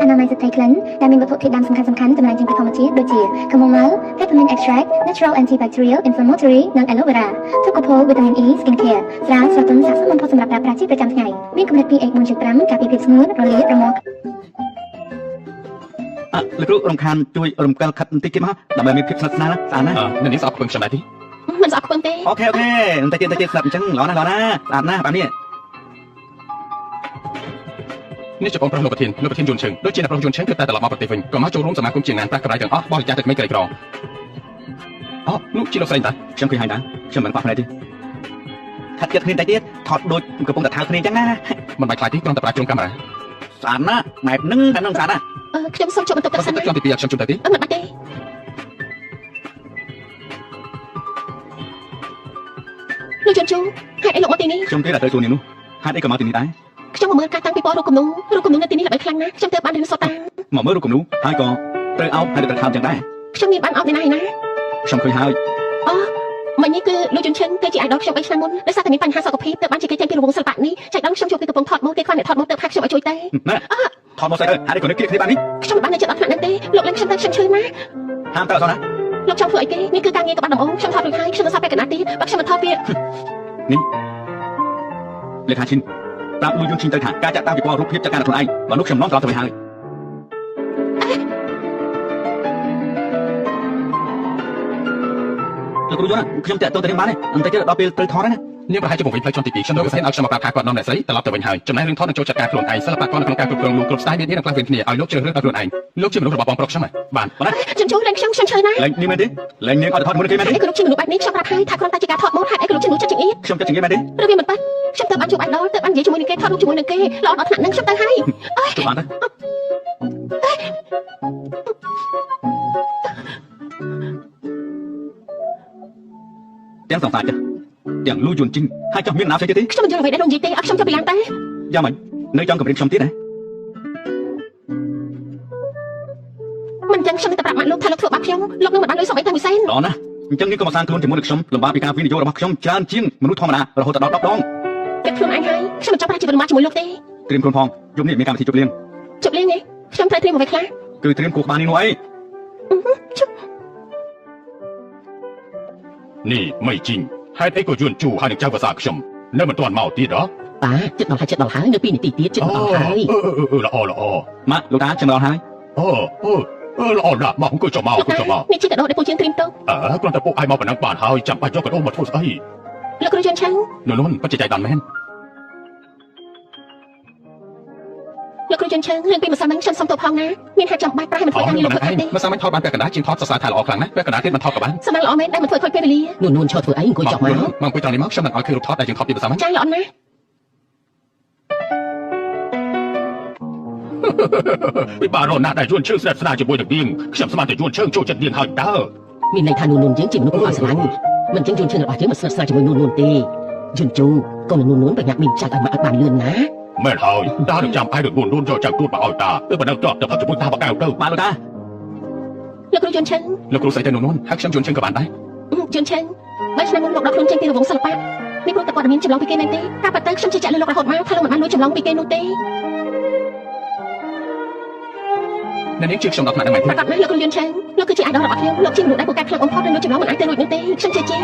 អនាម័យស្ត្រីក្លិនដែលមានវត្ថុធាតុដើមសំខាន់ៗចម្រាញ់ចេញពីធម្មជាតិដូចជា chamomile, peppermint extract, natural antibacterial, inflammatory និង aloe vera, Tocopol vitamin E skin care ស្រាលស្រទន់ស័ក្តិសមបំផុតសម្រាប់ប្រើប្រាស់ជាប្រចាំថ្ងៃមានកម្រិត pH 4.5 ការពារភាពស្ងួតរលាករមាស់ លោកគ្រូរំខានជួយរំកិលខិតបន្តិចទៀតមកដើម្បីមានភាពស្និទ្ធស្នាលស្អាតណាស់ នាងស្អប់ខ្ពើមខ្ញុំដែរទេ មិនស្អប់ខ្ពើមទេ អូខេបន្តិចទៀតស្ដាប់អញ្ចឹងល្អណាស់ស្អាតណាស់បែបនេះ នេះជាបងប្រុសលោកប្រធានយួនឈឹងដូចជាអ្នកប្រុសយួនឈឹងគឺតែត្រឡប់មកប្រទេសវិញក៏មកចូលរួមសមាគមជាណានប្រាក់កម្រៃទាំងអស់បរិច្ចាគទៅក្មេងក្រីក្រនោះជាលោកស្រីតា ខ្ញុំឃើញហើយណាខ្ញុំមិនខ្វះផ្នែកទេថាត់ចិត្តគ្នាបន្តិចទៀតថតដូចកំពុងតែថើគ្នាអញ្ចឹងណា មិនបាច់ខ្លាចទេគ្រាន់តែប្រើជុំកាមេរ៉ា ស្អាតណាស់បែបហ្នឹងតែនឹងស្អាតណាស់ ខ្ញុំសូមជួបបន្ទប់ទឹកសិន ខ្ញុំទី2ខ្ញុំជុំទៅទេ មិនបាច់ទេលោកជុនជូហេតុអីលោកមកទីនេះ ខ្ញុំទេតែត្រូវសួរនាងនោះហេតុអីក៏មកទីនេះដែរ ខ្ញុំមកមើលការតាំងពីពណ៌រូបគំនូនៅទីនេះល្បីខ្លាំងណាស់ខ្ញុំទើបបានរៀនសូត្រតាម មកមើលរូបគំនូហើយក៏ត្រូវអោបហើយត្រូវខាបយ៉ាងដែរ ខ្ញុំមានបានអោបឯណា ខ្ញុំឃើញហើយ អូមិញនេះគឺលោកជុនឈិនគេជា idol ខ្ញុំ3ឆ្នាំមុនដោយសារតែមានបញ្ហាសុខភាពទើបបានជាគេចេញពីរង្វង់សិល្បៈនេះចៃដន្យខ្ញុំជួបពីកំពុងថតម៉ូដគេខ្វះអ្នកថតម៉ូដទើបហៅខ្ញុំឲ្យជួយទេ ណែថតមកស្អីទៅហើយក៏នឹកគ្នាបាននេះ ខ្ញុំមិនបាននៅចិត្តអត់ថ្នាក់នឹងទេលោកលេងខ្ញុំទៅខ្ញុំឈឺណាស់ ហាមទៅអត់ណា លោកចង់ធ្វើអីគេនេះគឺការងារក្បាត់ដំបងខ្ញុំថតរួចហើយខ្ញុំមិនសាប់ពេលកណ្ដាលទៀតបើខ្ញុំមិនថតវា លេខាឈិនប្រាប់លួយយន្តឈិនទៅថាការចាក់តាមពីពណ៌រូបភាពចាក់ការខ្លួនឯងមនុស្សខ្ញុំនាំត្រង់ទៅហើយលោកគ្រូយន្តខ្ញុំតាក់ទងទៅនឹងបានទេអន្តិចដល់ពេលត្រូវថតណា នាងប្រហែលជាពង្រីកផ្លូវចំទី2ខ្ញុំនៅកសិណឲ្យខ្ញុំមកប្រាប់ថាគាត់នាំអ្នកស្រីត្រឡប់ទៅវិញហើយចំណែករឿងថតនឹងចូលចាត់ការខ្លួនឯងសិល្បករនៅក្នុងការគ្រប់គ្រងលោកគ្រប់ស្ទាយមាននឹងខ្លះវិញគ្នាឲ្យលោកជ្រើសរើសដោយខ្លួនឯងលោកជាមនុស្សរបស់បងប្រុសខ្ញុំបាទ ខ្ញុំចូលលេងខ្ញុំឈឺណាស់ លេងនេះមែនទេលេងនាងអត់ថតមួយគេមែនទេ អីក៏លោកជាមនុស្សបែបនេះខ្ញុំប្រាប់ហើយថាគ្រាន់តែជាការថតម៉ូដហេតុអីក៏លោកជាមនុស្សចិត្តចង្អៀត ខ្ញុំចិត្តជាងមែនទេ ឬវាមិនប៉ះខ្ញុំទៅបានជួប idol ទៅបាននិយាយជាមួយនឹងគេថតរូបជាមួយនឹងគេល្អដល់ថ្នាក់នឹងខ្ញុំទៅហើយ ជួបបានទៅទាំងសង្សារចាទាំងលួយយន្តជីងហើយចង់មានណាផ្សេងទៀតទេ ខ្ញុំមិនយល់អ្វីដែលលោកនិយាយទេអត់ខ្ញុំចង់ពីឡើងតែ យ៉ាងម៉េចនៅចង់កម្រិតខ្ញុំទៀតណា មិនចឹងខ្ញុំទៅប្រាប់ម៉ាក់លោកថាលោកធ្វើបាបខ្ញុំលោកនឹងមិនបានលុយសុំអីតែមួយសែន ល្អណាស់អញ្ចឹងនេះក៏មកសាងខ្លួនជាមួយនឹងខ្ញុំលំបាកពីការវិនិយោគរបស់ខ្ញុំច្រើនជាងមនុស្សធម្មតារហូតដល់10ដង តែខ្លួនឯងហើយខ្ញុំមិនចង់ប្រាជីវិតរបស់ជាមួយលោកទេ ត្រៀមខ្លួនផងយប់នេះមានកម្មវិធីជប់លៀង ជប់លៀងនេះខ្ញុំត្រូវត្រៀមអ្វីខ្លះ គឺត្រៀមគូក្បាលនេះនោះអី នេះមិនជីងហេតុអីក៏យួនជូហើយនឹងចៅភាសាខ្ញុំនៅមិនទាន់មកទៀតហ៎ តាចិត្តដល់ហើយនៅ2នាទីទៀតចិត្តដល់ហើយ ល្អល្អ ម៉ាក់លោកតាខ្ញុំដល់ហើយ ល្អណាស់មកអង្គុយចុះមកអង្គុយចុះមក នេះជាកដោដែលពូជាងត្រៀមទៅ គ្រាន់តែពួកឯងមកប៉ុណ្ណឹងបានហើយចាំបាច់យកកដោមកធ្វើស្អី លោកគ្រូជន់ឆាំង នោះពិតជាចៃដន្យមែន លោកគ្រូជន់ឆាំងរឿងពីម្សិលមិញខ្ញុំសុំទោសផងណាមានហេតុចាំបាច់ប្រហែលមិនធ្វើការងារលោកធ្វើទេ មិនសាមញ្ញថតបានពាក់កណ្ដាលជាងថតសរសើរថាល្អខ្លាំងណាស់ពាក់កណ្ដាលទៀតមិនថតក៏បាន សម្រាប់ល្អមែនដែលមិនធ្វើខូចពេលវេលា នួនឈរធ្វើអីអង្គុយចុះមក មកអង្គុយត្រង់នេះមកខ្ញុំមិនឲ្យឃើញរូបថតដែលយើងថតពីភាសាមិន ចាល្អណាស់ ពីបារណាស់ដែលយួនឈើស្និទ្ធស្នាលជាមួយនឹងនាងខ្ញុំស្មានតែយួនឈើចូលចិត្តនាងហើយតើ មានន័យថានួនយើងជាមនុស្សអត់ស្រឡាញ់មិនចឹងយួនឈើរបស់យើងមិនស្និទ្ធស្នាលជាមួយនួនទេយួនជូកូននួនប្រញាប់មានចាច់ឲ្យមកឲ្យបានលឿនណា មែនហើយតើនឹងចាំឲ្យនឹងនួនយកចាំទួតមកឲ្យតាទៅបណ្ដឹងតទៅផឹកជាមួយតាបកៅទៅ បាទលោកតា លោកគ្រូជន់ឆាំង លោកគ្រូស្អីទៅនួនហើយខ្ញុំយួនឈើក៏បានដែរ ជន់ឆាំងបើឆ្នាំមុនលោកដល់ខ្លួនចេញពីរង្វង់សិល្បៈនេះព្រោះតែព័ត៌មានចម្លងពីគេមែនទេការប៉ັດទៅខ្ញុំជឿជាក់លើលោករហូតមកថាលោកមិនបានលួចចម្លងពីគេនោះទេ នាងជឿខ្ញុំដល់ថ្នាក់ហ្នឹងមែនទេ ប្រកាសណាស់លោកគ្រូយន់ឆាំងលោកគឺជា idol របស់ខ្ញុំលោកជាមនុស្សដែលពូកែខ្លាំងបំផុតនិងលួចចម្លងមិនអាចទៅរួចនោះទេខ្ញុំជឿជាក់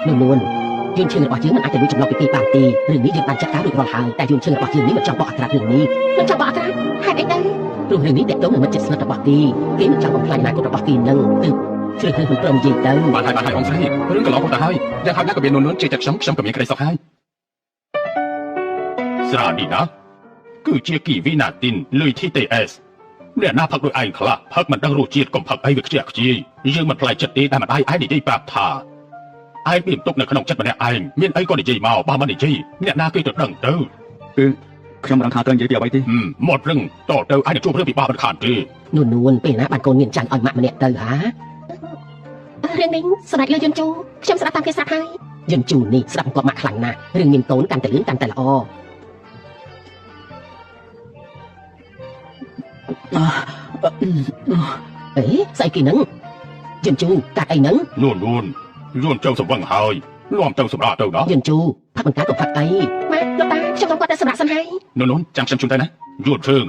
នួនយួនឈើរបស់យើងមិនអាចទៅលួចចម្លងពីគេបានទេរឿងនេះយើងបានចាត់ការរួចរាល់ហើយតែយួនឈើរបស់យើងនេះមិនចង់បកអក្សររឿងនេះ លោកចង់បកអក្សរហេតុអីទៅ ព្រោះរឿងនេះតកតងនឹងមិត្តជិតស្និទ្ធរបស់គេគេមិនចង់បំផ្លាញអនាគតរបស់គេនឹងទើបជ្រើសរើសមិនព្រមនិយាយទៅ បានហើយអង្គស្រីរឿងកន្លងទៅហើយយ៉ាងហោចណាស់ក៏មាននួនជឿចិត្តខ្ញុំក៏មានក្តីសុខហើយស្រានេះណាគឺជាគីវីណាទីនលុយ TTS អ្នកណាផឹកដោយឯងខ្លះផឹកមិនដឹងរសជាតិកុំផឹកអីវាខ្ជះខ្ជាយយើងមិនផ្លែចិត្តទេតែម្ដាយឯងនិយាយប្រាប់ថាឯងមានទុកនៅក្នុងចិត្តម្នាក់ឯងមានអីក៏និយាយមកបើមិននិយាយអ្នកណាគេទៅដឹងទៅ គឺខ្ញុំមិនដឹងថាត្រូវនិយាយពីអ្វីទេ មករឹងតទៅឯងជួបរឿងពិបាកមិនខានទេ នួនពេលណាបានកូនមានចាញ់ឲ្យម៉ាក់ម្នាក់ទៅហា រឿងនេះសម្រាប់លើយន់ជូខ្ញុំស្ដាប់តាមគេស្រាប់ហើយ យន្តជូននេះស្ដាប់គាត់ម៉ាក់ខ្លាំងណាស់រឿងមានកូនកាន់តែលឿនកាន់តែល្អអេស្អីគេហ្នឹងយន្តជូកាត់អីហ្នឹង នួនយួនចៅសម្វឹងហើយនាំទៅសម្រាប់ទៅណា យន្តជូផឹកមិនកាត់ក៏ផឹកអី ម៉ាក់លោកតាខ្ញុំខ្ញុំគាត់តែសម្រាប់សិនហើយ នួនចាំខ្ញុំជូនទៅណាយួនជើង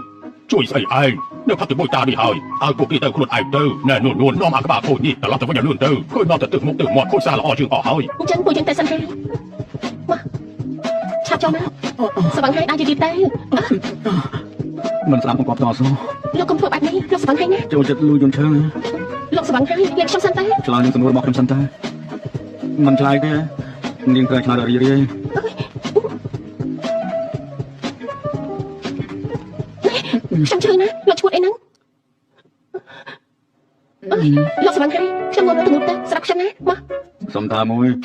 ជួយស្អីឯងនៅផឹកជាមួយតានេះហើយឲ្យពួកគេទៅខ្លួនឯងទៅណែនួននាំអាក្បាលខូចនេះត្រឡប់ទៅវិញឲ្យលឿនទៅឃើញនាំទៅទឹកមុខទឹកមាត់ខូចសារល្អជាងអស់ហើយ អញ្ចឹងពួកយើងទៅសិនហើយមកឆាប់ចូលមកស្វឹងហើយដើរយឺតៗទៅ មិនស្ដាប់មកគាត់តស៊ូ លោកកុំធ្វើបែបនេះលោកស្វឹងហើយណា ចូលចិត្តលួយយន្តឈើ លោកស្វឹងហើយលេងខ្ញុំសិនទៅ ឆ្លើយនឹងសំណួររបស់ខ្ញុំសិនតើមិនឆ្លើយទេនាងត្រូវឆ្លើយដល់រីរាយ ខ្ញុំឈឺណាលោកឈួតអីហ្នឹងលោកស្វឹងហើយខ្ញុំមកទៅទៅស្រាប់ខ្ញុំណាមក សុំថាមួយ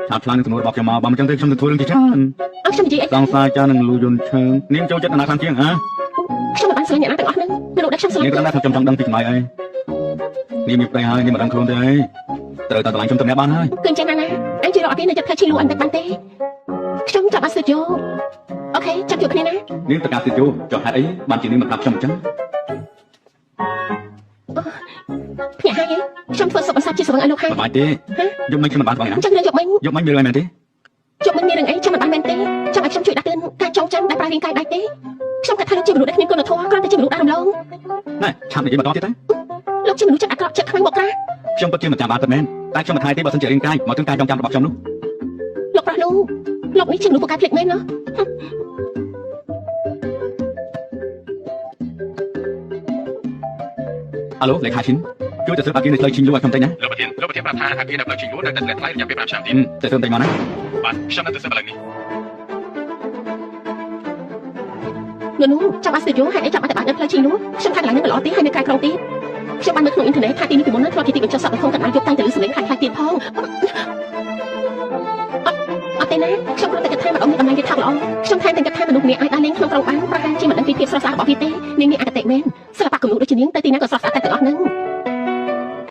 ឆាប់ឆ្លើយនឹងសំណួររបស់ខ្ញុំមកបើមិនចឹងទេខ្ញុំនឹងធ្វើរឿងជាច្រើន អត់ខ្ញុំនិយាយអី សង្សារចានឹងលួយយន្តឈើនាងចូលចិត្តអាណាខាងជាងហ៎ ខ្ញុំមិនបានស្រឡាញ់អ្នកណាទាំងអស់ហ្នឹងលោកដែលខ្ញុំស្រឡាញ់ នាងគ្រាន់តែខ្ញុំចង់ដឹងពីចម្លើយអីនាងមានប្តីហើយនាងមិនដឹងខ្លួនទេត្រូវតែឆ្លើយខ្ញុំទៅអ្នកបានហើយ គឺអញ្ចឹងណាអញជួយរកអត់ទេនៅចិត្តផ្ទៃឈីលូអញតែបានទេខ្ញុំចាប់បានស្ទើរយក អូខេចាំជួបគ្នាណា នាងតកាសិទ្ធយោចុះហេតុអីបានជានាងមកប្រាប់ខ្ញុំអញ្ចឹង ភ្នាក់ហើយខ្ញុំធ្វើសុបអសាជាស្វឹងឲ្យលោកហើយ សប្បាយទេយកមិញខ្ញុំមិនបានបងណា អញ្ចឹងរឿងយកមិញ យកមិញមានរឿងអីមែនទេ យកមិញមានរឿងអីចាំមិនបានមែនទេចាំឲ្យខ្ញុំជួយដាក់ទឿនការចងចាំដែលប្រើរាងកាយដាច់ទេខ្ញុំគិតថាលោកជាមនុស្សដែលគ្មានគុណធម៌គ្រាន់តែជាមនុស្សដែលរំលង ណែឆាប់និយាយបន្តទៀតទៅ លោកជាមនុស្សចិត្តអាក្រក់ចិត្តខ្លាំងមកក្រាស់ ខ្ញុំពិតជាមិនចាំបានពិតមែនតែខ្ញុំមិនថ្លៃទេបើសិនជារាងកាយមកទិនការចងចាំរបស់ខ្ញុំនោះ លោកប្រាស់លោកនេះជាមនុស្សពូកែភ្លេចមែនណា អាឡូលេខាឈិនជួយទៅស៊ើបអគារនៅផ្លូវឈិនយូរឲ្យខ្ញុំតិចណា លោកប្រធានប្រាប់ថាអគារនៅផ្លូវឈិញយួរនៅតែថ្លៃរយៈពេល5ឆ្នាំទៀត ទៅស៊ើបតិចមកណា បាទខ្ញុំនៅទៅស៊ើបឥឡូវនេះ នោះចាំអាស្ទើរយូរហេតុអីចាំតែបាននៅផ្លូវឈីនោះខ្ញុំថាកន្លែងនេះមិនល្អទេហើយនៅក្រៅក្រុងទៀតខ្ញុំបានមើលក្នុងអ៊ីនធឺណិតថាទីនេះពីមុនហ្នឹងធ្លាប់ជាទីបញ្ចុះសត្វនៅក្នុងកណ្ដាលយប់តាំងទៅលើសម្លេងខ្លាំងៗទៀតផងអត់ទេណាខ្ញុំគ្រាន់តែគិតថាម្ដងនេះតម្លៃវាថោកល្អខ្ញុំថែមទាំងគិតថាមនុស្សម្នាក់អាចដើរលេងក្នុងក្រុងបានប្រហែលជាមិនដឹងពីភាពស្រស់ស្អាតរបស់វាទេនាងនេះអកតេមែនសិល្បៈគំនូរដូចជានាងទៅទីណាក៏ស្រស់ស្អាតតែទាំងអស់ហ្នឹង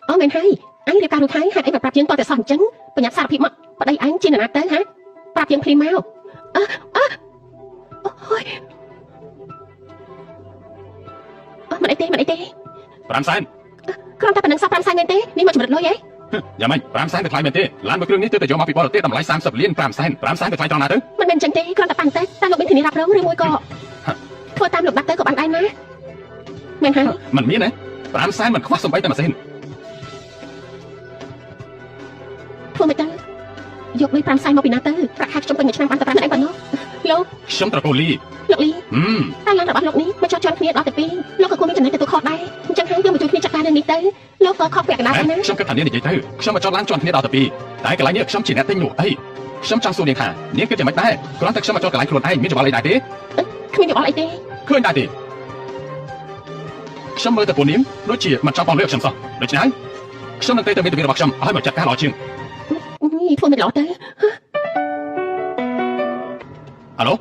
អូមែនហើយអញរៀបការរួចហើយហេតុអីមិនប្រាប់យើងតតែសោះអញ្ចឹងបញ្ញាសារភាពមកប្តីអញជានរណាទៅហ៎ប្រាប់យើងភ្លាមមកអូយមិនអីទេ5សែន គ្រាន់តែប៉ុណ្្នឹងសោះ5សែនមែនទេនេះមកជំរិតលុយហ៎ យ៉ាងម៉េច5សែនទៅថ្លៃមែនទេឡានមួយគ្រឿងនេះទើបតែយកមកពីបរទេសតម្លៃ30លាន5សែន5សែនទៅថ្លៃត្រង់ណាទៅ មិនមែនអញ្ចឹងទេគ្រាន់តែប៉ាំងតែលោកមានធានារ៉ាប់រងឬមួយក៏ធ្វើតាមលោកដាក់ទៅក៏បានដែរណាមែនហើយ មិនមានទេ5សែនមិនខ្វះសំបីតែមួយសេន ធ្វើមិនទៅយកលុយ5សែនមកពីណាទៅប្រាក់ខែខ្ញុំពេញមួយឆ្នាំបានតែ5នាក់ប៉ុណ្ណោះលោក ខ្ញុំត្រកូលលី លោកលីតែឡានរបស់លោកនេះមកចោះជាន់គ្នាដល់តែ2លោកក៏គួរមានចំណេះទទួលខុសដែរអញ្ចឹងហើយយើងមកជួយគ្នាចាត់ការរឿងនេះទៅលោកក៏ខុសពាក់កណ្ដាលដែរណា ខ្ញុំគិតថានាងនិយាយទៅខ្ញុំមកចោតឡានជាន់គ្នាដល់តែ2តែកន្លែងនេះខ្ញុំជាអ្នកទិញនោះអីខ្ញុំចង់សួរនាងថានាងគិតយ៉ាងម៉េចដែរគ្រាន់តែខ្ញុំមកចោតកន្លែងខ្លួនឯងមានច្បល់អីដែរទេ គ្មានយោបល់អីទេ ឃើញដែរទេខ្ញុំមើលតែពួកនាងដូចជាមិនចង់បងលុយខ្ញុំសោះដូច្នេះខ្ញុំនឹងទៅមេធាវីរបស់ខ្ញុំឲ្យមកចាត់ការល្អជាង ធ្វើមិនល្អទៅ អាឡូ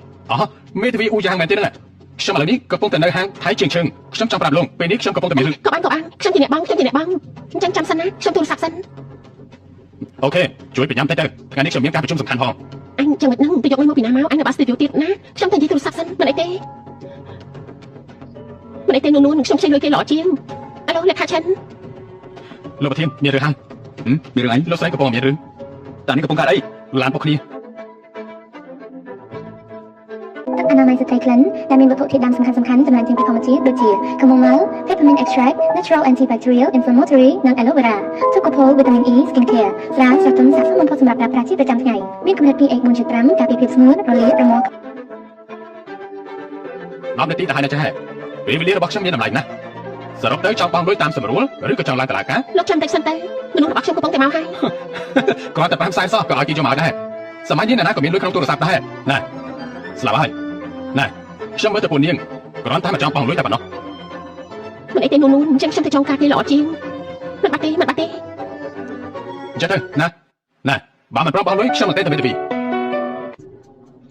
មេធាវីអ៊ូយ៉ាងមែនទេហ្នឹងខ្ញុំឥឡូវនេះកំពុងតែនៅហាងថៃជាងឈឹងខ្ញុំចង់ប្រាប់លោកពេលនេះខ្ញុំកំពុងតែមានរឿង ក៏បានខ្ញុំជាអ្នកបងអញ្ចឹងចាំសិនណាខ្ញុំទូរស័ព្ទសិន អូខេជួយប្រញាំតិចទៅថ្ងៃនេះខ្ញុំមានការប្រជុំសំខាន់ផង អញចាំមិននឹងទៅយកលុយមកពីណាមកអញនៅបាស្ទីឌីយោទៀតណាខ្ញុំតែនិយាយទូរស័ព្ទសិនមិនអីទេនួនខ្ញុំខ្ចីលុយគេល្អជាងអាឡូលេខាឈិន លោកប្រធានមានរឿងហើយ មានរឿងអី លោកស្រីកំពុងមានរឿង តានេះកំពុងកើតអី ឡានពួកគ្នា ទឹកអនាម័យស្ត្រីក្លិនដែលមានវត្ថុធាតុដើមសំខាន់ៗចំណែកចេញពីធម្មជាតិដូចជា chamomile, peppermint extract, natural antibacterial, inflammatory និង aloe vera ទុកកូលវីតាមីន E skin care ស្រាស្រទន់ស័ក្តិសមបំផុតសម្រាប់ប្រើប្រាស់ជាប្រចាំថ្ងៃមានកម្រិត pH 4.5 ការពារភាពស្ងួតរលាករមាស់ 10នាទីទៅហើយណាចាពេលវេលារបស់ខ្ញុំមានតម្លៃណាស់សរុបទៅចង់បងលុយតាមស្រួលឬក៏ចង់ឡើងតឡាការ លោកចាំតិចសិនទៅមនុស្សរបស់ខ្ញុំកំពុងតែមកហើយ គ្រាន់តែ5សែនសោះក៏ឲ្យគេយកមកដែរសម័យនេះណាក៏មានលុយក្នុងទូរស័ព្ទដែរណាស្លាប់ហើយណាខ្ញុំមើលតែពួកនាងគ្រាន់តែមកចង់បងលុយតែប៉ុណ្ណោះ មិនអីទេនួនអញ្ចឹងខ្ញុំទៅចង់ការគេល្អជាងមិនបាត់ទេ អញ្ចឹងទៅណាបើមិនប្របងលុយខ្ញុំនឹងទៅមេធាវី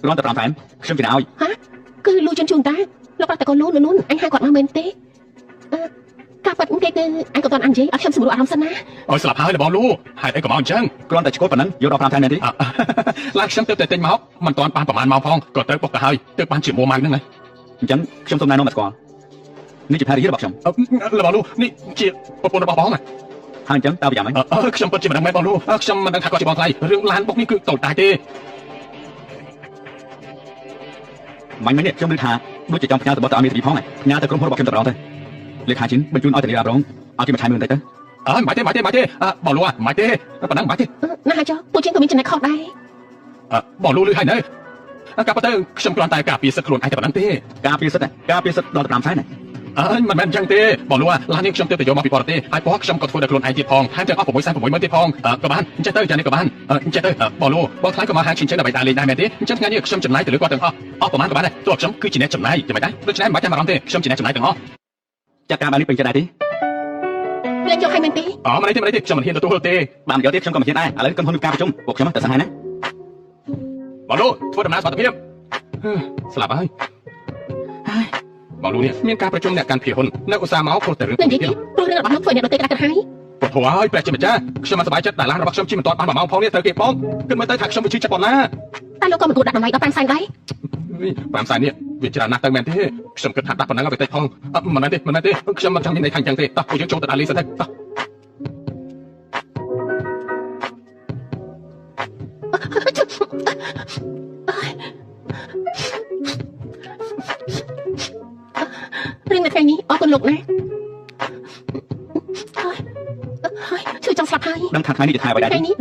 គ្រាន់តែ5សែនខ្ញុំជិះឲ្យ គឺលូជូនតាលោកប្រាប់តែកូននួនអញហៅគាត់មកមែនទេការប៉ັດគេគឺអញក៏តន់អញនិយាយឲ្យខ្ញុំសម្រួលអារម្មណ៍សិនណា អូយស្លាប់ហើយលបងលូហេតុអីក៏មកអញ្ចឹង គ្រាន់តែឈ្គល់ប៉ុណ្ណឹងយកដល់5សែនមែនទេ ឡានខ្ញុំទៅតែទិញមកមិនតាន់បានប្រហែលម៉ោងផងក៏ទៅពុកទៅហើយទៅបានជាមួម៉ៅហ្នឹងណា អញ្ចឹងខ្ញុំសូមណែនាំមកស្គាល់នេះជាភរិយារបស់ខ្ញុំ លបងលូនេះជាប្រពន្ធរបស់បងណា ហើយអញ្ចឹងតើវាយ៉ាងម៉េច ខ្ញុំពិតជាមិនដឹងមែនបងលូខ្ញុំមិនដឹងថាគាត់ជាបងថ្លៃរឿងឡានបុកនេះគឺតូចតាចទេ មិញនេះខ្ញុំឮថាដូចជាចង់ផ្ញើទៅបទទៅឲ្យមេធាវីផងផ្ញើទៅក្រុមហ៊ុនរបស់ខ្ញុំតែម្ដងទៅលេខាឈិនបញ្ជូនឲ្យតានីរ៉ាប់រងឲ្យគេមកឆាយមើលបន្តិចទៅមិនទេបងលូមិនទេប៉ុណ្ណឹងមិនទេ ណាហើយចុះពួកជាងក៏មានចំណុចខុសដែរ បងលូលឺហើយនៅកាប់ទៅខ្ញុំគ្រាន់តែការពារសិទ្ធិខ្លួនឯងតែប៉ុណ្ណឹងទេ ការពារសិទ្ធិដល់5សែន មិនមែនអញ្ចឹងទេបងលូឡាននេះខ្ញុំទៅយកមកពីបរទេសហើយពណ៌ខ្ញុំក៏ធ្វើដល់ខ្លួនឯងទៀតផងថែមទាំងអស់6សែន6ម៉ឺនទៀតផងក៏បានអញ្ចឹងទៅចានេះក៏បានអញ្ចឹងទៅបងលូបងថ្លៃក៏មកហាងឈិនដើម្បីដើរលេងដែរមែនទេអញ្ចឹងថ្ងៃនេះខ្ញុំចំណាយទៅលើគាត់ទាំងអស់ប្រហែលក៏បានដែរទោះខ្ញុំគឺជាអ្នកចំណាយយ៉ាងម៉េចដែរដូច្នេះមិនបាច់ចាំអារម្មណ៍ទេខ្ញុំជាអ្នកចំណាយទាំងអស់ ចាត់ការបាននេះពេញចិត្តដែរទេ លេងយកឲ្យមែនទេ មិនទេខ្ញុំមិនហ៊ានទទួលទេ បានយកទៀតខ្ញុំក៏មិនហ៊ានដែរឥឡូវក្រុមហ៊ុនមានការប្រជុំពួកខ្ញុំទៅសាហាយណា បងលូធ្វើដំណើរសុខភាពស្លាប់ហើយបងលូនេះមានការប្រជុំអ្នកកាន់ភាហ៊ុននៅឧស្សាហ៍មកព្រោះតែរឿង និយាយទៀតព្រោះរឿងរបស់ខ្ញុំធ្វើអ្នកដទៃក្រាស់ក្រហាយ ពុទ្ធហើយព្រះជាម្ចាស់ខ្ញុំមិនសប្បាយចិត្តដែលឡានរបស់ខ្ញុំជិះមិនទាន់បាន1ម៉ោងផងនេះត្រូវគេផងគិតមើលទៅថាខ្ញុំវាជឿចិត្តប៉ុណ្ណា តែលោកក៏មិនគួរដាក់តម្លៃដល់5សែនដែរ តាមសាយនេះវាច្រើនណាស់ទៅមែនទេខ្ញុំគិតថាដាក់ប៉ុណ្ណឹងឲ្យទៅផងមិនមែនទេខ្ញុំមិនចង់មានន័យថាអញ្ចឹងទេតោះពួកយើងចូលទៅដាក់លេងសិនទៅតោះ រឿងនៅថ្ងៃនេះអរគុណលោកណាជួយចង់ស្លាប់ហើយ ដឹងថាថ្ងៃនេះជាថ្ងៃអ្វីដែរ ថ្ងៃនេះ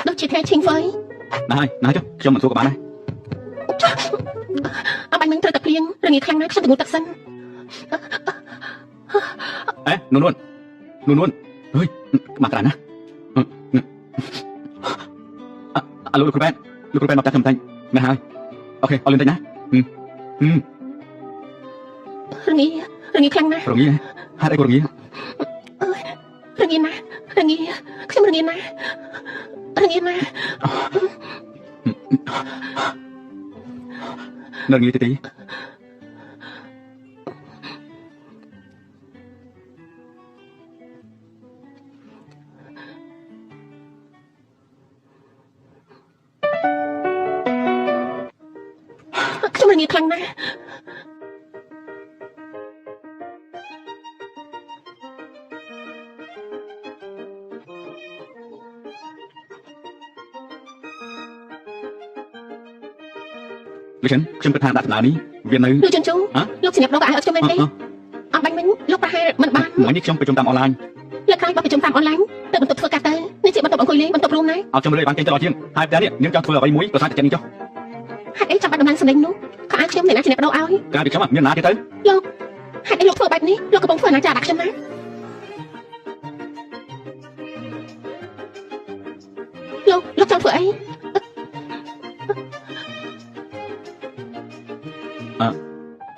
ដូចជាថ្ងៃឈិងហ្វយ ណាហើយណាចុះខ្ញុំមិនសួរក៏បានដែរ អបាញ់នឹងត្រូវតែភ្លៀងរងាខ្លាំងណាស់ខ្ញុំទៅងូតទឹកសិន អេនួនអើយមកក្រានណាអឡូលោកគ្រូបែនមកតាខ្ញុំតាញ់មែនហើយអូខេអរលឿនតិចណារងាខ្លាំងណាស់ រងាហេតុអីក៏រងា រងាណាស់ខ្ញុំរងាណាស់ នៅរងាទី ខ្ញុំរងាខ្លាំងណាស់ លោកខ្ញុំគិតថាដាក់ដំណើរនេះវានៅ លោកជន់ជូលោកសញ្ញាបដោកអាយអត់ខ្ញុំមែនទេអបាញ់មិញលោកប្រហែលមិនបាន ថ្ងៃនេះខ្ញុំប្រជុំតាមអនឡាញ លើកក្រោយបោះប្រជុំតាមអនឡាញទៅបន្ទប់ធ្វើការទៅនេះជាបន្ទប់អង្គុយលេងបន្ទប់រួមណា អត់ខ្ញុំលើបានចេញទៅដល់ជាងហើយផ្ទះនេះនាងចង់ធ្វើអ្វីមួយប្រសាទចិត្តនេះចុះ ហេតុអីចាំបាច់ដំណើរសម្លេងនោះខោអាវខ្ញុំអ្នកណាជាអ្នកបដោឲ្យ ការពីខ្ញុំមានណាទៀតទៅ លោកហេតុអីលោកធ្វើបែបនេះលោកកំពុងធ្វើអនាចារដាក់ខ្ញុំណាលោកចង់ធ្វើអី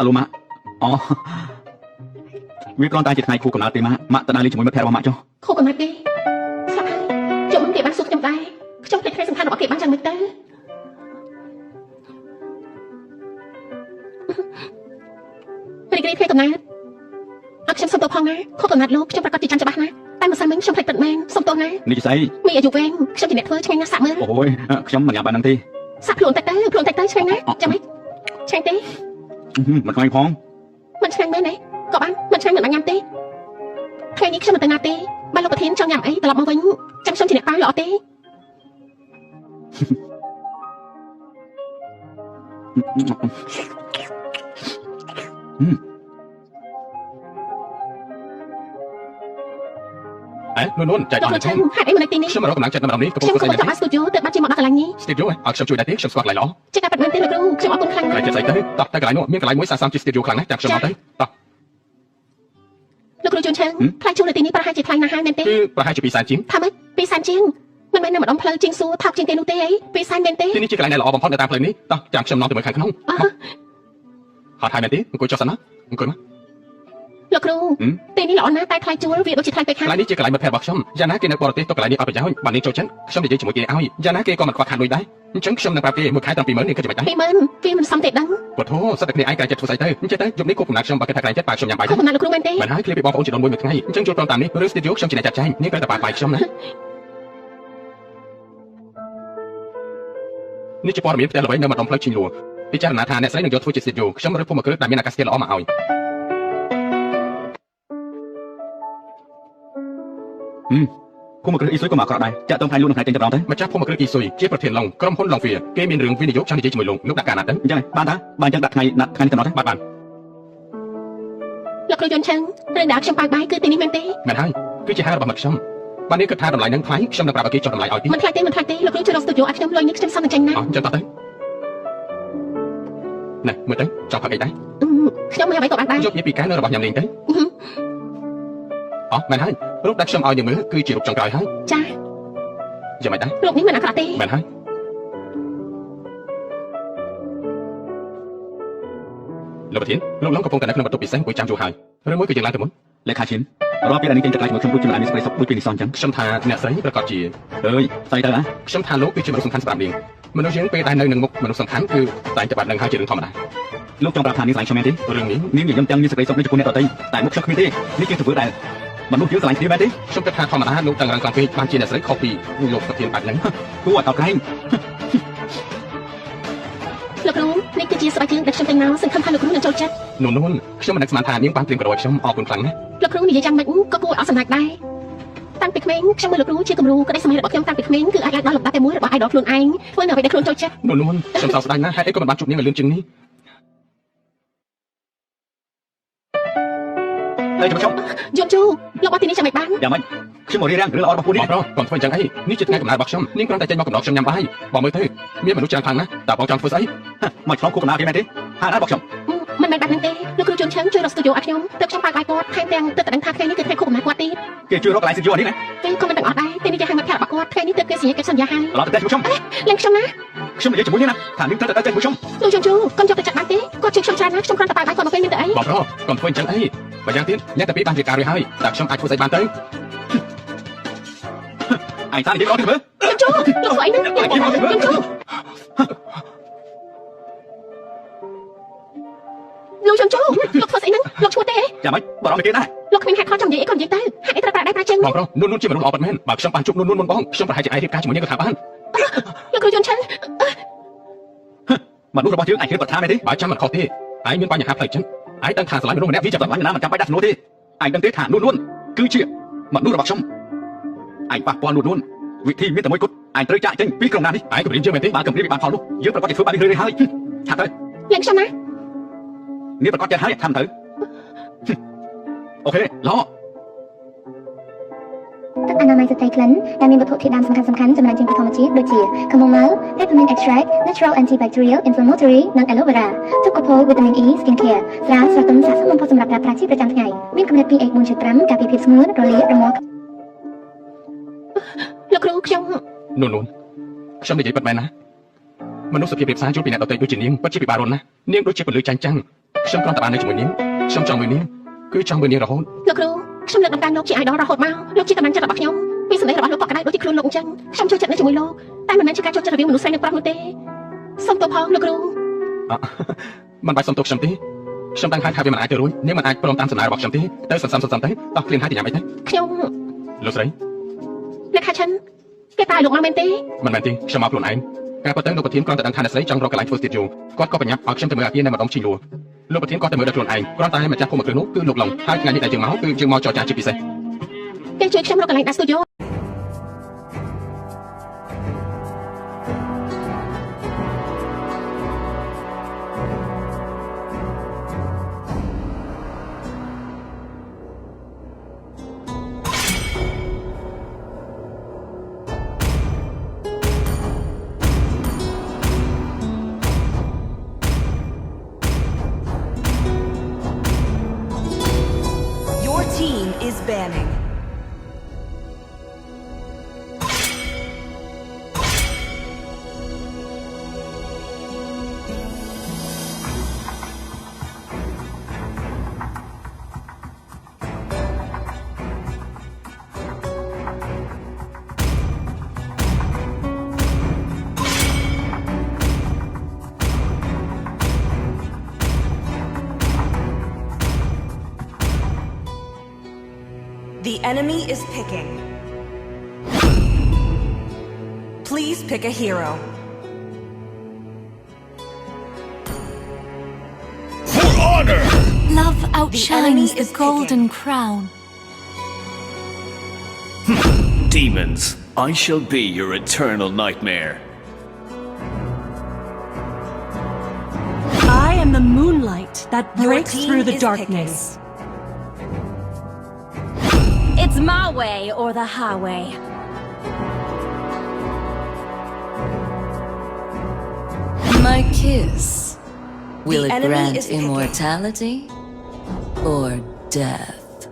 អឡូម៉ាអូវាគ្រាន់តែជាថ្ងៃខួបកំណើតទេម៉ាក់ទៅដើរលេងជាមួយមិត្តភក្តិរបស់ម៉ាក់ចុះ ខូកំណាត់ទេស្លាប់ហើយជុំគេបានសួរខ្ញុំដែរខ្ញុំភ្លេចថ្ងៃសំខាន់របស់គេបានយ៉ាងម៉េចទៅរីករាយថ្ងៃកំណើតអត់ខ្ញុំសុំទោសផងណាខូកំណាត់លោកខ្ញុំប្រកាសជាចាំច្បាស់ណាតែម្សិលមិញខ្ញុំភ្លេចទឹកមែនសុំទោសណា នេះជាស្អី មានអាយុវែងខ្ញុំជាអ្នកធ្វើឆ្ងាញ់ណាស់សាក់មើល អូយខ្ញុំមិនញ៉ាំបានហ្នឹងទេ សាក់ខ្លួនតិចទៅឆ្ងាញ់ណាស់ចាំម៉េចឆ្ងាញ់ទេ មិនខ្លាញ់ផង មិនឆ្ងាញ់មែនទេក៏បានមិនឆ្ងាញ់មិនបានញ៉ាំទេថ្ងៃនេះខ្ញុំមិនទៅណាទេបើលោកប្រធានចង់ញ៉ាំអីត្រឡប់មកវិញចាំខ្ញុំជាអ្នកប៉ាល្អទេ អេនួនចែកអស់ ខ្ញុំហេតុអីមកនៅទីនេះ ខ្ញុំរកកម្លាំងចិត្តនៅម្ដងនេះកំពុង ខ្ញុំ ធ្វើ ក៏ ស្អី ចង់បានស្ទូឌីយោទៅបាត់ជាមកដល់កន្លែងនេះ ស្ទីឌីយោអត់ខ្ញុំជួយដែរទេខ្ញុំស្គាល់កន្លែងល្អ ជាការប៉ັດមែនទេលោកគ្រូខ្ញុំអរគុណខ្លាំងណា កន្លែង ស់ ចិត្តស្អីទៅតោះតែកន្លែងនោះមានកន្លែងមួយ30ជាស្ទីឌីយោខ្លាំងណាស់ចាំខ្ញុំមកទៅតោះ លោកគ្រូជួនឆើងថ្លៃជួលនៅទីនេះប្រហែលជាថ្លៃណាស់ហើយមែនទេ គឺប្រហែលជា200,000ជាង ថាម៉េច200,000ជាងមិនមែននៅម្ដងផ្លូវជាងសួរថោកជាងគេនោះទេអី200,000មែនទេ ទីនេះជាកន្លែងដែលល្អបំផុតនៅតាមផ្លូវនេះតោះចាំខ្ញុំនាំទៅមើលខាងក្នុងហត់ហើយមែនទេអង្គុយចុះសិនណាអង្គុយមក លោកគ្រូទីនេះល្អណាស់តែថ្លៃជួលវាដូចជាថ្លៃពេក កន្លែងនេះជាកន្លែងមិត្តភក្តិរបស់ខ្ញុំយ៉ាងណាគេនៅបរទេសទៅកន្លែងនេះអត់ប្រយោជន៍បាននាងចូលចិត្តខ្ញុំនិយាយជាមួយគេឲ្យយ៉ាងណាគេក៏មិនខ្វះខាតលុយដែរអញ្ចឹងខ្ញុំនឹងប្រាប់គេមួយខែតាំងពី20,000នេះគេจะមិនដែរ 20000វាមិនសមទេដឹង ពុទ្ធោសិតតែគ្នាឯងកន្លែងចិត្តធ្វើស្អីទៅអញ្ចឹងទៅយប់នេះគប់កំណាត់ខ្ញុំបើគេថាកន្លែងចិត្តប៉ាខ្ញុំញ៉ាំបាយ ខុសកំណត់លោកគ្រូមែនទេ មិនហើយឃ្លៀបពីបងប្អូនជាដនមួយថ្ងៃអញ្ចឹងចូលព្រមតាមនេះឬស្ទីឌីយោខ្ញុំជាអ្នកចាត់ចែងនាងត្រូវតែប៉ាបាយខ្ញុំណានេះជាព័ត៌មានផ្ទះល្បីនៅម្ដុំផ្លូវជីងលួពិចារណាថាអ្នកស្រីនឹងយកធ្វើជាស្ទីឌីយោខ្ញុំរើសភូមិគ្រឹះដែលមានអាកាសធាតុល្អមកឲ្យ ភូមិគ្រឹះអ៊ីស៊ុយក៏មកក្រក់ដែរចាក់តងផ្នែកលូនក្នុងថ្ងៃចេញទៅដល់ទៅ ម្ចាស់ភូមិគ្រឹះអ៊ីស៊ុយជាប្រធានឡុងក្រុមហ៊ុនឡុងវាគេមានរឿងវិនិយោគចង់និយាយជាមួយលោកដាក់ការណាត់ទៅ អញ្ចឹងបានតាបានអញ្ចឹងដាក់ថ្ងៃណាត់ថ្ងៃនេះទៅដល់ទៅ បាន លោកគ្រូជួនឆើងរឿងដែលខ្ញុំប៉ាបាយគឺទីនេះមែនទេ មែនហើយគឺជាហេតុរបស់មិត្តខ្ញុំបាននេះគិតថាតម្លៃនឹងថ្លៃខ្ញុំនឹងប្រាប់ឲ្យគេចុះតម្លៃឲ្យទី មិនថ្លៃទេលោកគ្រូជួយរកស្ទូឌីយោឲ្យខ្ញុំលុយនេះខ្ញុំសំនឹងចេញណា អញ្ចឹងតោះទៅណែមើលទៅចង់ផឹកអីដែរ ខ្ញុំមិនអ្វីក៏បានដែរ យកវាពីកែនៅរបស់ញ៉ាំលេងទៅអោះមែនហើយរូបដែលខ្ញុំឲ្យនាងមើលគឺជារូបចុងក្រោយហើយ ចា យ៉ាងម៉េចដែរ រូបនេះមិនអាក្រក់ទេ មែនហើយលោកប្រធានលោកឡុងកំពុងតែនៅក្នុងបន្ទប់ពិសេសអង្គុយចាំយូរហើយឬមួយគឺយើងឡើងទៅមុន លេខាឈិនរាល់ពេលដែលនេះចេញទៅក្រៅជាមួយខ្ញុំដូចជាមិនអាចមានសេចក្តីសុខដូចពេលនេះសោះអញ្ចឹង ខ្ញុំថាអ្នកស្រីប្រកាសជា អើយស្អីទៅហ៎ ខ្ញុំថាលោកគឺជាមនុស្សសំខាន់សម្រាប់នាងមនុស្សយើងពេលដែលនៅនឹងមុខមនុស្សសំខាន់គឺតែតែបាត់នឹងហើយជារឿងធម្មតា លោកចង់ប្រាប់ថានាងស្លាញ់ខ្ញុំមែនទេ រឿងនេះ នាងនិយាយទាំងមានសេចក្តីសុខដូចជាអ្នកដទៃតែមុខខ្ញុំគ្មានទេនេះជាទង្វើដែលមនុស្សយើងស្លាញ់គ្នាមែនទេ ខ្ញុំគិតថាធម្មតាលោកតាំងរងខ្លាំងពេកបានជាអ្នកស្រីខុសពីលោកប្រធានបាត់ហ្នឹង គួរឲ្យតបក្រែង លោកគ្រូ នេះគឺជាស្បែកជើងដែលខ្ញុំទិញមកសង្ឃឹមថាលោកគ្រូនឹងចូលចិត្ត នួនខ្ញុំមិននឹកស្មានថានាងបានត្រៀមក្រោយខ្ញុំអរគុណខ្លាំងណាស់ លោកគ្រូនិយាយយ៉ាងម៉េចក៏គួរឲ្យសម្រេចដែរតាំងពីក្មេងខ្ញុំមើលលោកគ្រូជាគំរូក្តីសម័យរបស់ខ្ញុំតាំងពីក្មេងគឺអាចឡើងដល់លំដាប់តែមួយរបស់ idol ខ្លួនឯងធ្វើនៅអ្វីដែលខ្លួនចូលចិត្ត នួនខ្ញុំសោកស្ដាយណាស់ហេតុអីក៏មិនបានជួបនាងឲ្យលឿនជាងនេះ đây cho chồng យំជូលោកមកទីនេះចាំមិនបាន dạ mình khi mà đi ra rửa ở bao បង đi ប្រុសកុំធ្វើអញ្ចឹងអីនេះជាថ្ងៃកំណើតរបស់ខ្ញុំនាងគ្រាន់តែចេញមកកំណត់ខ្ញុំញ៉ាំបាយបងមើលទៅមានមនុស្សច្រើនខ្លាំងណាស់តើបងចង់ធ្វើស្អី mà không có nào thế này thế hai đã bọc chồng មិនមែនបែបហ្នឹងទេលោកគ្រូជួនឆឹងជួយរកស្ទូឌីយោឲ្យខ្ញុំទើបខ្ញុំបាយបាយគាត់ថែមទាំងទើបតែដឹងថាថ្ងៃនេះគឺថ្ងៃខួបកំណើតគាត់ទៀត kia chưa rót lại xin vô đi này គេក៏មិនដឹងអត់ដែរពេលនេះគេហៅមិត្តភក្តិរបស់គាត់ថ្ងៃនេះទើបគេសញ្ញាកិច្ចសន្យាហើយ đó là tết của chồng ឡើងខ្ញុំណា chồng để cho mũi nhá thả những tết của chồng លោកយំជូកុំយកទៅចាក់បានទេគាត់ជឿខ្ញុំច្រើនណាស់ខ្ញុំគ្រាន់តែបាយបាយគាត់មកពេលនេះទៅអី បងប្រុសកុំធ្វើអញ្ចឹងអីបើយ៉ាងទៀតអ្នកតែពីបានរៀបការរួចហើយតើខ្ញុំអាចធ្វើស្អីបានទៅ ai ta đi đó thì mới យំជូលោកធ្វើអីហ្នឹងយំជូលោកយំជូលោកធ្វើស្អីហ្នឹងលោកឈួតទេ dạ mấy bảo đó mày kia này លោកគ្មានហេតុផលចង់និយាយអីក៏និយាយទៅហេតុអីត្រូវប្រើដៃប្រើជើង បងប្រុសនួនជាមនុស្សល្អពិតមែនបើខ្ញុំបានជួបនួនមុនបងខ្ញុំប្រហែលជាអាចរៀបការជាមួយនាងក៏ថាបាន លោកគ្រូយន់ឆឹង mà nuốt vào chứ ai kia bật tha mày thế បើចាំមិនខុសទេឯងមានបញ្ហាផ្លូវចិត្តឯងដឹងថាស្រឡាញ់មនុស្សម្នាក់ vì chập tận lắm mà chăm bay đặt nuốt đi anh đang tết thả nuốt luôn cứ chuyện mà nuốt vào bọc chồng anh bạc qua nuốt luôn vị thi biết tao mới cút anh tới chạy trên pi cầm nào đi ឯងក៏រៀនជឿមែនទេ bạn cầm đi bị bạn phao lúc dưới bà có thể phơi bạn đi hơi hai thả tới ឡើងខ្ញុំណា nếu bà có chơi hai tham thử ok lo ទឹកអនាម័យស្ត្រីក្លិនដែលមានវត្ថុធាតុដើមសំខាន់ៗចម្រាញ់ចេញពីធម្មជាតិដូចជា chamomile, peppermint extract, natural antibacterial, inflammatory និង aloe vera ទុកកូផូ vitamin E skin care ស្រាលស្រទន់ស័ក្តិសមបំផុតសម្រាប់ប្រើប្រាស់ជាប្រចាំថ្ងៃមានកម្រិត pH 4.5 ការពារភាពស្ងួតរលាករមាស់ លោកគ្រូខ្ញុំ នួនខ្ញុំនិយាយពិតមែនណាមនុស្សសុភាពរៀបសារជួបពីអ្នកដទៃដូចជានាងពិតជាពិបាករស់ណាស់នាងដូចជាពលឺចាញ់ចាំងខ្ញុំគ្រាន់តែបាននៅជាមួយនាងខ្ញុំចង់មើលនាងគឺចង់មើលនាងរហូត លោកគ្រូខ្ញុំលើកដំណើរលោកជា idol រហូតមកលោកជាកម្លាំងចិត្តរបស់ខ្ញុំពីសម្លេងរបស់លោកក៏ក្តៅដូចជាខ្លួនលោកអញ្ចឹងខ្ញុំចូលចិត្តនៅជាមួយលោកតែមិនមែនជាការចូលចិត្តរវាងមនុស្សស្រីនិងប្រុសនោះទេសូមទោសផងលោកគ្រូ មិនបាច់សុំទោសខ្ញុំទេខ្ញុំដឹងហើយថាវាមិនអាចទៅរួចនាងមិនអាចព្រមតាមសំណើរបស់ខ្ញុំទេទៅសន្សំទៅតោះគ្លៀនហើយទៅញ៉ាំអីទៅ ខ្ញុំ លោកស្រី អ្នកខាឆិនគេតើលោកមកមែនទេ មិនមែនទេខ្ញុំមកខ្លួនឯងការពិតទៅលោកប្រធានគ្រាន់តែដឹងថាអ្នកស្រីចង់រកកន្លែងធ្វើស្ទូឌីយោគាត់ក៏បញ្ញាប់ឲ្យខ្ញុំទៅមើលអាគារនៅម្ដុំឈីលួលោកប្រធានគាត់ទៅមើលដោយខ្លួនឯងគ្រាន់តែម្ចាស់ភូមិគ្រឹះនោះគឺលោកឡុងហើយថ្ងៃនេះដែលយើងមកគឺយើងមកចរចាជាពិសេស គេជួយខ្ញុំរកកន្លែងដាក់ស្ទូឌីយោ Your team is banning. The enemy is picking. Please pick a hero. For honor! Love enemy outshines the is golden crown. Demons, I shall be your eternal nightmare. I am the moonlight that Your breaks team through the is darkness. It's my way or the highway. My kiss. Will The it enemy grant is picking. immortality or death?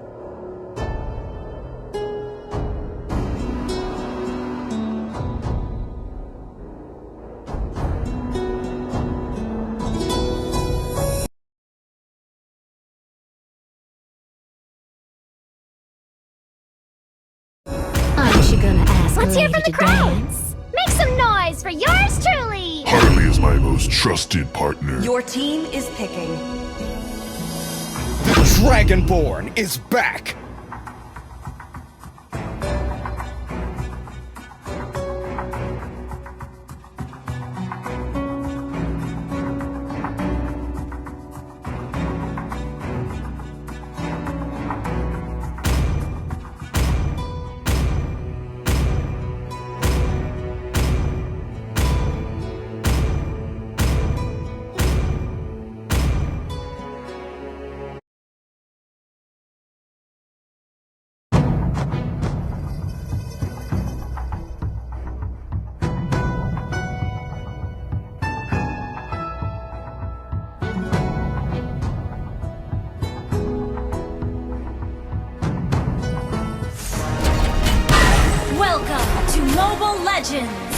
Aren't you gonna ask Let's hear Lady from the to crowd. dance? Make some noise for yours truly! Harley is my most trusted partner. Your team is picking. The Dragonborn is back! Mobile Legends!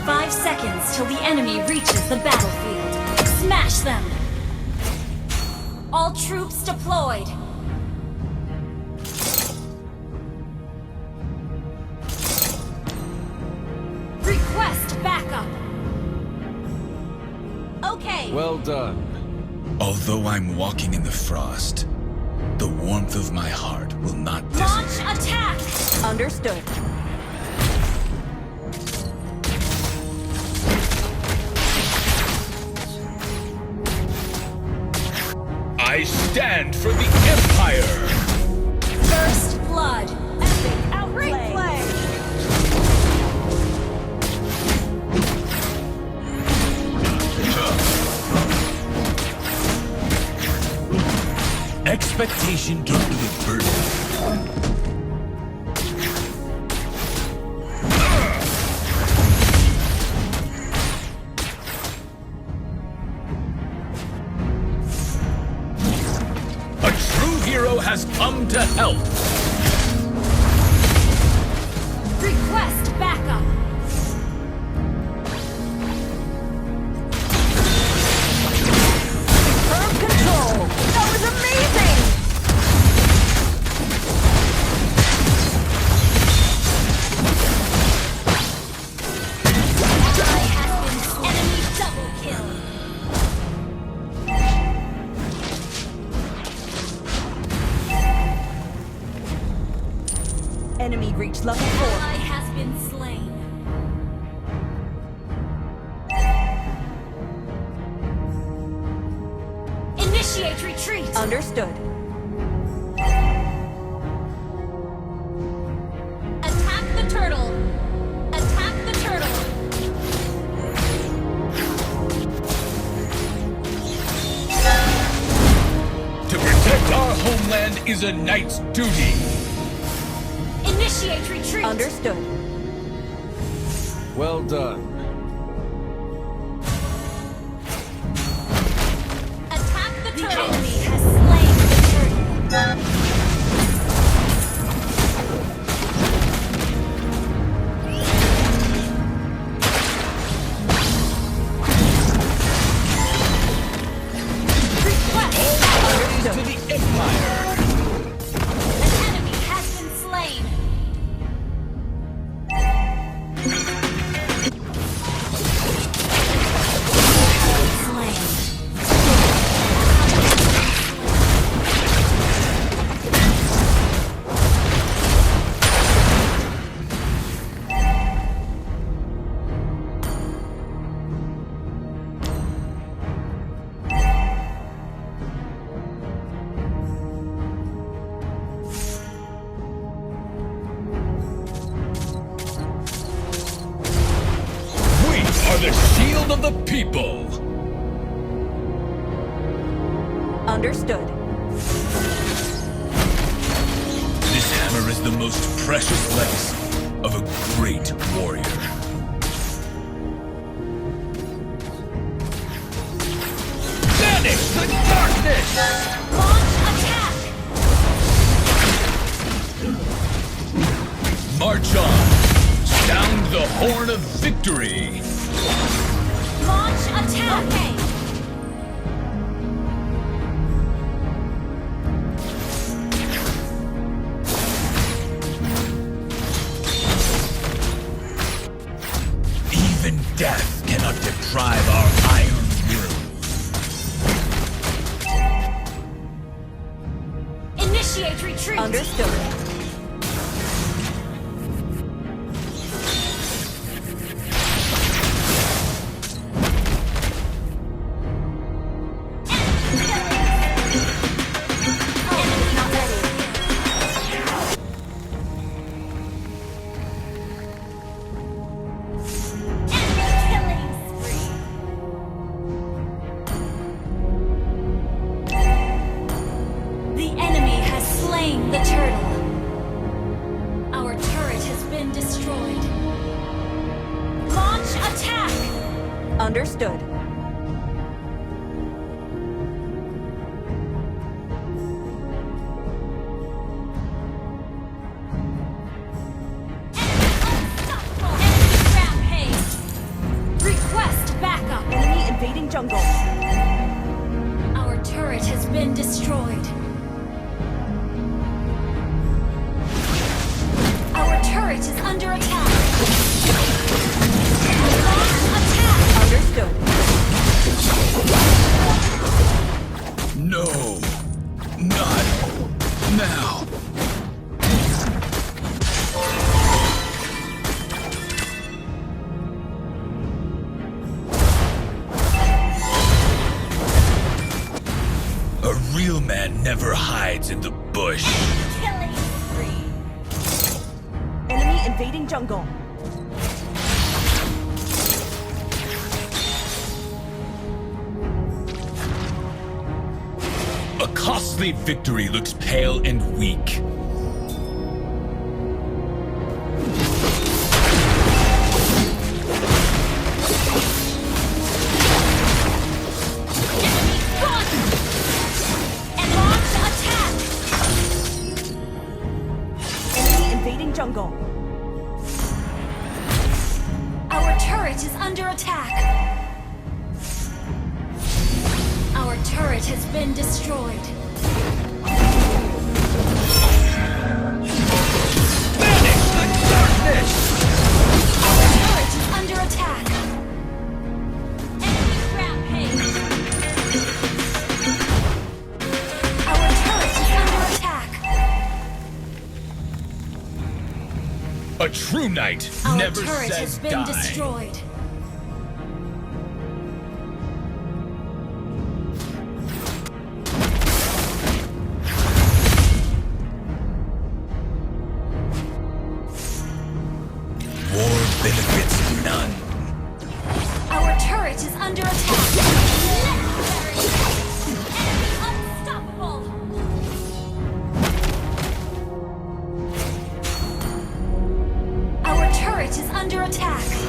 5 seconds till the enemy reaches the battlefield. Smash them! All troops deployed! Request backup! Okay! Well done. Although I'm walking in the frost, the warmth of my heart will not Launch dissipate. attack! Understood. I stand for the Empire! First blood! Epic outplay. Expectation can be a burden. A true hero has come to help. Request backup! Firm control. That was amazing. Enemy double kill! Enemy reached level 4. Ally has been slain. Initiate retreat! Understood. Attack the turtle! Attack the turtle! To protect our homeland is a knight's duty. Initiate retreat! Understood. Well done. Attack the turtle! The enemy has slain the turtle! To the Empire. An enemy has been slain! We are the shield of the people. Understood. This hammer is the most precious legacy of a great warrior. Banish the darkness! Launch attack! March on. Sound the horn of victory. Launch attack! Okay. Even death cannot deprive our iron will. Initiate retreat! Understood. The enemy has slain the turtle. Our turret has been destroyed. Launch attack! Understood. Now. A real man never hides in the bush. Killing spree. Enemy invading jungle. A costly victory looks pale and weak. Jungle. Our turret is under attack. Our turret has been destroyed. Banish the darkness! Our turret is under attack. Enemy rampage. Our turret is under attack. A true knight Our never turret says has been die. destroyed. War benefits none. Our turret is under attack. Enemy unstoppable. Our turret is under attack.